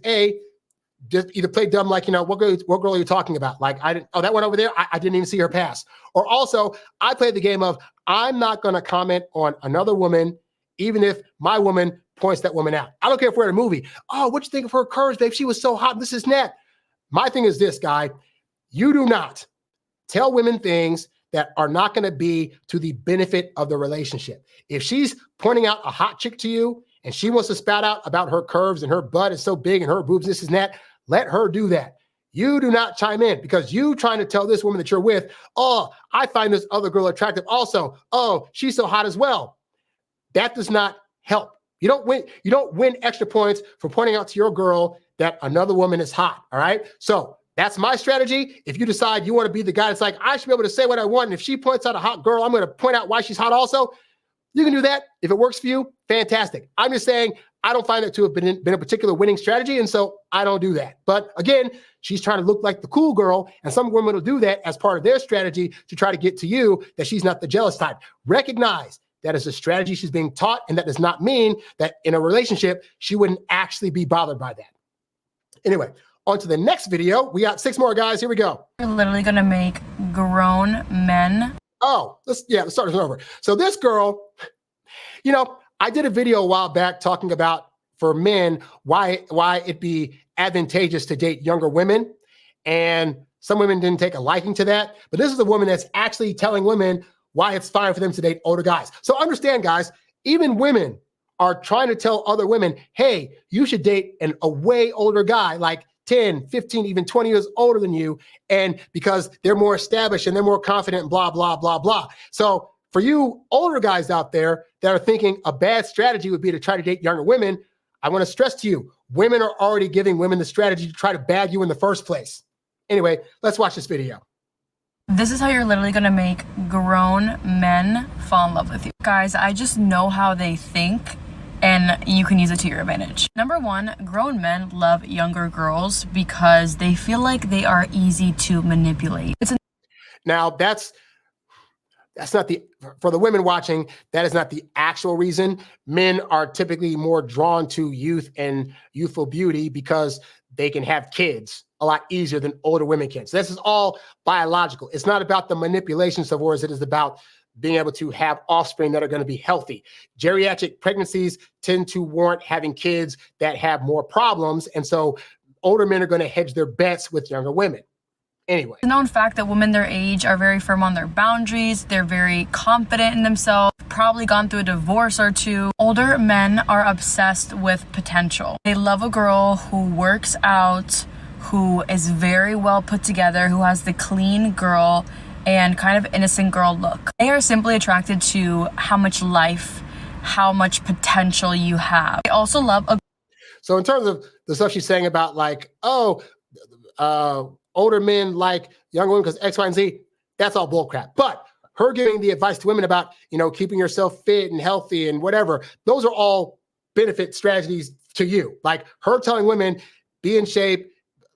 just either play dumb, like, what girl are you talking about? Like, that one over there, I didn't even see her pass. Or also, I played the game of, I'm not going to comment on another woman, even if my woman points that woman out. I don't care if we're in a movie. Oh, what'd you think of her curves, babe? She was so hot. This is net. My thing is this, guy. You do not tell women things that are not going to be to the benefit of the relationship. If she's pointing out a hot chick to you and she wants to spout out about her curves and her butt is so big and her boobs, this is that, let her do that. You do not chime in because you trying to tell this woman that you're with, oh, I find this other girl attractive also. Oh, she's so hot as well. That does not help. You don't win extra points for pointing out to your girl that another woman is hot. All right. So that's my strategy. If you decide you want to be the guy that's like, I should be able to say what I want. And if she points out a hot girl, I'm going to point out why she's hot also. You can do that. If it works for you, fantastic. I'm just saying, I don't find that to have been a particular winning strategy. And so I don't do that. But again, she's trying to look like the cool girl. And some women will do that as part of their strategy to try to get to you that she's not the jealous type. Recognize that is a strategy she's being taught. And that does not mean that in a relationship, she wouldn't actually be bothered by that. Anyway, on to the next video. We got 6 more, guys. Here we go. You're literally going to make grown men. Oh, let's start this over. So this girl, I did a video a while back talking about for men, why it'd be advantageous to date younger women. And some women didn't take a liking to that. But this is a woman that's actually telling women why it's fine for them to date older guys. So understand, guys, even women are trying to tell other women, hey, you should date a way older guy, like 10, 15, even 20 years older than you. And because they're more established and they're more confident, blah, blah, blah, blah. So for you older guys out there that are thinking a bad strategy would be to try to date younger women, I want to stress to you, women are already giving women the strategy to try to bag you in the first place. Anyway, let's watch this video. This is how you're literally going to make grown men fall in love with you. Guys, I just know how they think, and you can use it to your advantage. Number 1, grown men love younger girls because they feel like they are easy to manipulate. Now, that's not for the women watching, that is not the actual reason. Men are typically more drawn to youth and youthful beauty because they can have kids a lot easier than older women can. So this is all biological. It's not about the manipulation of words. It is about being able to have offspring that are going to be healthy. Geriatric pregnancies tend to warrant having kids that have more problems. And so older men are going to hedge their bets with younger women. Anyway. It's a known fact that women their age are very firm on their boundaries. They're very confident in themselves, probably gone through a divorce or 2. Older men are obsessed with potential. They love a girl who works out, who is very well put together, who has the clean girl and kind of innocent girl look. They are simply attracted to how much life, how much potential you have. They also love a... So in terms of the stuff she's saying about like, older men like younger women because X, Y, and Z, that's all bullcrap. But her giving the advice to women about, keeping yourself fit and healthy and whatever, those are all benefit strategies to you. Like her telling women, be in shape,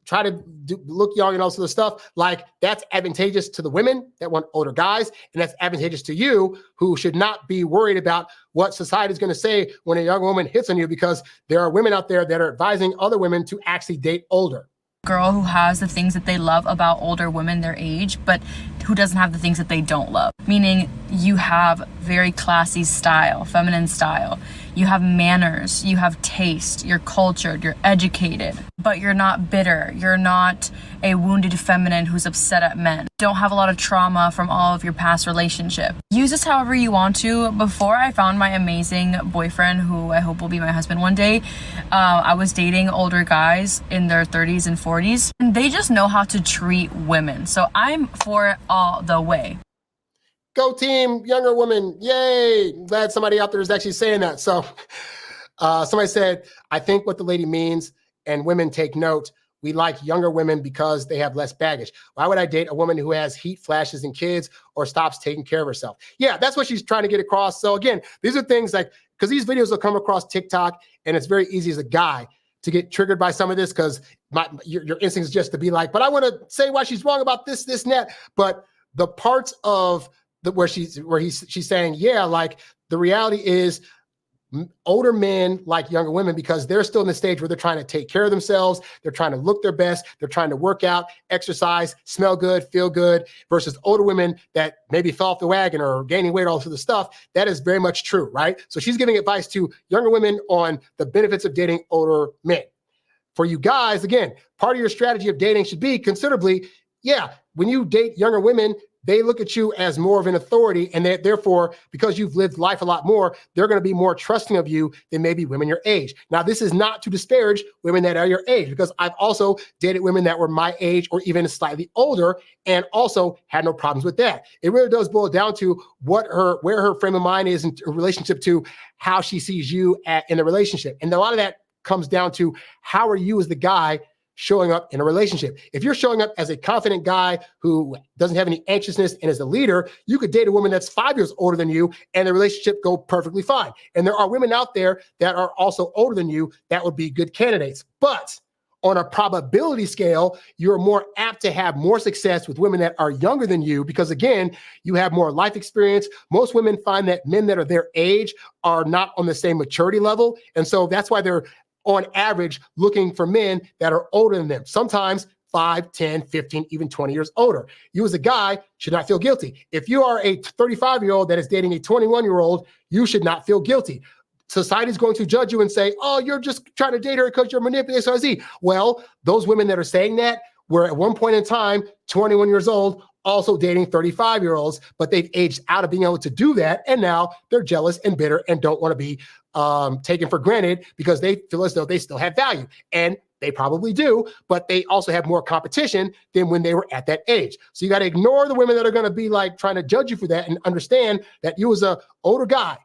try to look young and all sort of stuff, like that's advantageous to the women that want older guys. And that's advantageous to you who should not be worried about what society is going to say when a young woman hits on you, because there are women out there that are advising other women to actually date older. Girl who has the things that they love about older women their age, but who doesn't have the things that they don't love. Meaning you have very classy style, feminine style. You have manners, you have taste, you're cultured, you're educated, but you're not bitter. You're not a wounded feminine who's upset at men. Don't have a lot of trauma from all of your past relationship. Use this however you want to. Before I found my amazing boyfriend, who I hope will be my husband one day, I was dating older guys in their 30s and 40s, and they just know how to treat women. So I'm for it all the way. Go team, younger women. Yay. I'm glad somebody out there is actually saying that. So somebody said, I think what the lady means, and women take note, we like younger women because they have less baggage. Why would I date a woman who has heat flashes and kids or stops taking care of herself? Yeah, that's what she's trying to get across. So again, these are things like, because these videos will come across TikTok, and it's very easy as a guy to get triggered by some of this, because your instinct is just to be like, but I want to say why she's wrong about this, and that. But the parts of where she's saying, yeah, like the reality is older men like younger women because they're still in the stage where they're trying to take care of themselves. They're trying to look their best. They're trying to work out, exercise, smell good, feel good, versus older women that maybe fell off the wagon or gaining weight, all sort of stuff. That is very much true, right? So she's giving advice to younger women on the benefits of dating older men. For you guys, again, part of your strategy of dating should be considerably, yeah, when you date younger women, they look at you as more of an authority, and that therefore, because you've lived life a lot more, they're going to be more trusting of you than maybe women your age. Now, this is not to disparage women that are your age, because I've also dated women that were my age or even slightly older and also had no problems with that. It really does boil down to where her frame of mind is in relationship to how she sees you in the relationship. And a lot of that comes down to how are you as the guy showing up in a relationship. If you're showing up as a confident guy who doesn't have any anxiousness and is a leader, you could date a woman that's 5 years older than you and the relationship go perfectly fine. And there are women out there that are also older than you that would be good candidates. But on a probability scale, you're more apt to have more success with women that are younger than you because, again, you have more life experience. Most women find that men that are their age are not on the same maturity level. And so that's why they're on average looking for men that are older than them, sometimes 5, 10, 15, even 20 years older. You as a guy should not feel guilty. If you are a 35-year-old that is dating a 21-year-old, you should not feel guilty. Society's going to judge you and say, oh, you're just trying to date her because you're manipulating XYZ. Well, those women that are saying that were at one point in time 21 years old, also dating 35-year-olds, but they've aged out of being able to do that. And now they're jealous and bitter and don't want to be taken for granted because they feel as though they still have value. And they probably do, but they also have more competition than when they were at that age. So you got to ignore the women that are going to be like trying to judge you for that and understand that you as an older guy,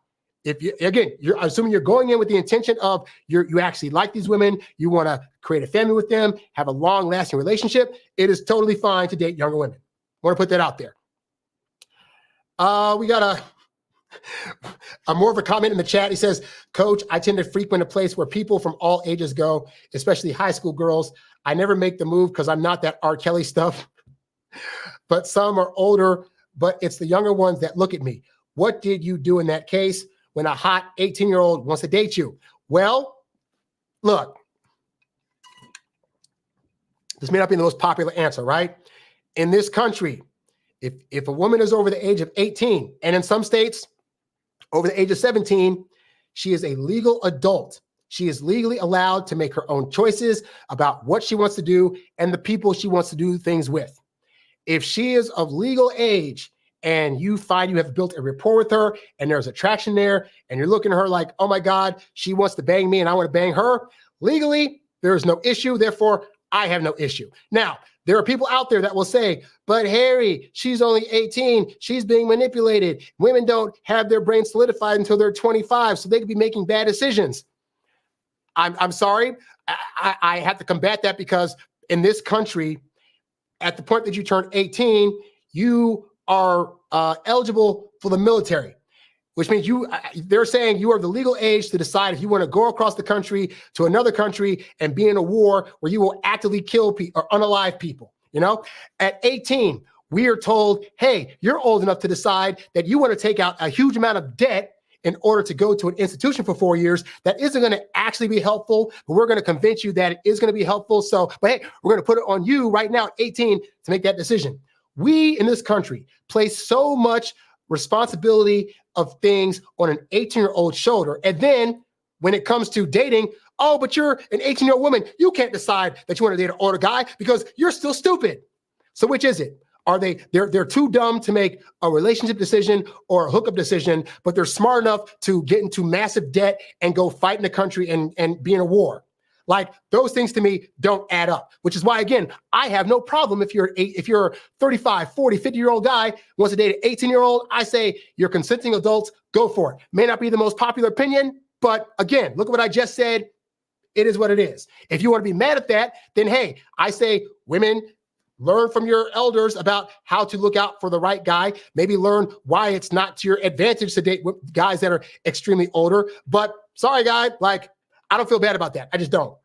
if you, again, you're assuming you're going in with the intention of you actually like these women, you want to create a family with them, have a long lasting relationship, it is totally fine to date younger women. I want to put that out there. We got a more of a comment in the chat. He says, Coach, I tend to frequent a place where people from all ages go, especially high school girls. I never make the move because I'm not that R. Kelly stuff, but some are older, but it's the younger ones that look at me. What did you do in that case when a hot 18-year-old wants to date you? Well, look, this may not be the most popular answer, right? In this country, if a woman is over the age of 18, and in some states, over the age of 17, she is a legal adult. She is legally allowed to make her own choices about what she wants to do and the people she wants to do things with. If she is of legal age and you find you have built a rapport with her and there's attraction there and you're looking at her like, oh my God, she wants to bang me and I want to bang her, legally, there is no issue. Therefore, I have no issue. Now, there are people out there that will say, but Harry, she's only 18. She's being manipulated. Women don't have their brain solidified until they're 25, so they could be making bad decisions. I'm sorry. I have to combat that because in this country, at the point that you turn 18, you are eligible for the military, which means they're saying you are the legal age to decide if you want to go across the country to another country and be in a war where you will actively kill people or unalive people. You know, at 18, we are told, hey, you're old enough to decide that you want to take out a huge amount of debt in order to go to an institution for 4 years that isn't going to actually be helpful, but we're going to convince you that it is going to be helpful. So, but hey, we're going to put it on you right now at 18 to make that decision. We in this country place so much responsibility of things on an 18-year-old shoulder. And then when it comes to dating, oh, but you're an 18-year-old woman. You can't decide that you want to date an older guy because you're still stupid. So which is it? Are they're too dumb to make a relationship decision or a hookup decision, but they're smart enough to get into massive debt and go fight in the country and be in a war. Like those things to me don't add up, which is why, again, I have no problem if you're 35, 40, 50-year-old guy wants to date an 18-year-old. I say you're consenting adults, go for it. May not be the most popular opinion, but again, look at what I just said. It is what it is. If you want to be mad at that, then hey, I say women, learn from your elders about how to look out for the right guy. Maybe learn why it's not to your advantage to date guys that are extremely older. But sorry, guy, like, I don't feel bad about that. I just don't.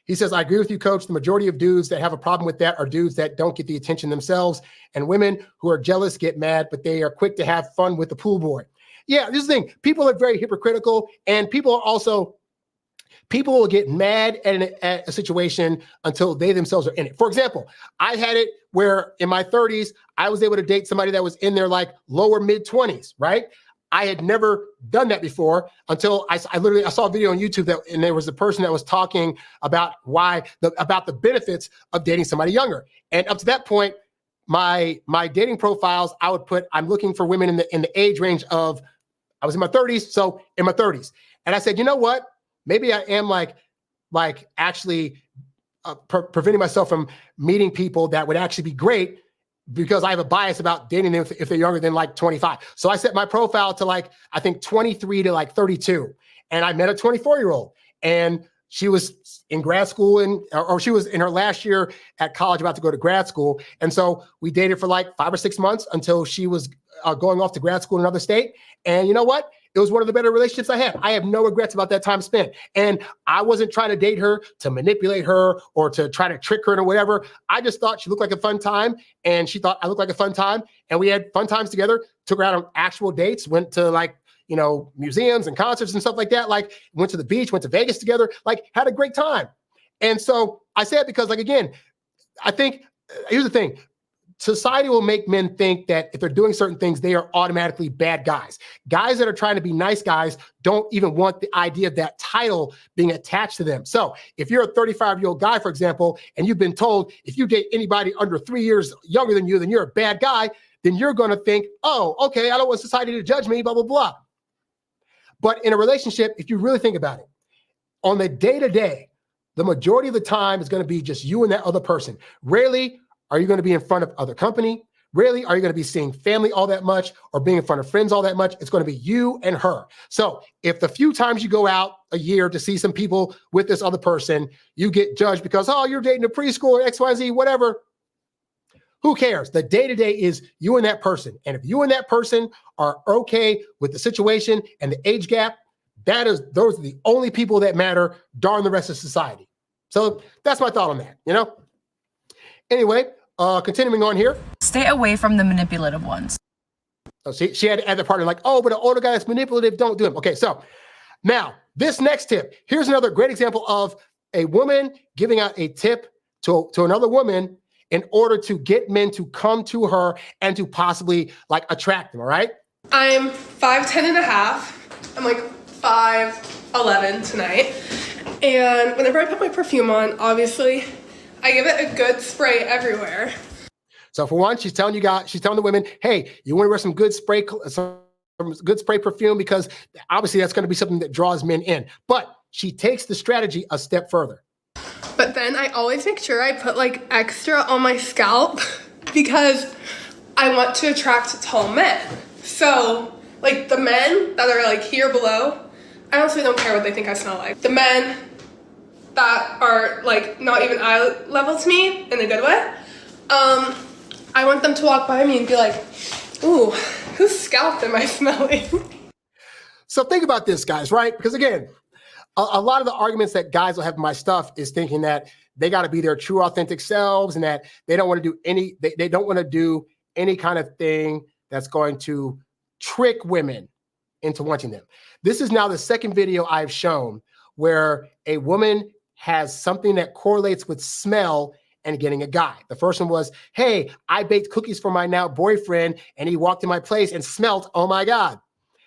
He says, I agree with you, Coach. The majority of dudes that have a problem with that are dudes that don't get the attention themselves. And women who are jealous get mad, but they are quick to have fun with the pool boy. Yeah, this is the thing. People are very hypocritical. And people will get mad at a situation until they themselves are in it. For example, I had it where in my 30s, I was able to date somebody that was in their like lower mid 20s, right? I had never done that before until I saw a video on YouTube and there was a person that was talking about about the benefits of dating somebody younger. And up to that point, my dating profiles, I would put, I'm looking for women in the age range of, I was in my 30s, so in my 30s. And I said, you know what? Maybe I am like actually preventing myself from meeting people that would actually be great, because I have a bias about dating them if they're younger than like 25. So I set my profile to like, I think 23 to like 32. And I met a 24-year-old, and she was in grad school or she was in her last year at college, about to go to grad school. And so we dated for like 5 or 6 months until she was going off to grad school in another state. And you know what? It was one of the better relationships I had. I have no regrets about that time spent. And I wasn't trying to date her to manipulate her or to try to trick her or whatever. I just thought she looked like a fun time, and she thought I looked like a fun time. And we had fun times together, took her out on actual dates, went to like, museums and concerts and stuff like that. Like, went to the beach, went to Vegas together, like had a great time. And so I say it because, like, again, I think, here's the thing. Society will make men think that if they're doing certain things, they are automatically bad guys. Guys that are trying to be nice guys don't even want the idea of that title being attached to them. So if you're a 35-year-old guy, for example, and you've been told if you date anybody under 3 years younger than you, then you're a bad guy, then you're going to think, oh, okay, I don't want society to judge me, blah, blah, blah. But in a relationship, if you really think about it, on the day-to-day, the majority of the time is going to be just you and that other person. Rarely are you going to be in front of other company? Rarely are you going to be seeing family all that much or being in front of friends all that much. It's going to be you and her. So if the few times you go out a year to see some people with this other person, you get judged because, oh, you're dating a preschooler, X, Y, Z, whatever. Who cares? The day-to-day is you and that person. And if you and that person are okay with the situation and the age gap, those are the only people that matter, darn the rest of society. So that's my thought on that, Anyway, continuing on here. Stay away from the manipulative ones. Oh, she had to add the partner like, oh, but an older guy that's manipulative, don't do him. Okay, so now this next tip. Here's another great example of a woman giving out a tip to another woman in order to get men to come to her and to possibly like attract them, all right? I'm 5'10" and a half. I'm like 5'11" tonight. And whenever I put my perfume on, obviously, I give it a good spray everywhere. So for one, she's telling the women, hey, you want to wear some good spray perfume, because obviously that's going to be something that draws men in. But she takes the strategy a step further. But then I always make sure I put like extra on my scalp because I want to attract tall men. So like the men that are like here below, I honestly don't care what they think I smell like. The men that are like not even eye level to me in a good way, I want them to walk by me and be like, ooh, whose scalp am I smelling? So think about this, guys, right? Because again, a lot of the arguments that guys will have in my stuff is thinking that they got to be their true authentic selves and that they don't want to do they don't want to do any kind of thing that's going to trick women into wanting them. This is now the second video I've shown where a woman has something that correlates with smell and getting a guy. The first one was, hey, I baked cookies for my now boyfriend and he walked in my place and smelled, oh my God.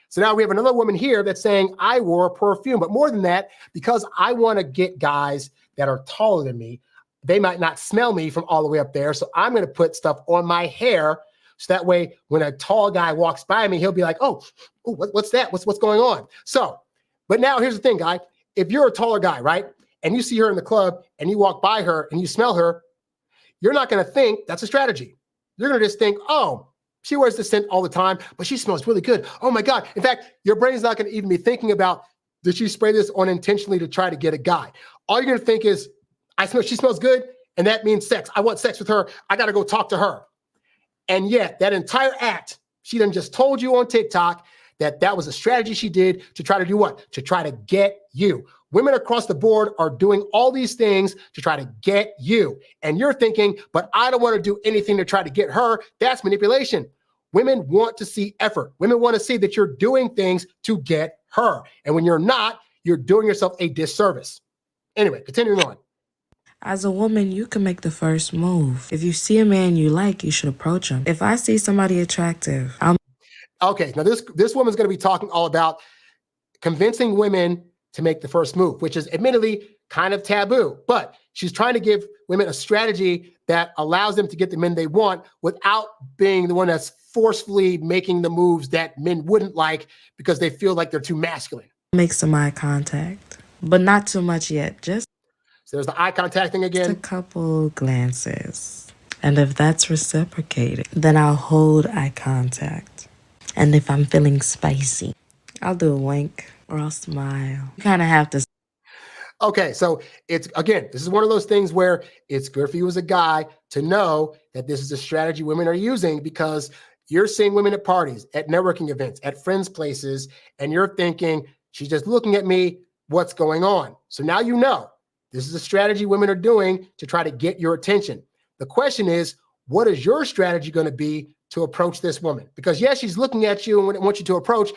So now we have another woman here that's saying I wore a perfume, but more than that, because I want to get guys that are taller than me, they might not smell me from all the way up there. So I'm going to put stuff on my hair. So that way, when a tall guy walks by me, he'll be like, oh, what's that? What's going on? So, but now here's the thing, guy. If you're a taller guy, right? And you see her in the club and you walk by her and you smell her, you're not going to think that's a strategy. You're going to just think, oh, she wears this scent all the time, but she smells really good. Oh my God. In fact, your brain's not going to even be thinking about, did she spray this on intentionally to try to get a guy? All you're going to think is, she smells good, and that means sex. I want sex with her. I got to go talk to her. And yet that entire act, she done just told you on TikTok that was a strategy she did to try to do what? To try to get you. Women across the board are doing all these things to try to get you. And you're thinking, but I don't want to do anything to try to get her. That's manipulation. Women want to see effort. Women want to see that you're doing things to get her. And when you're not, you're doing yourself a disservice. Anyway, continuing on. As a woman, you can make the first move. If you see a man you like, you should approach him. If I see somebody attractive, Okay, now this woman's going to be talking all about convincing women to make the first move, which is admittedly kind of taboo, but she's trying to give women a strategy that allows them to get the men they want without being the one that's forcefully making the moves that men wouldn't like because they feel like they're too masculine. Make some eye contact, but not too much yet. Just So there's the eye contact thing again. a couple glances. And if that's reciprocated, then I'll hold eye contact. And if I'm feeling spicy, I'll do a wink or I'll smile. You kind of have to. Okay, so it's, again, this is one of those things where it's good for you as a guy to know that this is a strategy women are using, because you're seeing women at parties, at networking events, at friends' places, and you're thinking, she's just looking at me, what's going on? So now you know this is a strategy women are doing to try to get your attention. The question is, what is your strategy going to be to approach this woman? Because yes, she's looking at you and wants you to approach.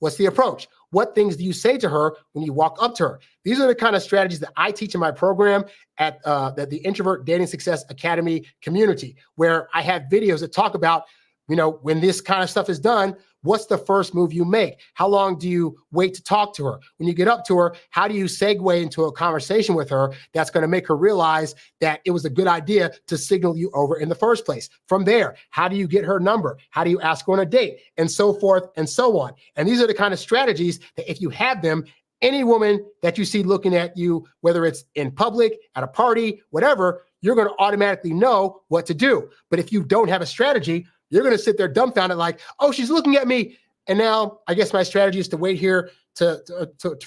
What's the approach? What things do you say to her when you walk up to her? These are the kind of strategies that I teach in my program at the Introvert Dating Success Academy community, where I have videos that talk about, you know, when this kind of stuff is done, what's the first move you make? How long do you wait to talk to her? When you get up to her, how do you segue into a conversation with her that's going to make her realize that it was a good idea to signal you over in the first place? From there, how do you get her number? How do you ask her on a date? And so forth and so on. And these are the kind of strategies that if you have them, any woman that you see looking at you, whether it's in public, at a party, whatever, you're going to automatically know what to do. But if you don't have a strategy, you're going to sit there dumbfounded like, oh, she's looking at me. And now I guess my strategy is to wait here for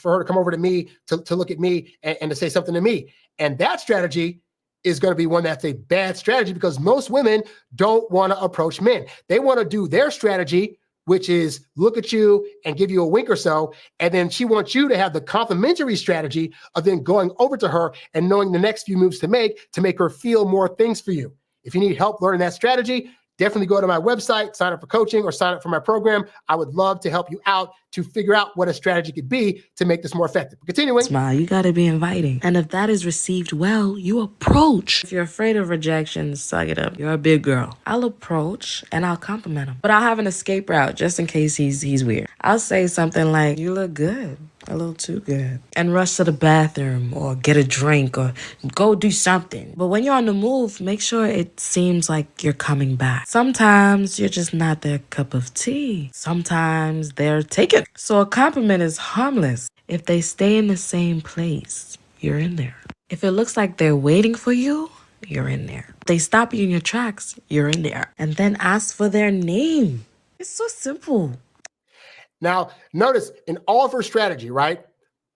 her to come over to me, to look at me and to say something to me. And that strategy is going to be one that's a bad strategy, because most women don't want to approach men. They want to do their strategy, which is look at you and give you a wink or so. And then she wants you to have the complementary strategy of then going over to her and knowing the next few moves to make her feel more things for you. If you need help learning that strategy, definitely go to my website, sign up for coaching, or sign up for my program. I would love to help you out to figure out what a strategy could be to make this more effective. Continuing. Smile, you got to be inviting. And if that is received well, you approach. If you're afraid of rejection, suck it up. You're a big girl. I'll approach and I'll compliment him. But I'll have an escape route just in case he's weird. I'll say something like, you look good. A little too good. And rush to the bathroom or get a drink or go do something. But when you're on the move, make sure it seems like you're coming back. Sometimes you're just not their cup of tea. Sometimes they're taken. So a compliment is harmless. If they stay in the same place, you're in there. If it looks like they're waiting for you, you're in there. If they stop you in your tracks, you're in there. And then ask for their name. It's so simple. Now, notice in all of her strategy, right?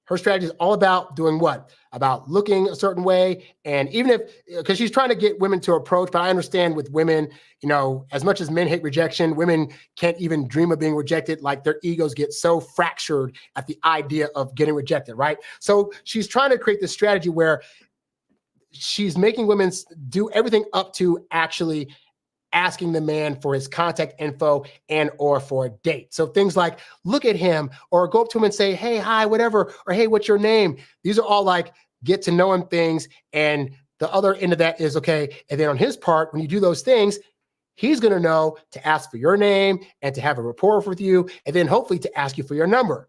Her strategy is all about doing what? About looking a certain way. And even if, because she's trying to get women to approach, but I understand with women, you know, as much as men hate rejection, women can't even dream of being rejected. Like their egos get so fractured at the idea of getting rejected, right? So she's trying to create this strategy where she's making women do everything up to actually asking the man for his contact info and or for a date. So things like look at him or go up to him and say, hey, hi, whatever, or hey, what's your name? These are all like get to know him things. And the other end of that is okay. And then on his part, when you do those things, he's going to know to ask for your name and to have a rapport with you, and then hopefully to ask you for your number.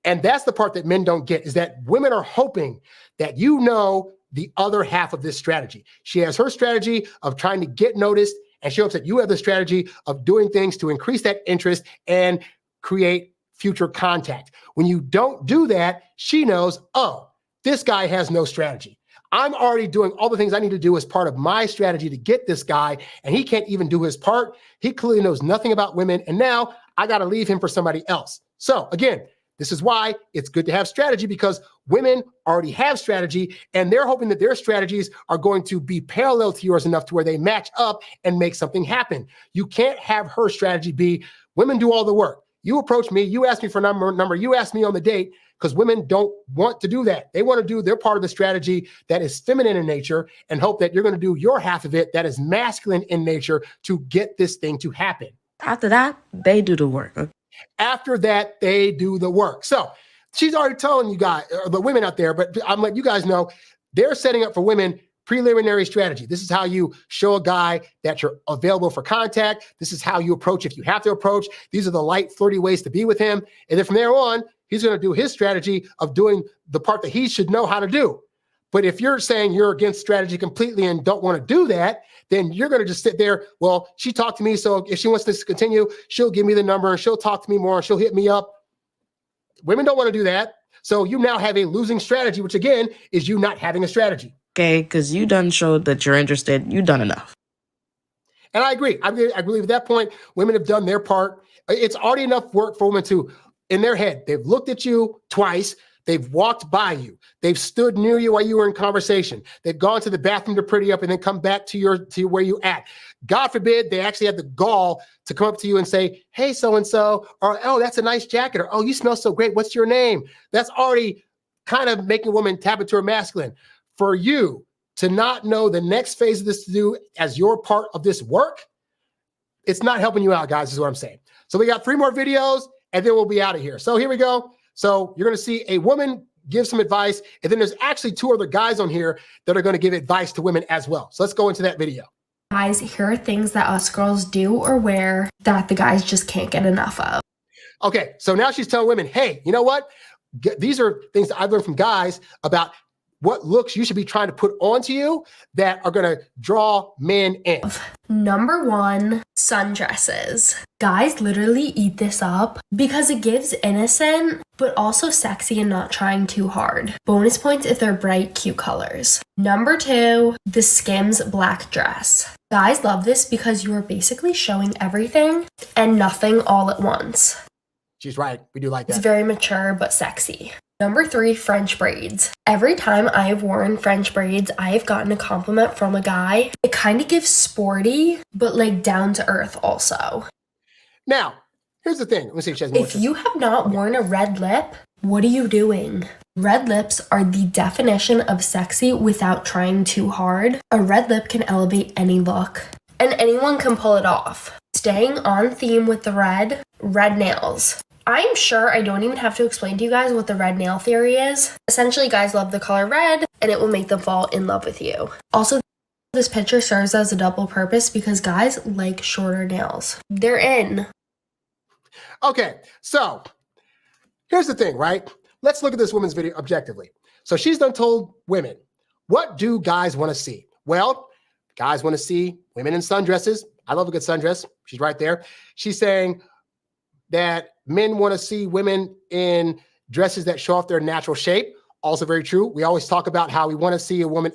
And that's the part that men don't get, is that women are hoping that you know the other half of this strategy. She has her strategy of trying to get noticed, and she hopes that you have the strategy of doing things to increase that interest and create future contact. When you don't do that, she knows, oh, this guy has no strategy. I'm already doing all the things I need to do as part of my strategy to get this guy, and he can't even do his part. He clearly knows nothing about women, and now I got to leave him for somebody else. So again, this is why it's good to have strategy, because women already have strategy and they're hoping that their strategies are going to be parallel to yours enough to where they match up and make something happen. You can't have her strategy be women do all the work. You approach me, you ask me for number, you ask me on the date, because women don't want to do that. They want to do their part of the strategy that is feminine in nature and hope that you're going to do your half of it that is masculine in nature to get this thing to happen. After that, they do the work. After that, they do the work. So she's already telling you guys, or the women out there, but I'm letting you guys know, they're setting up for women preliminary strategy. This is how you show a guy that you're available for contact. This is how you approach if you have to approach. These are the light, flirty ways to be with him. And then from there on, he's going to do his strategy of doing the part that he should know how to do. But if you're saying you're against strategy completely and don't want to do that, then you're going to just sit there. Well, she talked to me, so if she wants this to continue, she'll give me the number and she'll talk to me more and she'll hit me up. Women don't want to do that. So you now have a losing strategy, which again is you not having a strategy. Okay, because you done showed that you're interested. You done enough. And I agree. I believe at that point, women have done their part. It's already enough work for women to, in their head, they've looked at you twice. They've walked by you. They've stood near you while you were in conversation. They've gone to the bathroom to pretty up and then come back to where you at. God forbid they actually have the gall to come up to you and say, hey, so-and-so, or, oh, that's a nice jacket, or, oh, you smell so great. What's your name? That's already kind of making a woman tap into her masculine. For you to not know the next phase of this to do as your part of this work, it's not helping you out, guys, is what I'm saying. So we got 3 more videos and then we'll be out of here. So here we go. So you're going to see a woman give some advice, and then there's actually 2 other guys on here that are going to give advice to women as well. So let's go into that video. Guys, here are things that us girls do or wear that the guys just can't get enough of. Okay, so now she's telling women, hey, you know what? These are things that I've learned from guys about what looks you should be trying to put onto you that are going to draw men in. Number 1, sundresses. Guys literally eat this up because it gives innocent, but also sexy and not trying too hard. Bonus points if they're bright, cute colors. Number 2, the Skims black dress. Guys love this because you are basically showing everything and nothing all at once. She's right. We do like that. It's very mature, but sexy. Number 3, French braids. Every time I have worn French braids, I have gotten a compliment from a guy. It kind of gives sporty, but like down to earth also. Now, here's the thing. Let me see if she has If you have not worn a red lip, what are you doing? Red lips are the definition of sexy without trying too hard. A red lip can elevate any look, and anyone can pull it off. Staying on theme with the red nails. I'm sure I don't even have to explain to you guys what the red nail theory is. Essentially, guys love the color red, and it will make them fall in love with you. Also, this picture serves as a double purpose because guys like shorter nails. They're in. Okay, so here's the thing, right? Let's look at this woman's video objectively. So she's done told women, what do guys want to see? Well, guys want to see women in sundresses. I love a good sundress. She's right there. She's saying that men want to see women in dresses that show off their natural shape. Also very true. We always talk about how we want to see a woman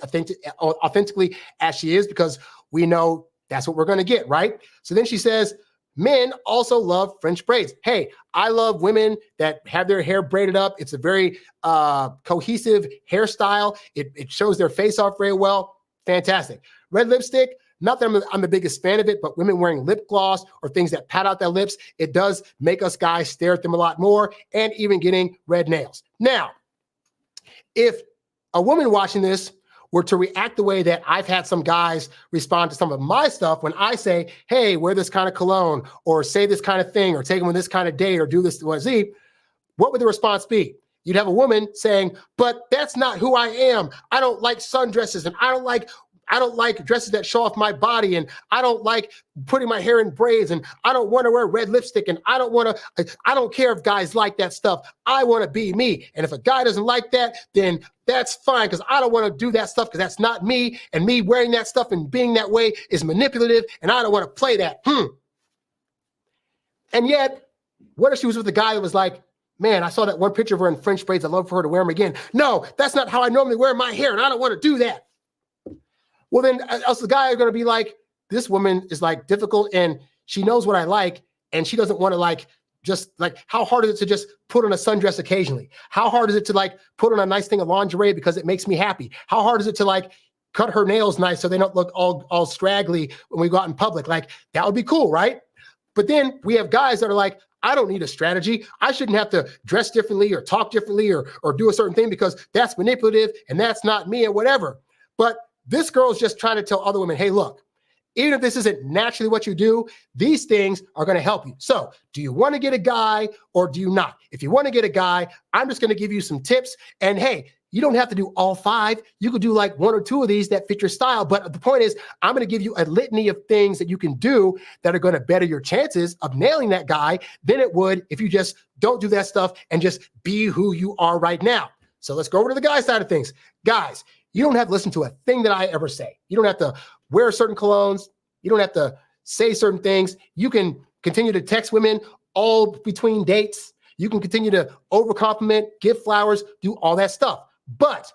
authentically as she is because we know that's what we're going to get, right? So then she says, men also love French braids. Hey, I love women that have their hair braided up. It's a very cohesive hairstyle. It shows their face off very well. Fantastic. Red lipstick. Not that I'm the biggest fan of it, but women wearing lip gloss or things that pat out their lips, it does make us guys stare at them a lot more, and even getting red nails. Now, if a woman watching this were to react the way that I've had some guys respond to some of my stuff when I say, hey, wear this kind of cologne or say this kind of thing or take them on this kind of date or do this to Z, what would the response be? You'd have a woman saying, but that's not who I am. I don't like sundresses and I don't like dresses that show off my body, and I don't like putting my hair in braids, and I don't want to wear red lipstick, and I don't care if guys like that stuff. I want to be me. And if a guy doesn't like that, then that's fine, because I don't want to do that stuff because that's not me, and me wearing that stuff and being that way is manipulative, and I don't want to play that. And yet, what if she was with a guy that was like, man, I saw that one picture of her in French braids. I'd love for her to wear them again. No, that's not how I normally wear my hair, and I don't want to do that. Well, then else the guy is going to be like, this woman is like difficult and she knows what I like and she doesn't want to how hard is it to just put on a sundress occasionally? How hard is it to put on a nice thing of lingerie because it makes me happy? How hard is it to cut her nails nice so they don't look all straggly when we go out in public? That would be cool, right? But then we have guys that are like, I don't need a strategy. I shouldn't have to dress differently or talk differently or do a certain thing because that's manipulative and that's not me and whatever. But this girl is just trying to tell other women, hey, look, even if this isn't naturally what you do, these things are going to help you. So do you want to get a guy or do you not? If you want to get a guy, I'm just going to give you some tips. And hey, you don't have to do all 5. You could do 1 or 2 of these that fit your style. But the point is, I'm going to give you a litany of things that you can do that are going to better your chances of nailing that guy than it would if you just don't do that stuff and just be who you are right now. So let's go over to the guy side of things. Guys, You don't have to listen to a thing that I ever say. You don't have to wear certain colognes. You don't have to say certain things. You can continue to text women all between dates. You can continue to overcompliment, give flowers, do all that stuff. But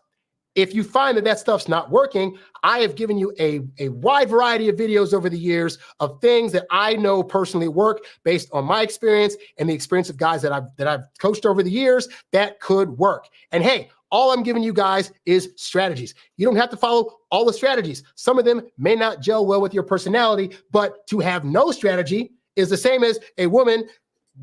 if you find that stuff's not working, I have given you a wide variety of videos over the years of things that I know personally work based on my experience and the experience of guys that I've coached over the years that could work. And hey, all I'm giving you guys is strategies. You don't have to follow all the strategies. Some of them may not gel well with your personality, but to have no strategy is the same as a woman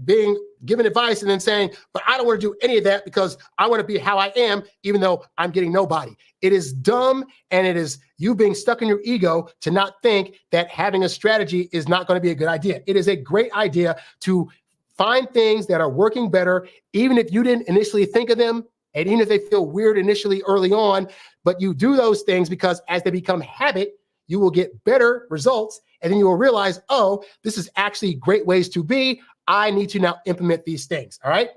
being given advice and then saying, but I don't want to do any of that because I want to be how I am, even though I'm getting nobody. It is dumb, and it is you being stuck in your ego to not think that having a strategy is not going to be a good idea. It is a great idea to find things that are working better, even if you didn't initially think of them, and even if they feel weird initially early on, but you do those things because as they become habit, you will get better results, and then you will realize, oh, this is actually great ways to be. I need to now implement these things. All right.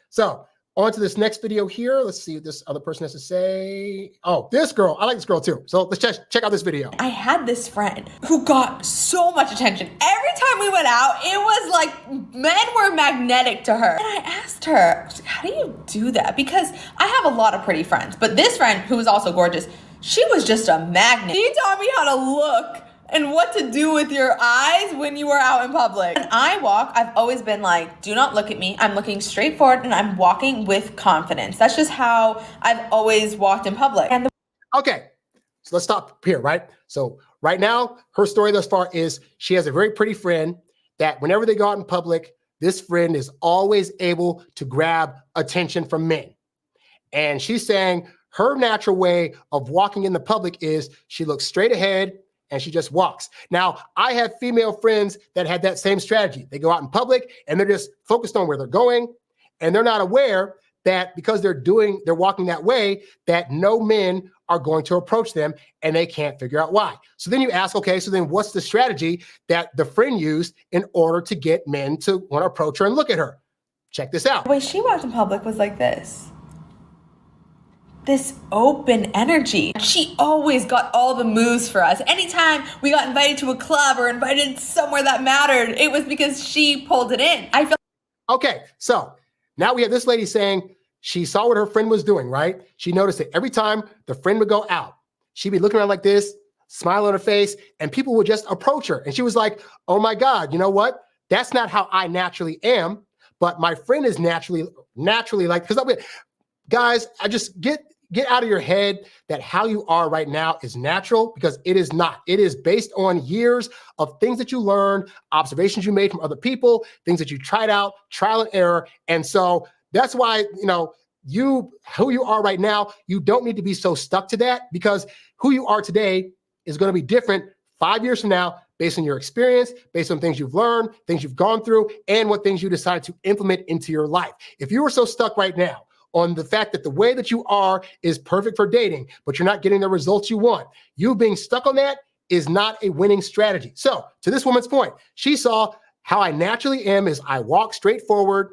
So on to this next video here. Let's see what this other person has to say. Oh, this girl. I like this girl too. So let's check out this video. I had this friend who got so much attention. Every time we went out, it was like men were magnetic to her. And I asked her, how do you do that? Because I have a lot of pretty friends, but this friend who was also gorgeous, she was just a magnet. She taught me how to look and what to do with your eyes when you are out in public. When I walk, I've always been like, do not look at me. I'm looking straight forward and I'm walking with confidence. That's just how I've always walked in public. Okay, so let's stop here, right? So right now, her story thus far is she has a very pretty friend that whenever they go out in public, this friend is always able to grab attention from men. And she's saying her natural way of walking in the public is she looks straight ahead and she just walks. Now, I have female friends that had that same strategy. They go out in public and they're just focused on where they're going, and they're not aware that because they're walking that way, that no men are going to approach them, and they can't figure out why. So then you ask, okay, so then what's the strategy that the friend used in order to get men to want to approach her and look at her? Check this out. The way she walked in public was like this open energy. She always got all the moves for us. Anytime we got invited to a club or invited somewhere that mattered, it was because she pulled it in. I feel okay, so now we have this lady saying she saw what her friend was doing, right? She noticed that every time the friend would go out, she'd be looking around like this, smile on her face, and people would just approach her. And she was like, oh my God, you know what? That's not how I naturally am, but my friend is naturally like, because guys, I just get out of your head that how you are right now is natural, because it is not. It is based on years of things that you learned, observations you made from other people, things that you tried out, trial and error. And so that's why, who you are right now, you don't need to be so stuck to that, because who you are today is going to be different 5 years from now based on your experience, based on things you've learned, things you've gone through, and what things you decide to implement into your life. If you were so stuck right now on the fact that the way that you are is perfect for dating, but you're not getting the results you want, you being stuck on that is not a winning strategy. So to this woman's point, she saw how I naturally am is I walk straight forward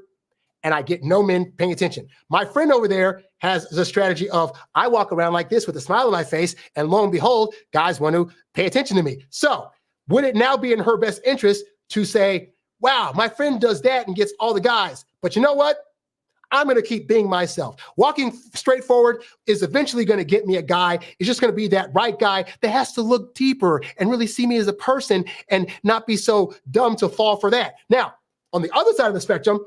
and I get no men paying attention. My friend over there has the strategy of I walk around like this with a smile on my face, and lo and behold, guys want to pay attention to me. So would it now be in her best interest to say, wow, my friend does that and gets all the guys, but you know what? I'm going to keep being myself. Walking straight forward is eventually going to get me a guy. It's just going to be that right guy that has to look deeper and really see me as a person and not be so dumb to fall for that. Now, on the other side of the spectrum,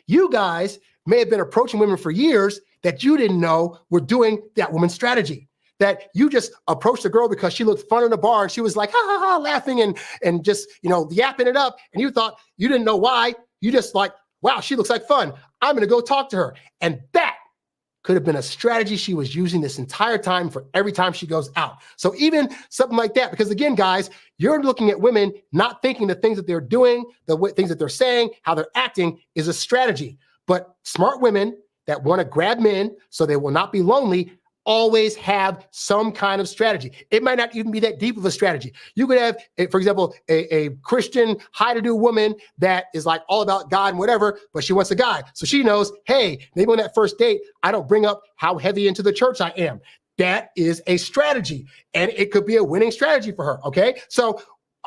you guys may have been approaching women for years that you didn't know were doing that woman's strategy. That you just approached the girl because she looked fun in the bar and she was like, ha, ha, ha, laughing and just, yapping it up. And you thought, you didn't know why. You just like, wow, she looks like fun. I'm going to go talk to her. And that could have been a strategy she was using this entire time for every time she goes out. So even something like that, because again, guys, you're looking at women not thinking the things that they're doing, the things that they're saying, how they're acting is a strategy. But smart women that want to grab men so they will not be lonely always have some kind of strategy. It might not even be that deep of a strategy. You could have, for example, a Christian high-to-do woman that is like all about God and whatever, but she wants a guy. So she knows, hey, maybe on that first date, I don't bring up how heavy into the church I am. That is a strategy, and it could be a winning strategy for her, okay? So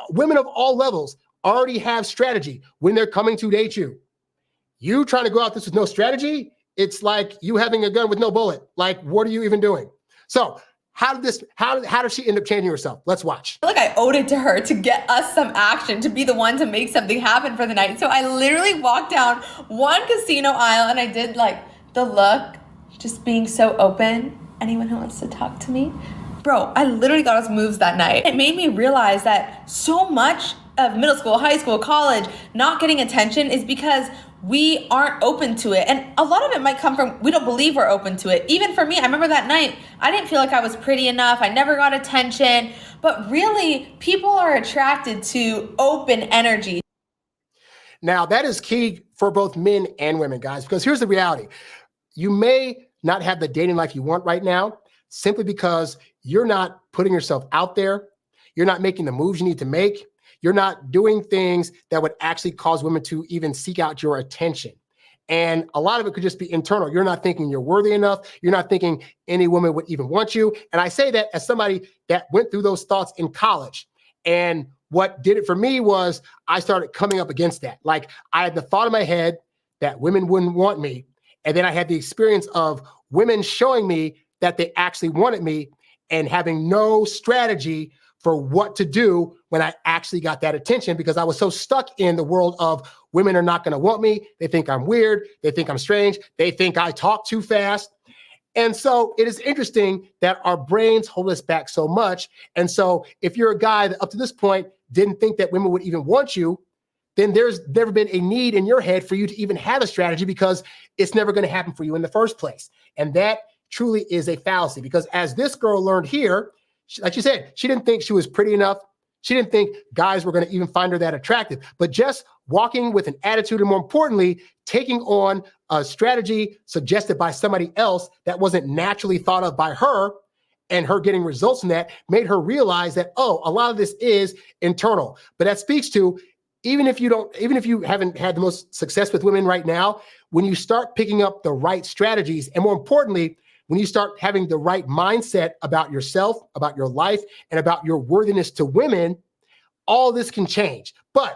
women of all levels already have strategy when they're coming to date you. You trying to go out this with no strategy, it's like you having a gun with no bullet. Like, what are you even doing? So how did she end up changing herself? Let's watch. I feel like I owed it to her to get us some action, to be the one to make something happen for the night. So I literally walked down one casino aisle and I did like the look, just being so open. Anyone who wants to talk to me? Bro, I literally got us moves that night. It made me realize that so much of middle school, high school, college, not getting attention is because we aren't open to it. And a lot of it might come from, we don't believe we're open to it. Even for me, I remember that night, I didn't feel like I was pretty enough. I never got attention. But really, people are attracted to open energy. Now, that is key for both men and women, guys, because here's the reality. You may not have the dating life you want right now simply because you're not putting yourself out there. You're not making the moves you need to make. You're not doing things that would actually cause women to even seek out your attention. And a lot of it could just be internal. You're not thinking you're worthy enough. You're not thinking any woman would even want you. And I say that as somebody that went through those thoughts in college. And what did it for me was I started coming up against that. Like, I had the thought in my head that women wouldn't want me. And then I had the experience of women showing me that they actually wanted me and having no strategy for what to do when I actually got that attention, because I was so stuck in the world of women are not going to want me. They think I'm weird. They think I'm strange. They think I talk too fast. And so it is interesting that our brains hold us back so much. And so if you're a guy that up to this point didn't think that women would even want you, then there's never been a need in your head for you to even have a strategy, because it's never going to happen for you in the first place. And that truly is a fallacy, because as this girl learned here, like she said, she didn't think she was pretty enough. She didn't think guys were going to even find her that attractive. But just walking with an attitude, and more importantly, taking on a strategy suggested by somebody else that wasn't naturally thought of by her, and her getting results in that, made her realize that, oh, a lot of this is internal. But that speaks to, even if you haven't had the most success with women right now, when you start picking up the right strategies, and more importantly, when you start having the right mindset about yourself, about your life, and about your worthiness to women, all this can change. But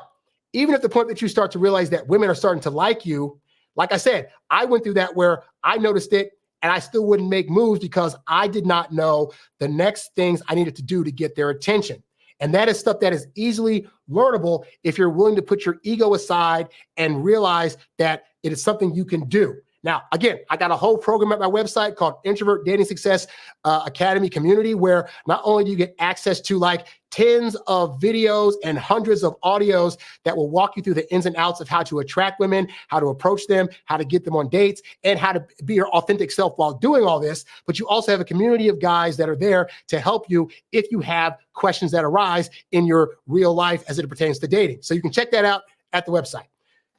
even at the point that you start to realize that women are starting to like you, like I said, I went through that where I noticed it and I still wouldn't make moves because I did not know the next things I needed to do to get their attention. And that is stuff that is easily learnable if you're willing to put your ego aside and realize that it is something you can do. Now, again, I got a whole program at my website called Introvert Dating Success Academy Community, where not only do you get access to like tens of videos and hundreds of audios that will walk you through the ins and outs of how to attract women, how to approach them, how to get them on dates, and how to be your authentic self while doing all this. But you also have a community of guys that are there to help you if you have questions that arise in your real life as it pertains to dating. So you can check that out at the website.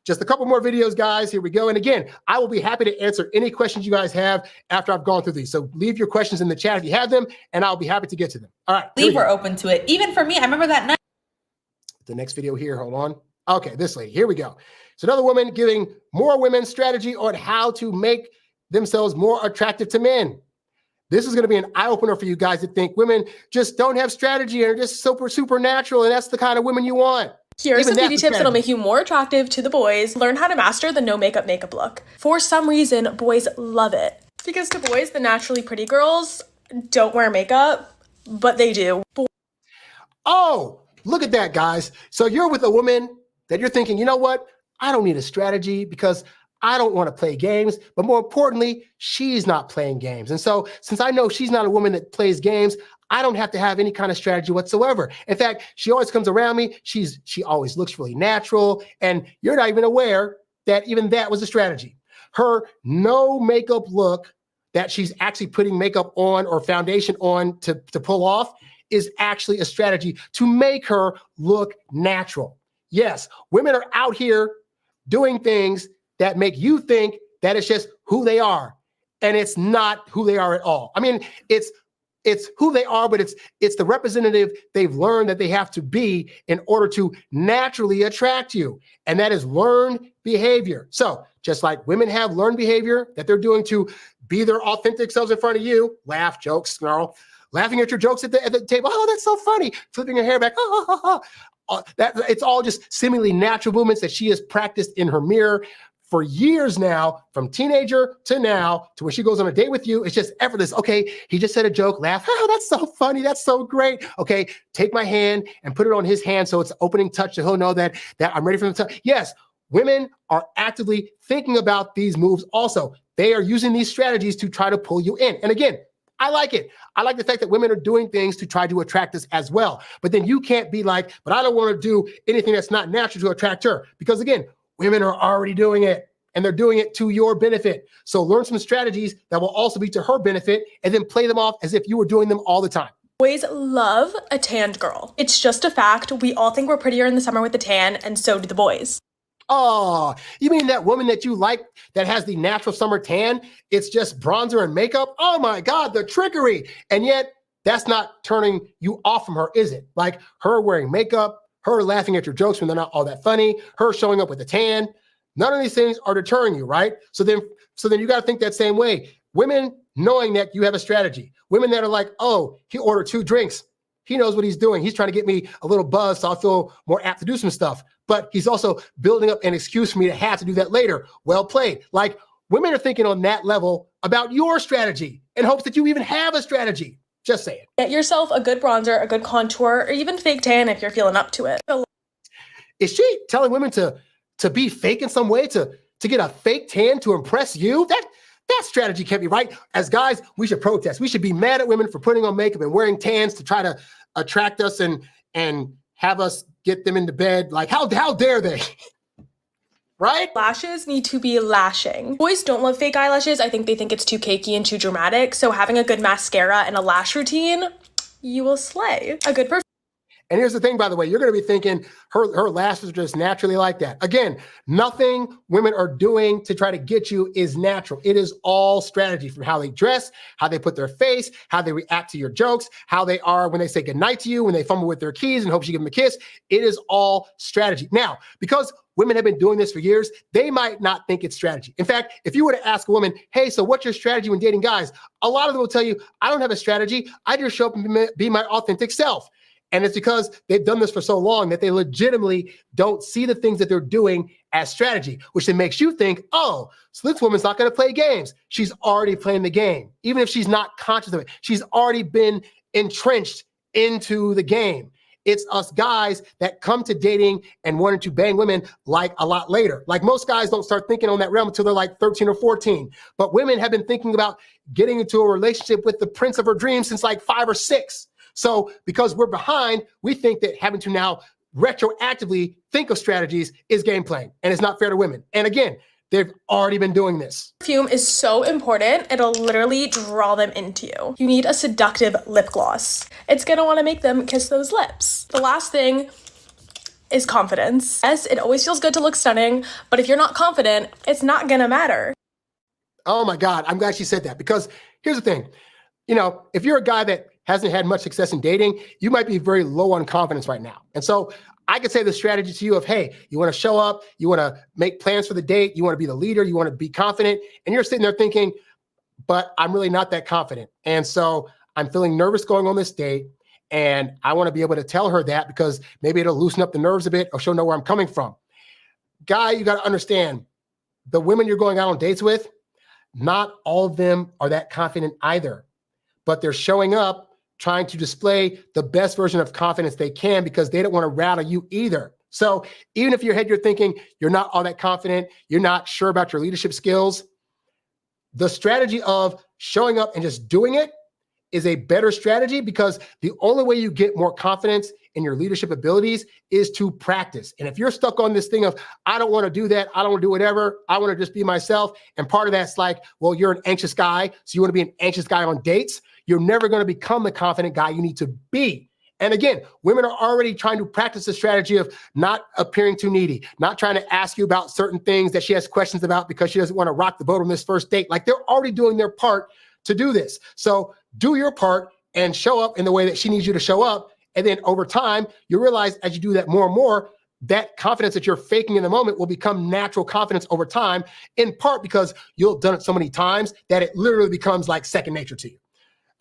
Just a couple more videos, guys. Here we go. And again, I will be happy to answer any questions you guys have after I've gone through these. So leave your questions in the chat if you have them, and I'll be happy to get to them. All right. We're open to it. Even for me, I remember that night. The next video here, hold on. Okay, this lady, here we go. So another woman giving more women strategy on how to make themselves more attractive to men. This is going to be an eye-opener for you guys that think women just don't have strategy and are just supernatural, and that's the kind of women you want. Here are some beauty tips that'll make you more attractive to the boys. Learn how to master the no makeup look. For some reason, boys love it. Because to boys, the naturally pretty girls don't wear makeup, but they do. Oh, look at that, guys. So you're with a woman that you're thinking, you know what? I don't need a strategy because I don't want to play games. But more importantly, she's not playing games. And so since I know she's not a woman that plays games, I don't have to have any kind of strategy whatsoever. In fact, she always comes around me. She always looks really natural. And you're not even aware that even that was a strategy. Her no makeup look that she's actually putting makeup on or foundation on to pull off is actually a strategy to make her look natural. Yes, women are out here doing things that make you think that it's just who they are. and it's not who they are at all. I mean, it's who they are, but it's the representative they've learned that they have to be in order to naturally attract you. And that is learned behavior. So just like women have learned behavior that they're doing to be their authentic selves in front of you, laugh, joke, snarl, laughing at your jokes at the table. Oh, that's so funny. Flipping her hair back. That it's all just seemingly natural movements that she has practiced in her mirror for years now, from teenager to now, to when she goes on a date with you. It's just effortless. Okay, he just said a joke, laugh. Oh, that's so funny. That's so great. Okay, take my hand and put it on his hand so it's opening touch, so he'll know that I'm ready for him to touch. Yes, women are actively thinking about these moves also. They are using these strategies to try to pull you in. And again, I like it. I like the fact that women are doing things to try to attract us as well. But then you can't be like, but I don't want to do anything that's not natural to attract her. Because again, women are already doing it, and they're doing it to your benefit. So learn some strategies that will also be to her benefit, and then play them off as if you were doing them all the time. Boys love a tanned girl. It's just a fact. We all think we're prettier in the summer with a tan, and so do the boys. Oh, you mean that woman that you like that has the natural summer tan? It's just bronzer and makeup? Oh my God, the trickery. And yet that's not turning you off from her, is it? Like her wearing makeup, her laughing at your jokes when they're not all that funny, her showing up with a tan. None of these things are deterring you, right? So then you got to think that same way. Women knowing that you have a strategy. Women that are like, oh, he ordered 2 drinks. He knows what he's doing. He's trying to get me a little buzz so I'll feel more apt to do some stuff. But he's also building up an excuse for me to have to do that later. Well played. Like women are thinking on that level about your strategy in hopes that you even have a strategy. Just saying. Get yourself a good bronzer, a good contour, or even fake tan if you're feeling up to it. Is she telling women to be fake in some way, to get a fake tan to impress you? That strategy can't be right. As guys, we should protest. We should be mad at women for putting on makeup and wearing tans to try to attract us and have us get them into bed. Like, how dare they? Right? Lashes need to be lashing. Boys don't love fake eyelashes. I think they think it's too cakey and too dramatic. So having a good mascara and a lash routine, you will slay. A good And here's the thing, by the way, you're going to be thinking her lashes are just naturally like that. Again, nothing women are doing to try to get you is natural. It is all strategy, from how they dress, how they put their face, how they react to your jokes, how they are when they say goodnight to you, when they fumble with their keys and hope you give them a kiss. It is all strategy. Now, because women have been doing this for years, they might not think it's strategy. In fact, if you were to ask a woman, hey, so what's your strategy when dating guys? A lot of them will tell you, I don't have a strategy. I just show up and be my authentic self. And it's because they've done this for so long that they legitimately don't see the things that they're doing as strategy, which then makes you think, oh, so this woman's not going to play games. She's already playing the game. Even if she's not conscious of it, she's already been entrenched into the game. It's us guys that come to dating and wanting to bang women like a lot later. Like most guys don't start thinking on that realm until they're like 13 or 14. But women have been thinking about getting into a relationship with the prince of her dreams since like 5 or 6. So because we're behind, we think that having to now retroactively think of strategies is game playing, and it's not fair to women. And again, they've already been doing this. Perfume is so important. It'll literally draw them into you. You need a seductive lip gloss. It's gonna wanna make them kiss those lips. The last thing is confidence. Yes, it always feels good to look stunning, but if you're not confident, it's not gonna matter. Oh my God, I'm glad she said that, because here's the thing. You know, if you're a guy that hasn't had much success in dating, you might be very low on confidence right now. And so I could say the strategy to you of, hey, you want to show up, you want to make plans for the date, you want to be the leader, you want to be confident, and you're sitting there thinking, but I'm really not that confident. And so I'm feeling nervous going on this date, and I want to be able to tell her that because maybe it'll loosen up the nerves a bit, or she'll know where I'm coming from. Guy, you got to understand, the women you're going out on dates with, not all of them are that confident either, but they're showing up trying to display the best version of confidence they can because they don't want to rattle you either. So even if in your head you're thinking you're not all that confident, you're not sure about your leadership skills, the strategy of showing up and just doing it is a better strategy, because the only way you get more confidence in your leadership abilities is to practice. And if you're stuck on this thing of, I don't want to do that, I don't want to do whatever, I want to just be myself, and part of that's like, well, you're an anxious guy, so you want to be an anxious guy on dates, you're never going to become the confident guy you need to be. And again, women are already trying to practice the strategy of not appearing too needy, not trying to ask you about certain things that she has questions about because she doesn't want to rock the boat on this first date. Like, they're already doing their part to do this. So do your part and show up in the way that she needs you to show up. And then over time, you realize as you do that more and more, that confidence that you're faking in the moment will become natural confidence over time, in part because you've done it so many times that it literally becomes like second nature to you.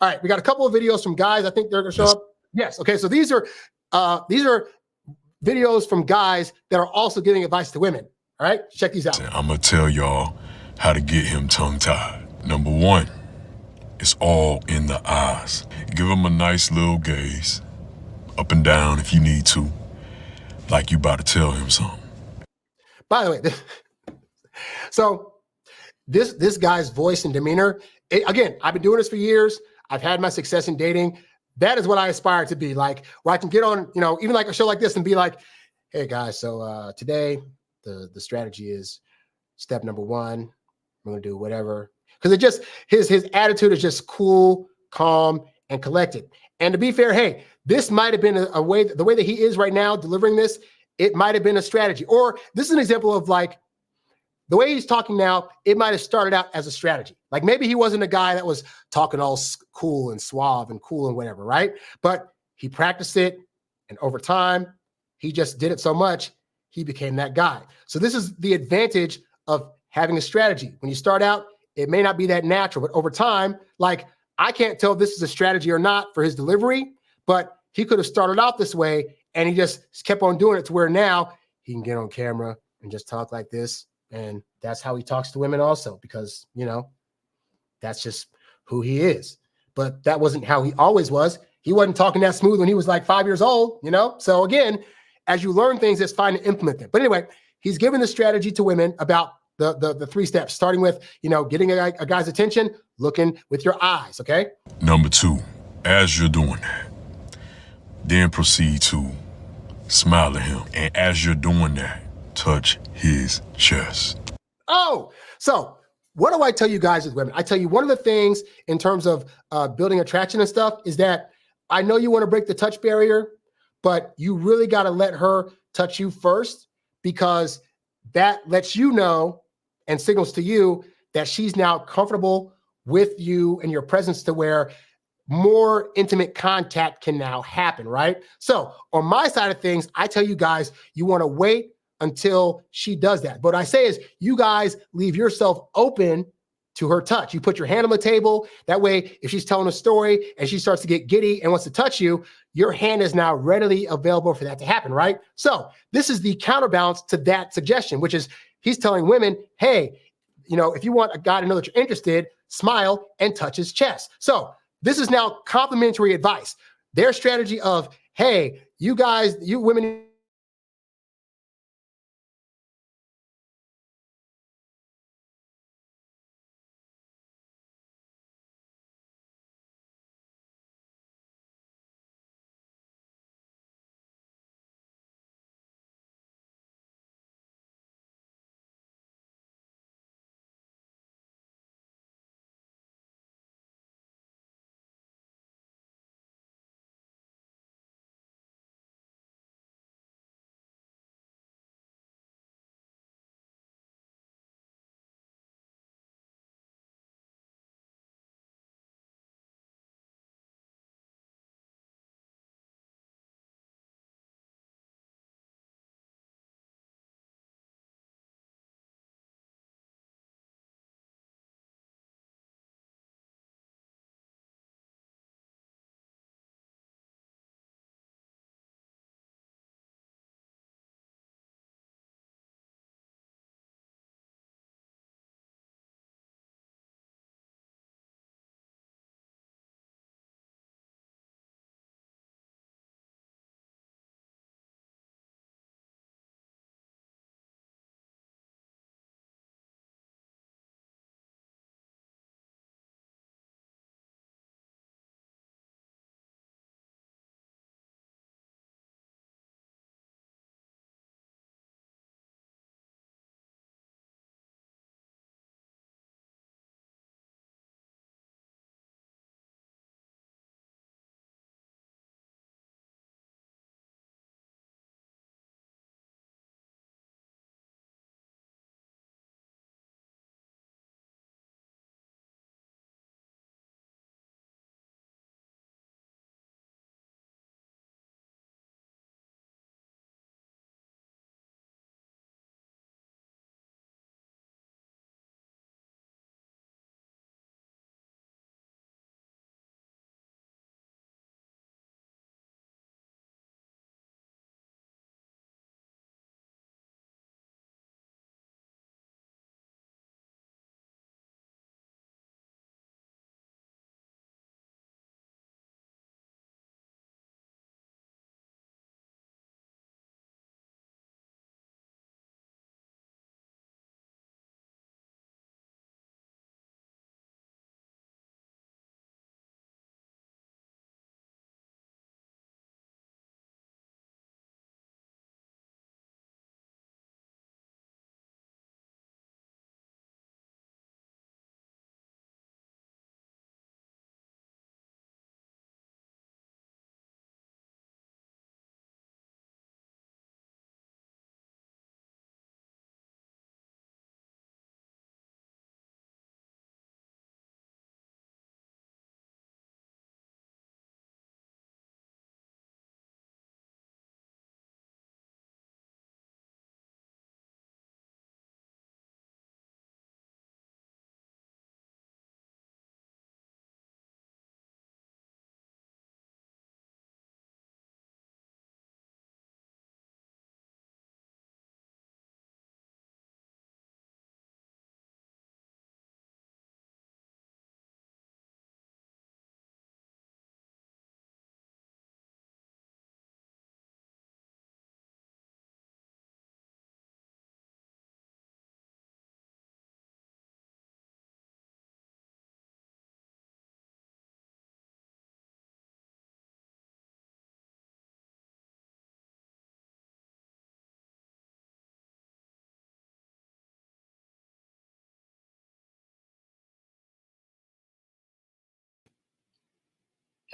All right, we got a couple of videos from guys. I think they're going to show up. Yes. Okay. So these are videos from guys that are also giving advice to women. All right, check these out. I'm gonna tell y'all how to get him tongue-tied. Number one, it's all in the eyes. Give him a nice little gaze, up and down if you need to, like you about to tell him something. By the way, so this guy's voice and demeanor. Again, I've been doing this for years. I've had my success in dating. That is what I aspire to be, like, where I can get on, even like a show like this and be like, hey guys, so today the strategy is step number one. I'm going to do whatever. Because it just, his attitude is just cool, calm, and collected. And to be fair, hey, this might have been a way, the way that he is right now delivering this, it might have been a strategy. Or this is an example of like, the way he's talking now, it might have started out as a strategy. Like maybe he wasn't a guy that was talking all cool and suave and cool and whatever, right? But he practiced it, and over time, he just did it so much, he became that guy. So this is the advantage of having a strategy. When you start out, it may not be that natural, but over time, like I can't tell if this is a strategy or not for his delivery, but he could have started out this way and he just kept on doing it to where now he can get on camera and just talk like this. And that's how he talks to women also, because, that's just who he is. But that wasn't how he always was. He wasn't talking that smooth when he was like 5 years old, So again, as you learn things, it's fine to implement them. But anyway, he's given the strategy to women about the 3 steps, starting with, getting a guy's attention, looking with your eyes, okay? Number 2, as you're doing that, then proceed to smile at him. And as you're doing that, touch his chest. Oh, so what do I tell you guys as women? I tell you one of the things in terms of building attraction and stuff is that I know you want to break the touch barrier, but you really got to let her touch you first, because that lets you know and signals to you that she's now comfortable with you and your presence to where more intimate contact can now happen, right? So on my side of things, I tell you guys, you want to wait until she does that. But what I say is you guys leave yourself open to her touch. You put your hand on the table. That way, if she's telling a story and she starts to get giddy and wants to touch you, your hand is now readily available for that to happen, right? So this is the counterbalance to that suggestion, which is he's telling women, hey, if you want a guy to know that you're interested, smile and touch his chest. So this is now complimentary advice. Their strategy of, hey, you guys, you women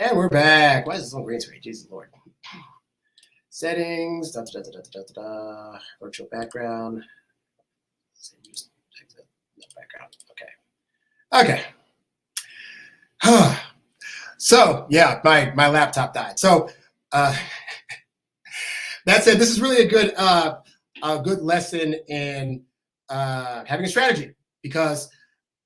And we're back. Why is this on green screen? Jesus Lord. Settings. Virtual background. Background. Okay. So yeah, my laptop died. So that said, this is really a good lesson in having a strategy, because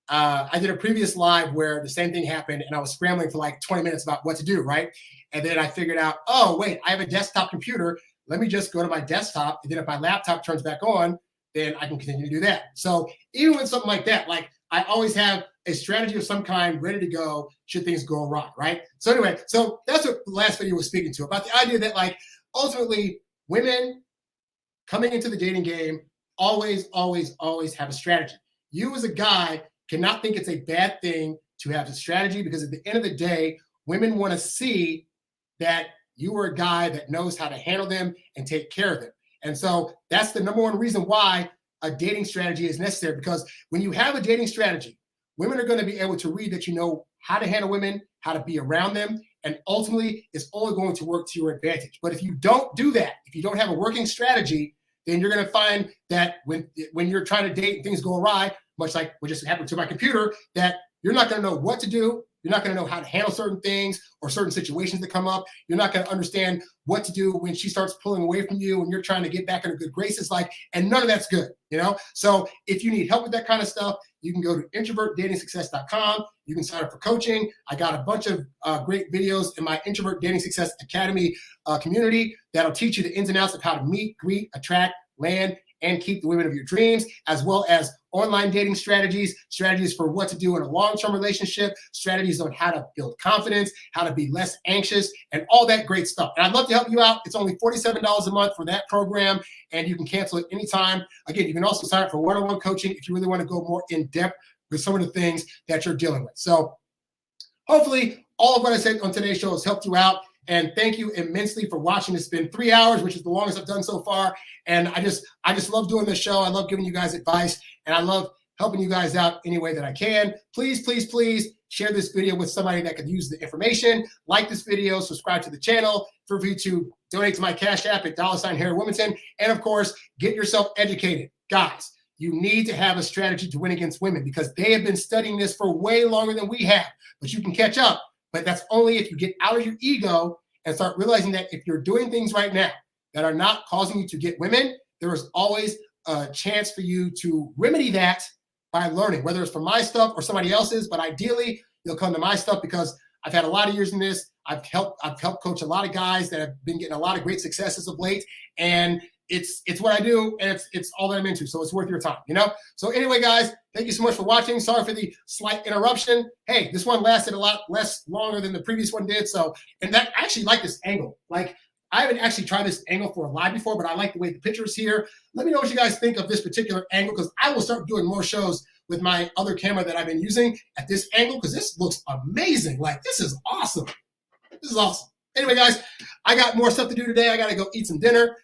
I did a previous live where the same thing happened and I was scrambling for like 20 minutes about what to do, right? And then I figured out, oh, wait, I have a desktop computer. Let me just go to my desktop. And then if my laptop turns back on, then I can continue to do that. So even with something like that, like I always have a strategy of some kind ready to go should things go wrong, right? So anyway, so that's what the last video was speaking to, about the idea that like ultimately women coming into the dating game always have a strategy. You as a guy cannot think it's a bad thing to have a strategy, because at the end of the day, women want to see that you are a guy that knows how to handle them and take care of them. And so that's the number one reason why a dating strategy is necessary, because when you have a dating strategy, women are going to be able to read that you know how to handle women, how to be around them, and ultimately it's only going to work to your advantage. But if you don't do that, if you don't have a working strategy, then you're going to find that when you're trying to date and things go awry, much like what just happened to my computer, that you're not going to know what to do. You're not going to know how to handle certain things or certain situations that come up. You're not going to understand what to do when she starts pulling away from you and you're trying to get back in her good graces, and none of that's good, you know? So if you need help with that kind of stuff, you can go to introvertdatingsuccess.com. You can sign up for coaching. I got a bunch of great videos in my Introvert Dating Success Academy community that'll teach you the ins and outs of how to meet, greet, attract, land, and keep the women of your dreams, as well as online dating strategies for what to do in a long-term relationship, strategies on how to build confidence, how to be less anxious, and all that great stuff. And I'd love to help you out. It's only $47 a month for that program, and you can cancel it anytime. Again, you can also sign up for one-on-one coaching if you really want to go more in-depth with some of the things that you're dealing with. So hopefully all of what I said on today's show has helped you out. And thank you immensely for watching. It's been 3 hours, which is the longest I've done so far. And I just love doing this show. I love giving you guys advice, and I love helping you guys out any way that I can. Please share this video with somebody that could use the information. Like this video, subscribe to the channel. Feel free to donate to my Cash App at $Harry Wilmington. And of course, get yourself educated. Guys, you need to have a strategy to win against women, because they have been studying this for way longer than we have. But you can catch up. But that's only if you get out of your ego and start realizing that if you're doing things right now that are not causing you to get women, there is always a chance for you to remedy that by learning, whether it's from my stuff or somebody else's. But ideally, you'll come to my stuff, because I've had a lot of years in this. I've helped coach a lot of guys that have been getting a lot of great successes of late. And it's what I do, and it's all that I'm into. So it's worth your time, you know? So anyway, guys, thank you so much for watching. Sorry for the slight interruption. Hey, this one lasted a lot longer than the previous one did. So, and that, I actually like this angle. Like, I haven't actually tried this angle for a live before, but I like the way the picture is here. Let me know what you guys think of this particular angle, because I will start doing more shows with my other camera that I've been using at this angle, because this looks amazing. Like, this is awesome. This is awesome. Anyway, guys, I got more stuff to do today. I got to go eat some dinner.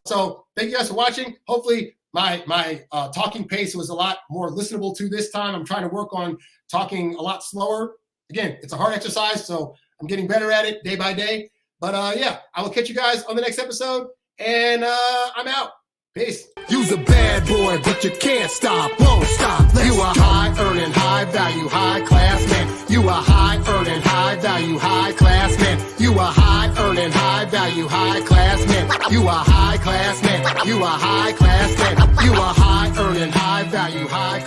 So thank you guys for watching. Hopefully my talking pace was a lot more listenable to this time. I'm trying to work on talking a lot slower. Again, it's a hard exercise, so I'm getting better at it day by day. But yeah, I will catch you guys on the next episode, and I'm out. Peace. You's a bad boy, but you can't stop, won't stop. You a high earning, high value, high class man. You a high earning, high value, high class man. You a high earning, high value, high class man. You a high class man. You a high class man. You a high earning, high value, high class.